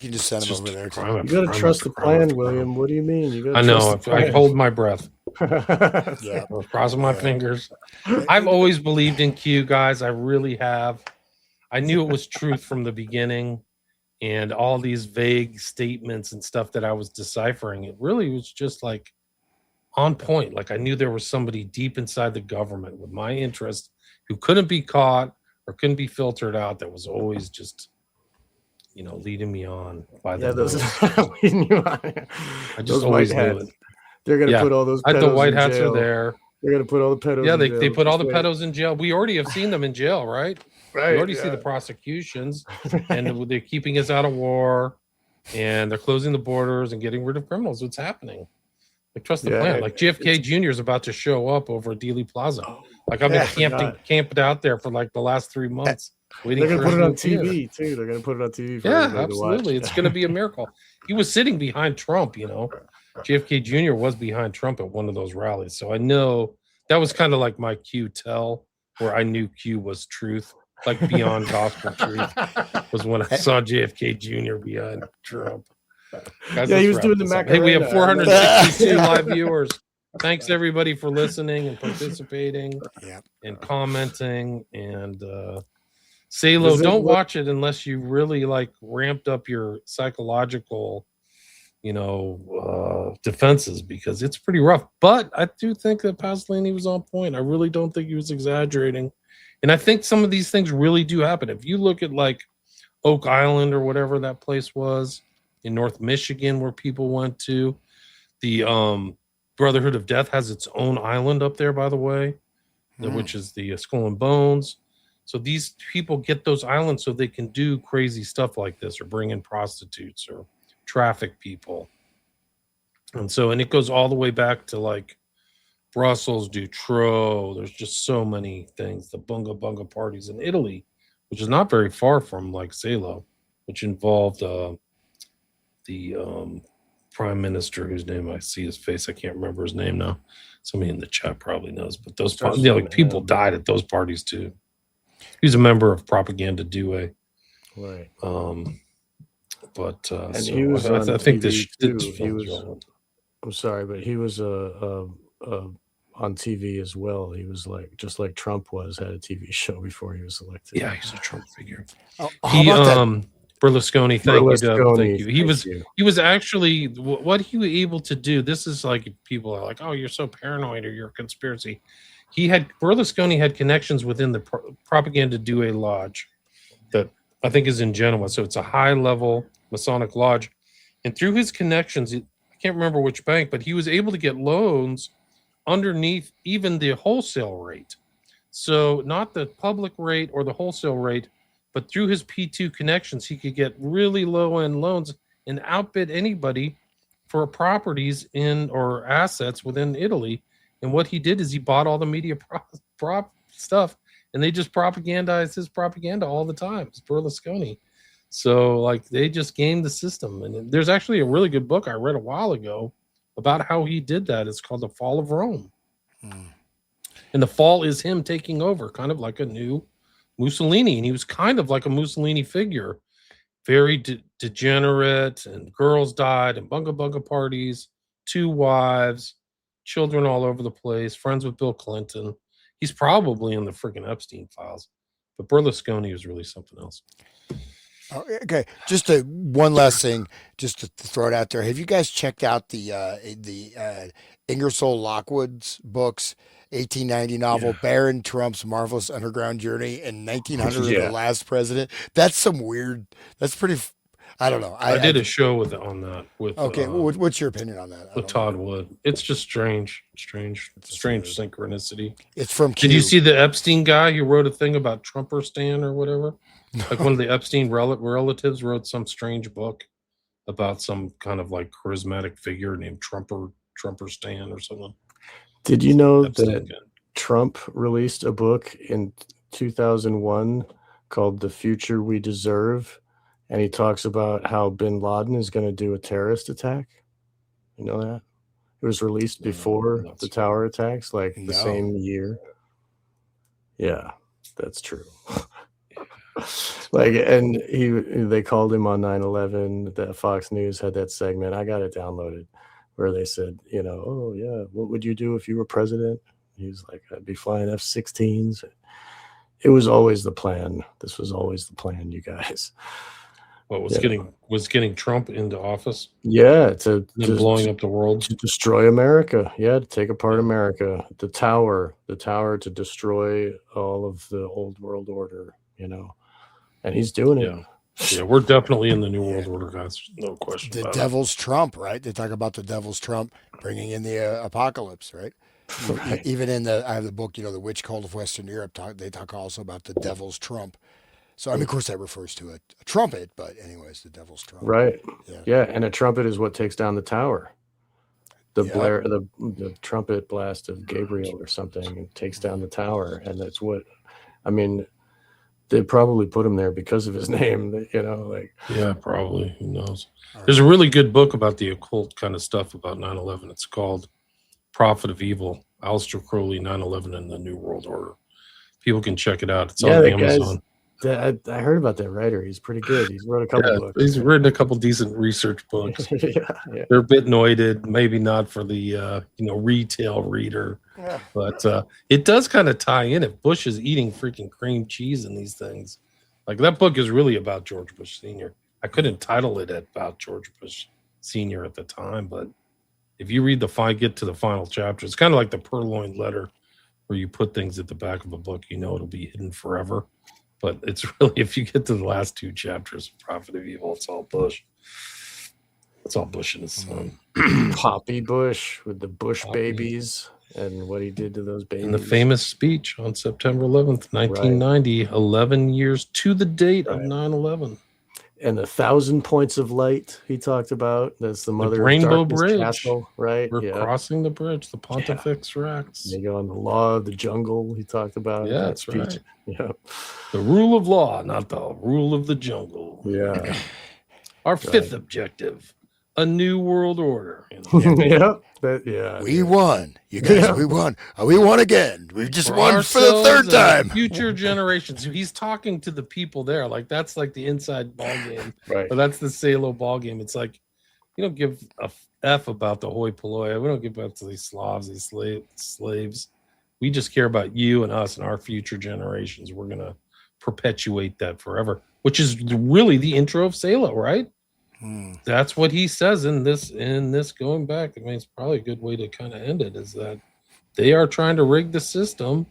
You just send him over there. You got to trust the plan, William. What do you mean? You I know. I hold my breath. Yeah. I was crossing my fingers. I've always believed in Q, guys. I really have. I knew it was truth from the beginning, and all these vague statements and stuff that I was deciphering, it really was just like on point. Like I knew there was somebody deep inside the government with my interest who couldn't be caught or couldn't be filtered out. That was always just, leading me on by the leading you on. I just always knew it. They're gonna put all those pedos the white in hats jail. are there. They're gonna put all the pedos. Yeah, in jail. they put all the pedos in jail. We already have seen them in jail, right? Right. We already see the prosecutions, and they're keeping us out of war, and they're closing the borders and getting rid of criminals. What's happening? Like, trust the plan. Like JFK Jr. is about to show up over at Dealey Plaza. Like I've been camped out there for like the last 3 months. They're gonna put it on TV too. They're gonna put it on TV. For absolutely. It's gonna be a miracle. He was sitting behind Trump. JFK Jr. was behind Trump at one of those rallies. So I know that was kind of like my Q tell, where I knew Q was truth, like beyond gospel truth, was when I saw JFK Jr. behind Trump. Guys, he was doing the Macarena. Hey, we have 462 live viewers. Thanks everybody for listening and participating and commenting. And Salo, don't watch it unless you really like ramped up your psychological defenses, because it's pretty rough. But I do think that Pasolini was on point. I really don't think he was exaggerating. And I think some of these things really do happen. If you look at like Oak Island or whatever that place was in North Michigan where people went to, the Brotherhood of Death has its own island up there, by the way, which is the Skull and Bones. So these people get those islands so they can do crazy stuff like this, or bring in prostitutes or traffic people. And it goes all the way back to like Brussels, Dutroux. There's just so many things. The Bunga Bunga parties in Italy, which is not very far from like Salo, which involved the prime minister whose name I see his face. I can't remember his name now. Somebody in the chat probably knows, but those people died at those parties too. He was a member of Propaganda Due. Right. But and he was on I think TV this too. He was. I'm sorry, but he was on TV as well. He was like, just like Trump had a TV show before he was elected. Yeah, he's a Trump figure. Berlusconi, thank you. He was actually, what he was able to do. This is like, people are like, oh, you're so paranoid or you're a conspiracy. Berlusconi had connections within the Propaganda Due Lodge that I think is in Genoa. So it's a high level Masonic lodge. And through his connections, I can't remember which bank, but he was able to get loans underneath even the wholesale rate. So not the public rate or the wholesale rate, but through his P2 connections, he could get really low end loans and outbid anybody for properties or assets within Italy. And what he did is he bought all the media prop stuff, and they just propagandized his propaganda all the time. It's Berlusconi. So like they just gamed the system. And there's actually a really good book I read a while ago about how he did that. It's called The Fall of Rome. And the fall is him taking over, kind of like a new Mussolini. And he was kind of like a Mussolini figure, very degenerate, and girls died, and bunga bunga parties, 2 wives, children all over the place, friends with Bill Clinton. He's probably in the freaking Epstein files, but Berlusconi was really something else. Okay, just one last thing, just to throw it out there. Have you guys checked out the Ingersoll Lockwood's books, 1890 novel, Yeah. Baron Trump's Marvelous Underground Journey, and 1900 The Yeah. Last President? That's some weird. That's pretty. I don't know. I did a show on that with Okay, what's your opinion on that? I with don't Todd know. Wood. It's just strange It's synchronicity. It's from Did you Q. see the Epstein guy who wrote a thing about Trumperstan or whatever? Like one of the Epstein relatives wrote some strange book about some kind of like charismatic figure named Trumperstan or something. Did you know Epstein that guy. Trump released a book in 2001 called The Future We Deserve? And he talks about how bin Laden is going to do a terrorist attack. You know that? It was released before not the so- tower attacks, like the No. same year. Yeah, that's true. Like, and they called him on 9/11. That Fox News had that segment. I got it downloaded where they said, oh yeah, what would you do if you were president? He was like, I'd be flying F-16s. It was always the plan. This was always the plan, you guys. What was getting Trump into office Yeah, and then blowing up the world? to destroy America. Yeah, to take apart America. The tower to destroy all of the old world order, and he's doing it. Yeah, we're definitely in the New World Order, guys. No question The about devil's Trump, right? They talk about the devil's Trump bringing in the apocalypse, right? Right. Even I have the book, The Witch Cult of Western Europe. They talk also about the devil's Trump. So, I mean, of course, that refers to a trumpet, but anyways, the devil's Trump. Right. Yeah. Yeah, and a trumpet is what takes down the tower. The Yeah. blare, the trumpet blast of Gabriel or something takes down the tower, and that's what. I mean, they probably put him there because of his name. Yeah, probably. Who knows? There's a really good book about the occult kind of stuff about 9/11. It's called Prophet of Evil, Aleister Crowley, 9/11 and the New World Order. People can check it out. It's on that Amazon. I heard about that writer. He's pretty good. He's wrote a couple books. He's written a couple decent research books. yeah. They're a bit noited, maybe not for the retail reader, Yeah. but it does kind of tie in. If Bush is eating freaking cream cheese in these things, like that book is really about George Bush Sr. I couldn't title it about George Bush Sr. at the time, but if you get to the final chapter, it's kind of like the purloined letter where you put things at the back of a book, it'll be hidden forever. But it's really, if you get to the last 2 chapters of Prophet of Evil, it's all Bush. It's all Bush and his son. Poppy Bush with the Bush Poppy. babies and what he did to those babies. And the famous speech on September 11th, 1990, 11 years to the date of Right. 9/11. And the 1,000 points of light he talked about. That's the mother Rainbow of darkness Bridge. castle, right? We're Yeah. crossing the bridge, the Pontifex Rex. They go on the law of the jungle he talked about. in Yeah, that that's speech. right. Yeah. The rule of law, not the rule of the jungle. Yeah. Our 5th objective, a new world order. Yep. Yeah. We won. You guys, Yeah. we won. We won again. We just won for the ourselves third and time. Future generations. So he's talking to the people there. Like that's like the inside ball game. Right. But that's the Salo ball game. It's like you don't give a F about the hoi polloi. We don't give up to these Slavs, these slaves. We just care about you and us and our future generations. We're gonna perpetuate that forever, which is really the intro of Salo, right? That's what he says in this going back. I mean, it's probably a good way to kind of end it, is that they are trying to rig the system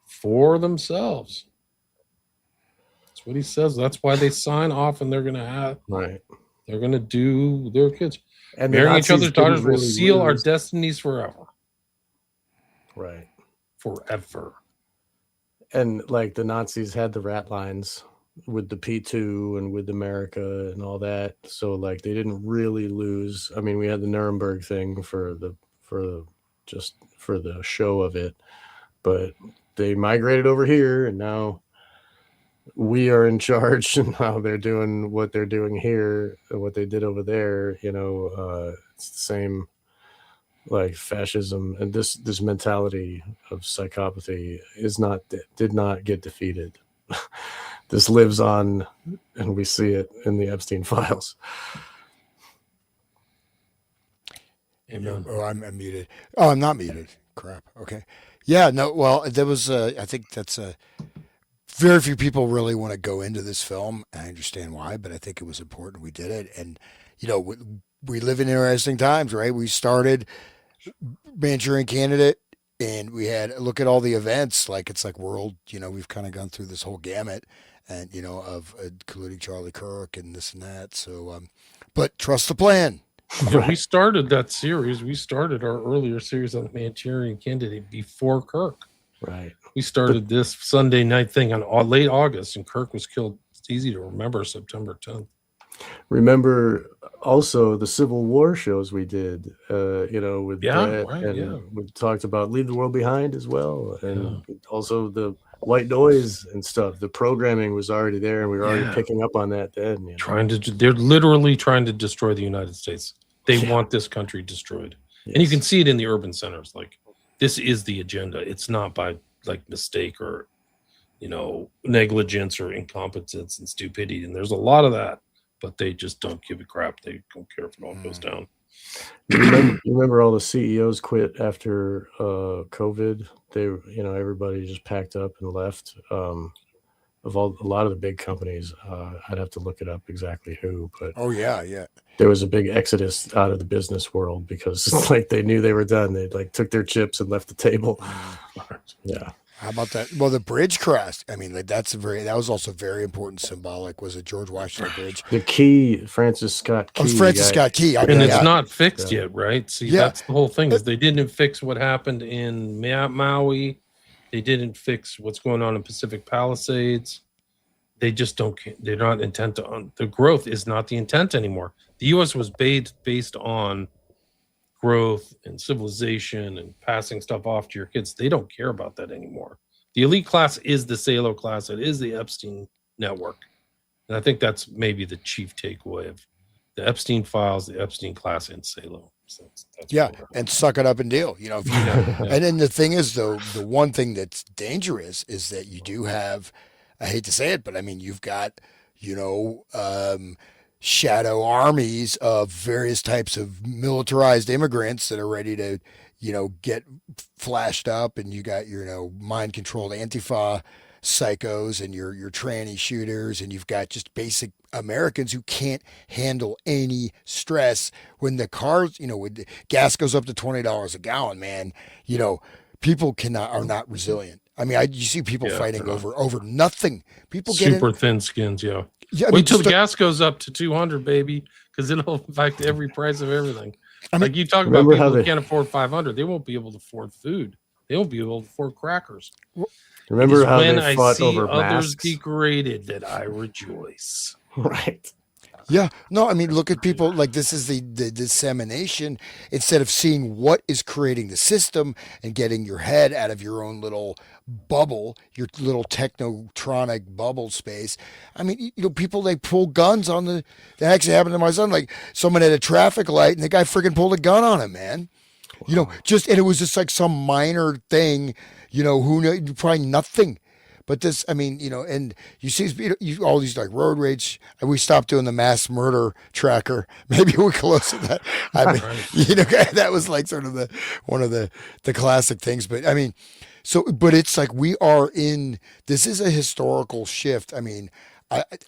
for themselves. That's what he says. That's why they sign off, and they're gonna do their kids. And the Marrying each Nazis other's daughters didn't will really seal our lose. destinies forever. Right. Forever. And like the Nazis had the rat lines with the P2 and with America and all that. So like they didn't really lose. I mean, we had the Nuremberg thing for the show of it, but they migrated over here and now we are in charge, and now they're doing what they're doing here, what they did over there. It's the Like fascism and this mentality of psychopathy did not get defeated. This lives on, and we see it in the Epstein files. Amen. Oh, I'm muted. Oh, I'm not muted. Crap. Okay. Yeah. No. Well, there was. I think that's a very few people really want to go into this film. I understand why, but I think it was important we did it. And we live in interesting times, right? We started Manchurian Candidate, and we had look at all the events. Like it's like world. We've kind of gone through this whole gamut, and of including Charlie Kirk and this and that. So, but trust the plan. Yeah, we started that series. We started our earlier series on the Manchurian Candidate before Kirk. Right. We started this Sunday night thing on late August, and Kirk was killed. It's easy to remember September 10th. Remember also the Civil War shows we did, with Brett, right, and we talked about Leave the World Behind as well, and also the white noise and stuff. The programming was already there, and we were already picking up on that then. They're literally trying to destroy the United States. They want this country destroyed. Yes. And you can see it in the urban centers. Like, this is the agenda. It's not by like mistake or, negligence or incompetence and stupidity. And there's a lot of that, but they just don't give a crap. They don't care if it all goes down. You remember all the CEOs quit after COVID? They, everybody just packed up and left. Of a lot of the big companies, I'd have to look it up exactly who, but yeah, there was a big exodus out of the business world because it's like they knew they were done. They like took their chips and left the table. Yeah. How about that? Well, the bridge crash. I mean, that was also very important, symbolic. Was it George Washington Bridge? The Key, Francis Scott Key. Francis Scott Key. And it's not fixed yet, right? See, that's the whole thing is they didn't fix what happened in Maui. They didn't fix what's going on in Pacific Palisades. They just don't. They're not intent on the growth is not the intent anymore. The U.S. was based on growth and civilization and passing stuff off to your kids. They don't care about that anymore. The elite class is the Salo class. It is the Epstein network. And I think that's maybe the chief takeaway of the Epstein files, the Epstein class, and Salo. So that's and suck it up and deal. And then the thing is, though, the one thing that's dangerous is that you do have, I hate to say it, but I mean, you've got, shadow armies of various types of militarized immigrants that are ready to, get flashed up, and you got your, mind-controlled Antifa psychos and your tranny shooters, and you've got just basic Americans who can't handle any stress when the cars, when the gas goes up to $20 a gallon, man, people are not resilient. I mean, you see people fighting over nothing. People get super thin skins. Yeah. Wait till the gas goes up to 200, baby, because it'll affect every price of everything. I mean, like you talk about people who can't afford 500, they won't be able to afford food. They won't be able to afford crackers. Remember how when they fought I see over others masks? degraded that I rejoice. Right. Yeah. No, I mean, look at people like this is the dissemination instead of seeing what is creating the system and getting your head out of your own little bubble, your little technotronic bubble space. I mean, people, they pull guns on that actually happened to my son. Like someone at a traffic light and the guy freaking pulled a gun on him, man. Wow. And it was just like some minor thing, who knew, probably nothing. But this, I mean, and you see all these like road rage. We stopped doing the mass murder tracker. Maybe we close to that. I mean, that was like sort of one of the classic things. But I mean, but it's like this is a historical shift. I mean,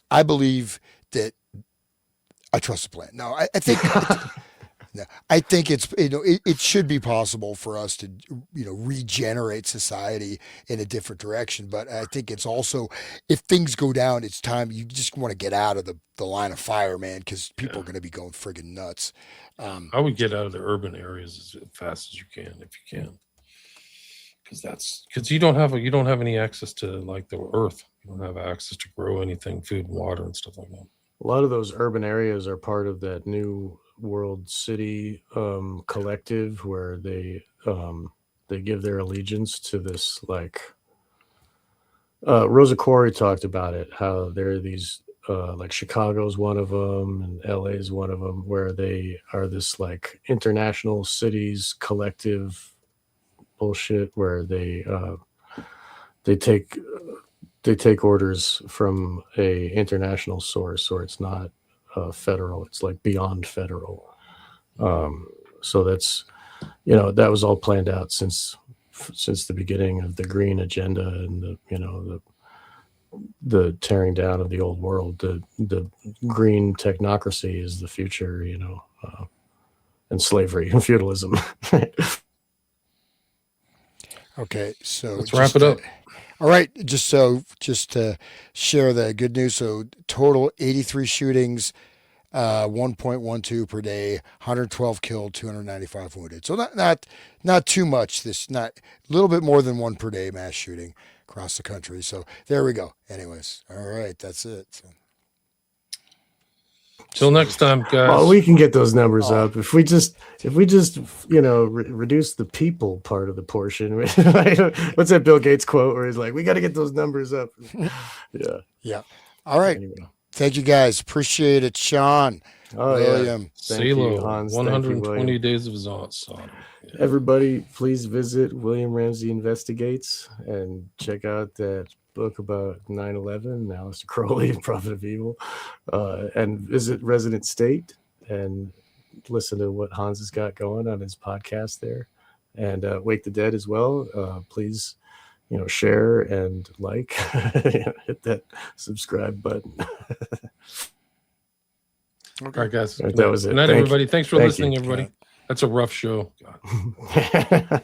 I believe that I trust the plan. No, I think. No, I think it's it should be possible for us to regenerate society in a different direction. But I think it's also, if things go down, it's time you just want to get out of the line of fire, man, because people are going to be going friggin' nuts. I would get out of the urban areas as fast as you can, if you can, because you don't have any access to like the earth. You don't have access to grow anything, food, and water, and stuff like that. A lot of those urban areas are part of that new world city collective where they give their allegiance to this, like Rosa Corey talked about it, how there are these like Chicago's one of them, and LA is one of them, where they are this like international cities collective bullshit, where they take orders from a international source, or it's not federal, it's like beyond federal. So that's, that was all planned out since the beginning of the green agenda and the tearing down of the old world. The green technocracy is the future, and slavery and feudalism. Okay, so Let's wrap it up. All right, just to share the good news. So total 83 shootings, 1.12 per day, 112 killed, 295 wounded. So not too much. This not a little bit more than one per day mass shooting across the country. So there we go. Anyways, all right, that's it. So. Till next time, guys. Well, we can get those numbers up if we just reduce the people part of the portion. What's that Bill Gates quote where he's like, "We got to get those numbers up." Yeah. All right. Anyway. Thank you, guys. Appreciate it, Sean. Thank William. you, Salo, Hans. Thank you, 120 William. days of Sodom. Yeah. Everybody, please visit William Ramsey Investigates and check out that book about 9/11, Aleister Crowley and Prophet of Evil, and visit Resonant State and listen to what Hans has got going on his podcast there, and Wake the Dead as well. Please, share and like, hit that subscribe button. All right, guys. Right, that was it. Good night, everybody. Thanks for Thank listening, you. everybody. That's a rough show. God.